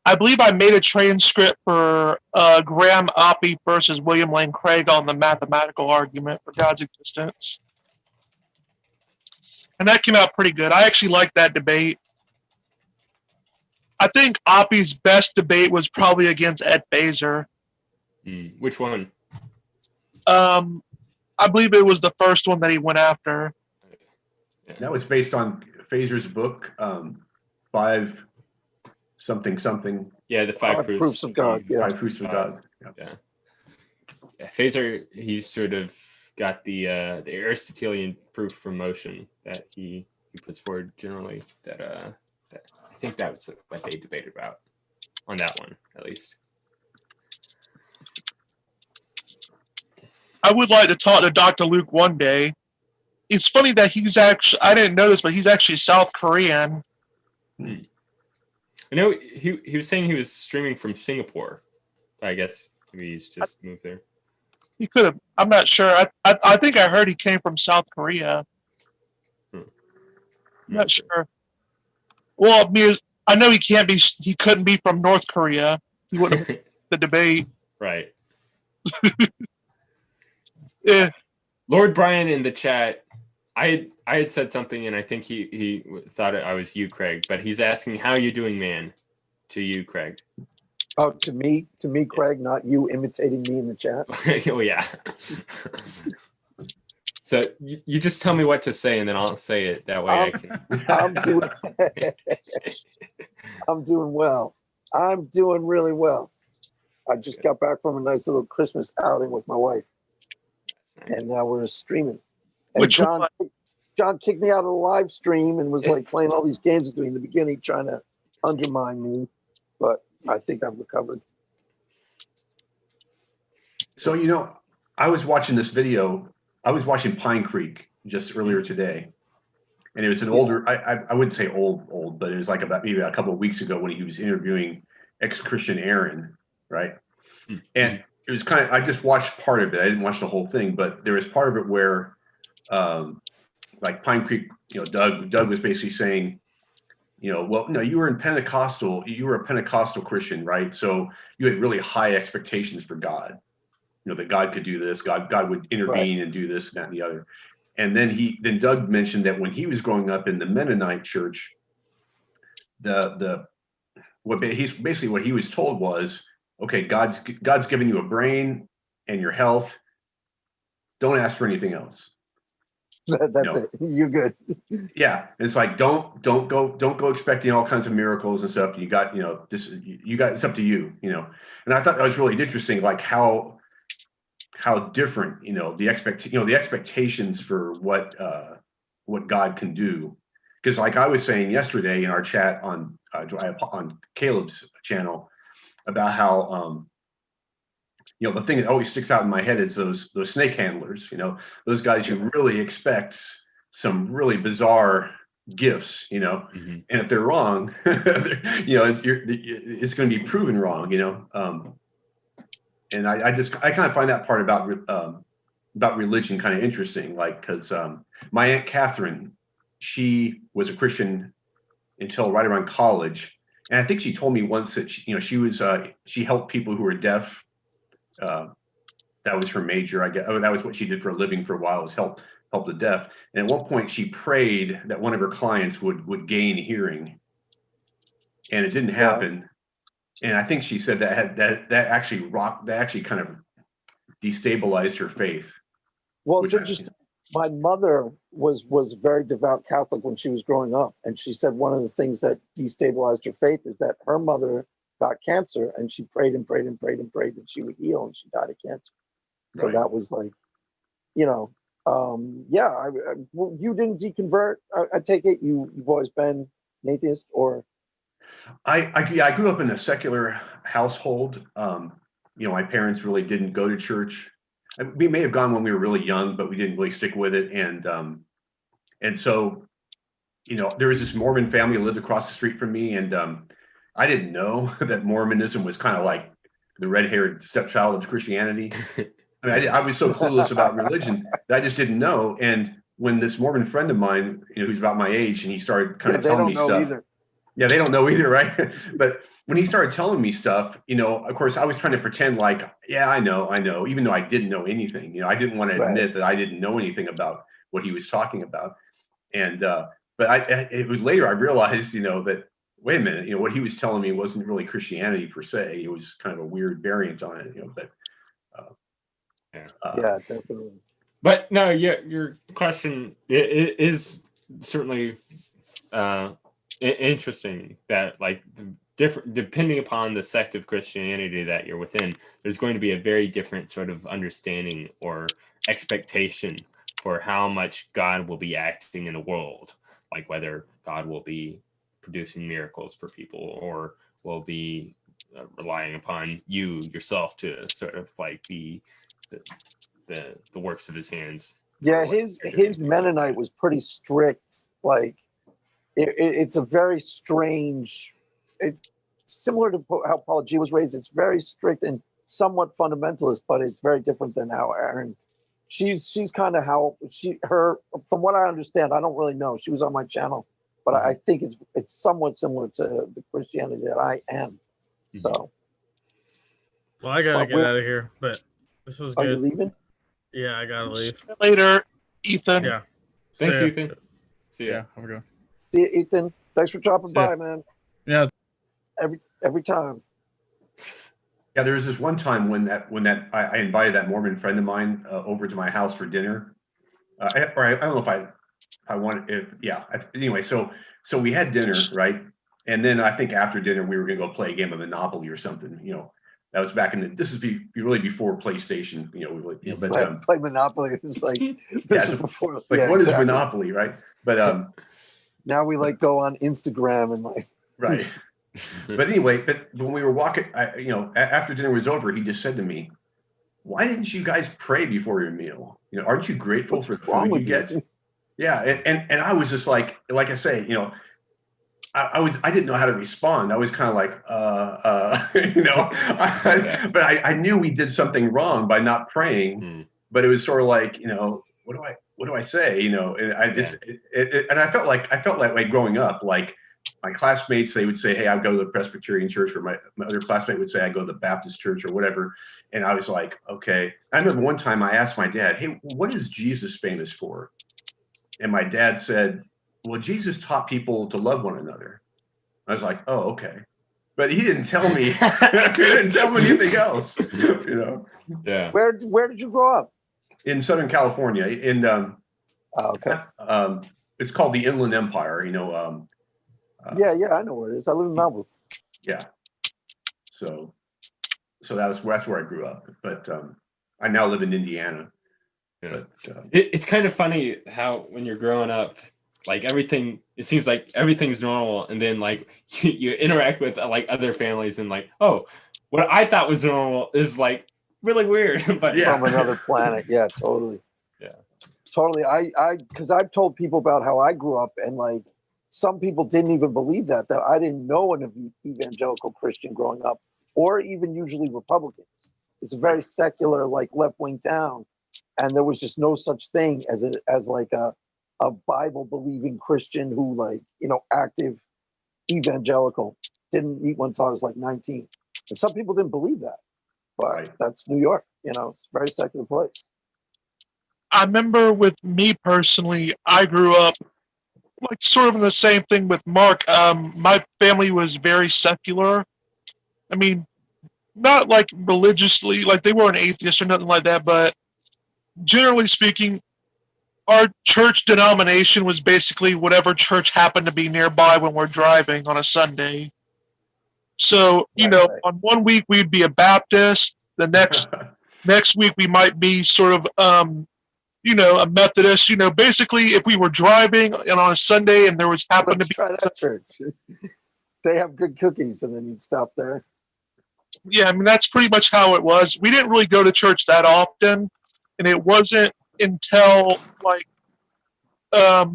I believe I made a transcript for Graham Oppie versus William Lane Craig on the mathematical argument for God's existence. And that came out pretty good. I actually liked that debate. I think Oppie's best debate was probably against Ed Fazer. Which one? I believe it was the first one that he went after. That was based on Fazer's book, 5 something. Yeah, the 5 proofs of God. Yeah. 5 proofs of God. Yeah. Fazer, he's sort of got the Aristotelian proof from motion that he puts forward generally. That I think that was what they debated about on that one, at least. I would like to talk to Dr. Luke one day. It's funny that he's actually, I didn't know this, but he's actually South Korean. I know he was saying he was streaming from Singapore. I guess maybe he's just moved there. He could have. I'm not sure. I think I heard he came from South Korea. I'm not sure. Well, I know he couldn't be from North Korea. He wouldn't have the debate. Right. Yeah. Lord Brian in the chat, I had said something, and I think he thought I was you, Craig, but he's asking, how you doing, man? To you, Craig. Oh, to me, Craig, not you imitating me in the chat. Oh, yeah. So you just tell me what to say, and then I'll say it. That way I can. I'm doing well. I'm doing really well. I just got back from a nice little Christmas outing with my wife. Nice. And now we're streaming. And John kicked me out of the live stream and was like playing all these games with me in the beginning, trying to undermine me. But I think I've recovered. So, I was watching this video. I was watching Pine Creek just earlier today. And it was an older, I wouldn't say old, but it was like about maybe a couple of weeks ago when he was interviewing ex-Christian Aaron, right? And it was kind of, I just watched part of it. I didn't watch the whole thing, but there was part of it where, like Pine Creek, Doug was basically saying, well, no, you were a Pentecostal Christian, right? So you had really high expectations for God, that God could do this, God would intervene and do this and that and the other. And then Doug mentioned that when he was growing up in the Mennonite church, what he was told was, okay, God's given you a brain and your health. Don't ask for anything else. That's it. You're good. Yeah, it's like don't go expecting all kinds of miracles and stuff. You got it's up to you. And I thought that was really interesting, like how different the expectations for what God can do. Because like I was saying yesterday in our chat on Caleb's channel about how the thing that always sticks out in my head is those snake handlers, those guys who really expect some really bizarre gifts, and if they're wrong, it's going to be proven wrong, and I kind of find that part about religion kind of interesting, like, because my Aunt Catherine, she was a Christian until right around college, And I think she told me once that she helped people who were deaf. That was her major, I guess. Oh, that was what she did for a living for a while, was help the deaf. And at one point, she prayed that one of her clients would gain hearing, and it didn't happen. And I think she said that actually kind of destabilized her faith. Well, it's interesting. My mother was very devout Catholic when she was growing up, and she said one of the things that destabilized her faith is that her mother got cancer, and she prayed and prayed and prayed and prayed that she would heal, and she died of cancer. So that was like, well, you didn't deconvert. I take it you've always been an atheist, or? I grew up in a secular household. My parents really didn't go to church. We may have gone when we were really young, but we didn't really stick with it. And so, there was this Mormon family who lived across the street from me, and I didn't know that Mormonism was kind of like the red-haired stepchild of Christianity. I mean, I was so clueless about religion that I just didn't know. And when this Mormon friend of mine, who's about my age, and he started kind of telling me stuff. Either. Yeah, they don't know either, right? But when he started telling me stuff, of course, I was trying to pretend like, yeah, I know, even though I didn't know anything. I didn't want to admit that I didn't know anything about what he was talking about. And but it was later I realized, that wait a minute, what he was telling me wasn't really Christianity per se. It was kind of a weird variant on it, but. Yeah, definitely. But no, your question is certainly interesting. That like different, depending upon the sect of Christianity that you're within, there's going to be a very different sort of understanding or expectation for how much God will be acting in the world, like whether God will be producing miracles for people or will be relying upon you yourself to sort of like be the works of his hands. Yeah, his Mennonite was pretty strict. Like it's a very strange. It's similar to how Paul G was raised. It's very strict and somewhat fundamentalist, but it's very different than how Aaron. She's kind of how from what I understand. I don't really know. She was on my channel, but I think it's somewhat similar to the Christianity that I am. So. Well, I gotta get out of here, but this was good. Are you leaving? Yeah, I gotta leave. See you later, Ethan. Yeah. Thanks, Ethan. See ya. Yeah, have a good one. See you, Ethan. Thanks for dropping by, man. Yeah. Every time. Yeah, there was this one time when I invited that Mormon friend of mine over to my house for dinner. I don't know if I want anyway. So we had dinner, right? And then I think after dinner we were gonna go play a game of Monopoly or something. That was back in this is really before PlayStation. Play Monopoly. It's like this is before. Like what is Monopoly, right? But now we go on Instagram and right. But anyway, but when we were walking, after dinner was over, he just said to me, "Why didn't you guys pray before your meal? Aren't you grateful for the food you get?" Yeah, and I was just like I say, I didn't know how to respond. I was kind of like, but I knew we did something wrong by not praying. But it was sort of like, what do I say? And I just, and I felt that way growing up. Like my classmates, they would say, "Hey, I go to the Presbyterian church," or my other classmate would say, "I go to the Baptist church," or whatever. And I was like, okay. I remember one time I asked my dad, "Hey, what is Jesus famous for?" And my dad said, "Well, Jesus taught people to love one another." I was like, "Oh, okay," but he didn't tell me. He didn't tell me anything else. Yeah. Where did you grow up? In Southern California. Okay. It's called the Inland Empire. Yeah, I know where it is. I live in Malibu. Yeah. So that's where I grew up, but I now live in Indiana. Yeah. But, it's kind of funny how when you're growing up, like everything, it seems like everything's normal, and then like you interact with like other families, and like, oh, what I thought was normal is like really weird. But from another planet. Yeah, totally. Yeah, totally. Because I've told people about how I grew up, and like some people didn't even believe that I didn't know an evangelical Christian growing up, or even usually Republicans. It's a very secular, like left-wing town, and there was just no such thing as like a Bible believing Christian who active evangelical. didn't eat one until I was like 19. And some people didn't believe that, but that's New York. It's a very secular place. I remember with me personally, I grew up like sort of in the same thing with Mark. My family was very secular. I mean, not like religiously, like they weren't atheists or nothing like that, but generally speaking, our church denomination was basically whatever church happened to be nearby when we're driving on a Sunday. So, on one week we'd be a Baptist, the next week we might be sort of a Methodist. Basically if we were driving and on a Sunday and there was happened to be try that church. They have good cookies, and then you'd stop there. Yeah, I mean that's pretty much how it was. We didn't really go to church that often, and it wasn't until like it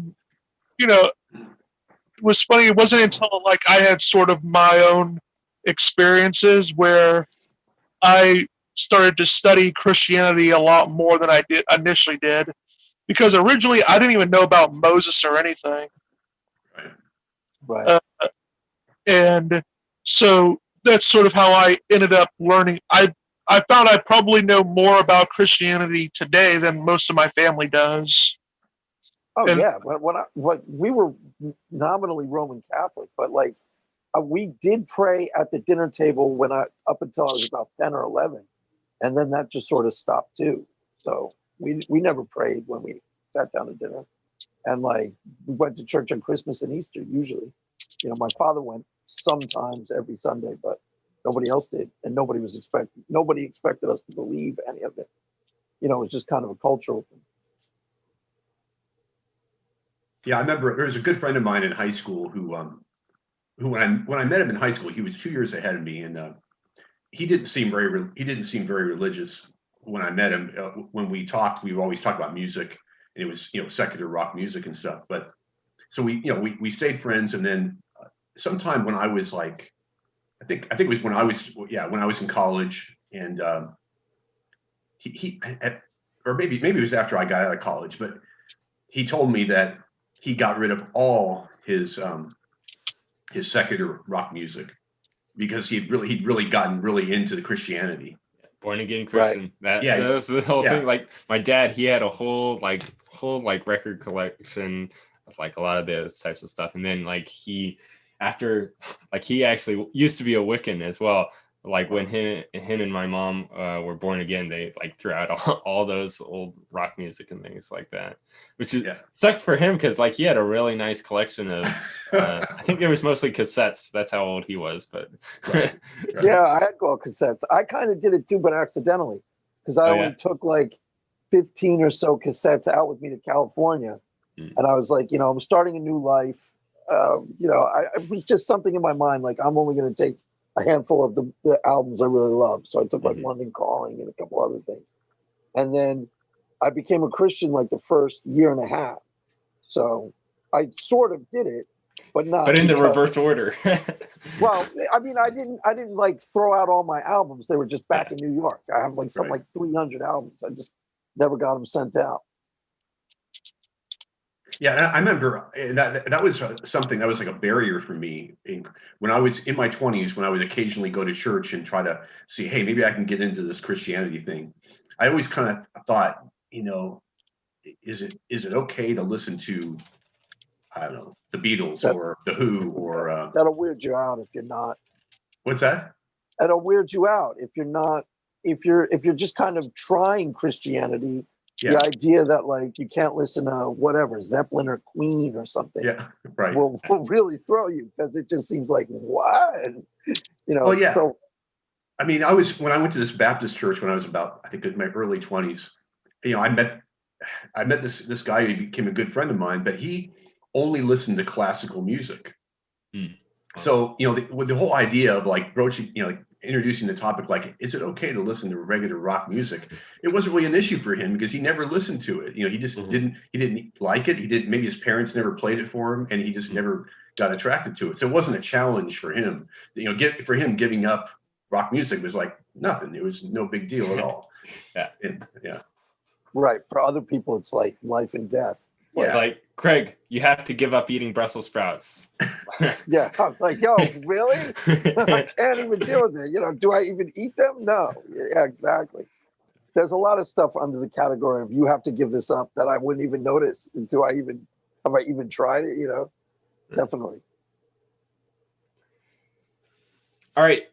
was funny. It wasn't until like I had sort of my own experiences where I started to study Christianity a lot more than I initially did, because originally I didn't even know about Moses or anything. Right. And so that's sort of how I ended up learning. I found I probably know more about Christianity today than most of my family does. Oh, yeah. We were nominally Roman Catholic, but like we did pray at the dinner table up until I was about 10 or 11. And then that just sort of stopped too. So we never prayed when we sat down to dinner. And like we went to church on Christmas and Easter usually. My father went sometimes every Sunday, but nobody else did. And nobody expected us to believe any of it. It was just kind of a cultural thing. Yeah, I remember there was a good friend of mine in high school who when I met him in high school, he was 2 years ahead of me, and he didn't seem very religious when I met him. When we talked, we always talked about music, and it was secular rock music and stuff. But so we stayed friends, and then sometime when I was like, I think it was when I was in college, and or maybe it was after I got out of college, but he told me that he got rid of all his secular rock music because he'd really gotten really into the Christianity. Born again Christian. Right. That was the whole thing. Like my dad, he had a whole record collection of like a lot of those types of stuff. And then like he actually used to be a Wiccan as well. Like when him and my mom were born again, they like threw out all those old rock music and things like that, which sucked for him because like he had a really nice collection of I think it was mostly cassettes. That's how old he was, but yeah, I had gold cassettes. I kind of did it too, but accidentally, because I only took like 15 or so cassettes out with me to California, and I was like, I'm starting a new life. It was just something in my mind like I'm only going to take a handful of the albums I really love. So I took like London Calling and a couple other things. And then I became a Christian like the first year and a half. So I sort of did it, but not. But in the reverse order. Well, I mean, I didn't like throw out all my albums. They were just back in New York. I have like something like 300 albums. I just never got them sent out. Yeah, I remember that was something that was like a barrier for me when I was in my 20s, when I would occasionally go to church and try to see, hey, maybe I can get into this Christianity thing. I always kind of thought, is it okay to listen to, I don't know, the Beatles or the Who or that'll weird you out if you're not. What's that? That'll weird you out if you're not. If you're just kind of trying Christianity. Yeah. The idea that like you can't listen to whatever Zeppelin or Queen or something, will really throw you because it just seems like what, Well, yeah. So, I mean, when I went to this Baptist church when I was about, I think in my early 20s. I met this guy who became a good friend of mine, but he only listened to classical music. So the whole idea of like broaching, introducing the topic like, is it okay to listen to regular rock music? It wasn't really an issue for him because he never listened to it. He just didn't like it. Maybe his parents never played it for him and he just never got attracted to it. So it wasn't a challenge for him. For him giving up rock music was like nothing. It was no big deal at all. Right. For other people, it's like life and death. It's like, Craig, you have to give up eating Brussels sprouts. Yeah, I'm like, yo, really? I can't even deal with it. You know, do I even eat them? No. Yeah, exactly. There's a lot of stuff under the category of you have to give this up that I wouldn't even notice. Have I even tried it? You know, definitely. All right.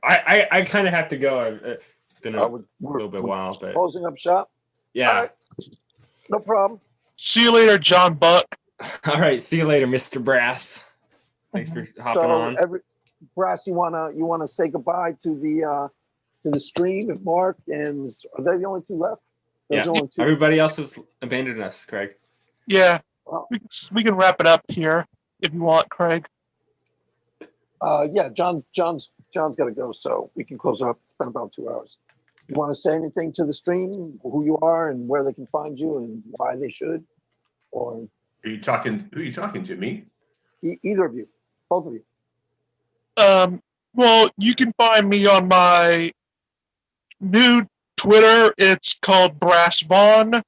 I kind of have to go. It's been a little bit while, but closing up shop. Yeah. All right. No problem. See you later, John Buck. All right. See you later, Mr. Brass. Thanks for hopping on. Brass, you wanna say goodbye to the stream and Mark, and are they the only two left? Yeah. Everybody else has abandoned us, Craig. Yeah. We can wrap it up here if you want, Craig. Yeah, John's got to go, so we can close it up. It's been about 2 hours. You want to say anything to the stream, who you are and where they can find you and why they should? Or who are you talking to? Me? Either of you, both of you. Well, you can find me on my new Twitter. It's called Brass Vaughn.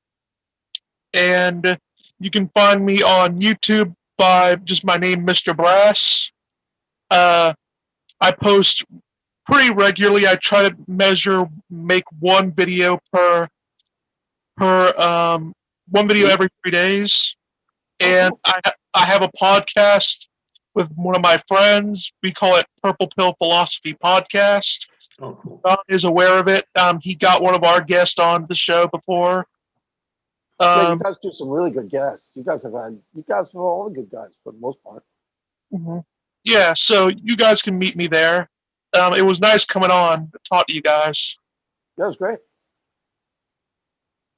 And you can find me on YouTube by just my name, Mr. Brass. I post pretty regularly. I try to make one video one video every 3 days. And I have a podcast with one of my friends. We call it Purple Pill Philosophy Podcast. Oh, cool. Don is aware of it. He got one of our guests on the show before. Yeah, you guys do some really good guests. You guys have all the good guys for the most part. Mm-hmm. Yeah, so you guys can meet me there. It was nice coming on to talk to you guys. That was great.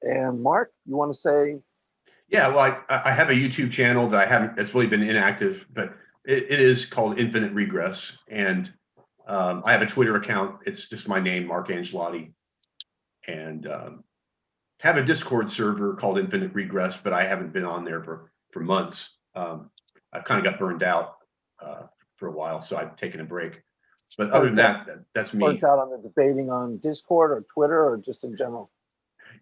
And Mark, you want to say? Yeah, well, I have a YouTube channel that it's really been inactive, but it is called Infinite Regress. And I have a Twitter account. It's just my name, Mark Angelotti. And have a Discord server called Infinite Regress, but I haven't been on there for months. I kind of got burned out for a while, so I've taken a break. But other than that, that's me. Burnt out on the debating on Discord or Twitter or just in general?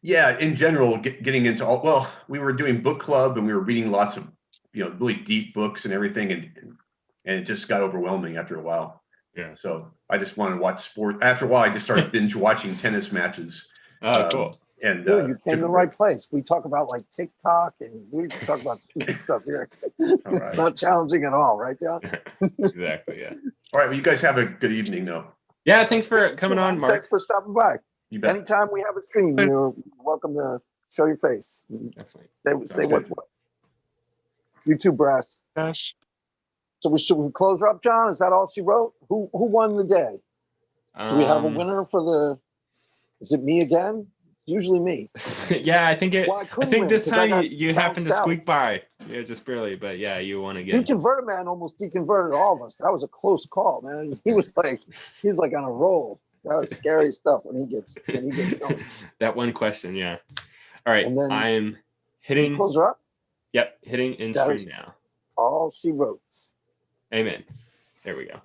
Yeah, in general, getting into we were doing book club and we were reading lots of, really deep books and everything. And it just got overwhelming after a while. Yeah. So I just wanted to watch sport. After a while, I just started binge watching tennis matches. Oh, cool. And you came to the right place. We talk about like TikTok and we talk about stupid stuff here. It's not challenging at all, right, John? Exactly, yeah. All right, well, you guys have a good evening, though. Yeah, thanks for coming on, Mark. Thanks for stopping by. You bet. Anytime we have a stream, you're welcome to show your face. Definitely. Say what's what. You too, Brass. Yes. So should we close her up, John? Is that all she wrote? Who won the day? Do we have a winner for is it me again? It's usually me. Yeah, I think this time you happened to squeak out. by. Yeah, just barely, but yeah, you won again. Deconverted man almost deconverted all of us. That was a close call, man. He was like on a roll. That was scary stuff when he gets going. That one question, yeah. All right, I'm hitting. Close her up. Yep, hitting in stream now. All she wrote. Amen. There we go.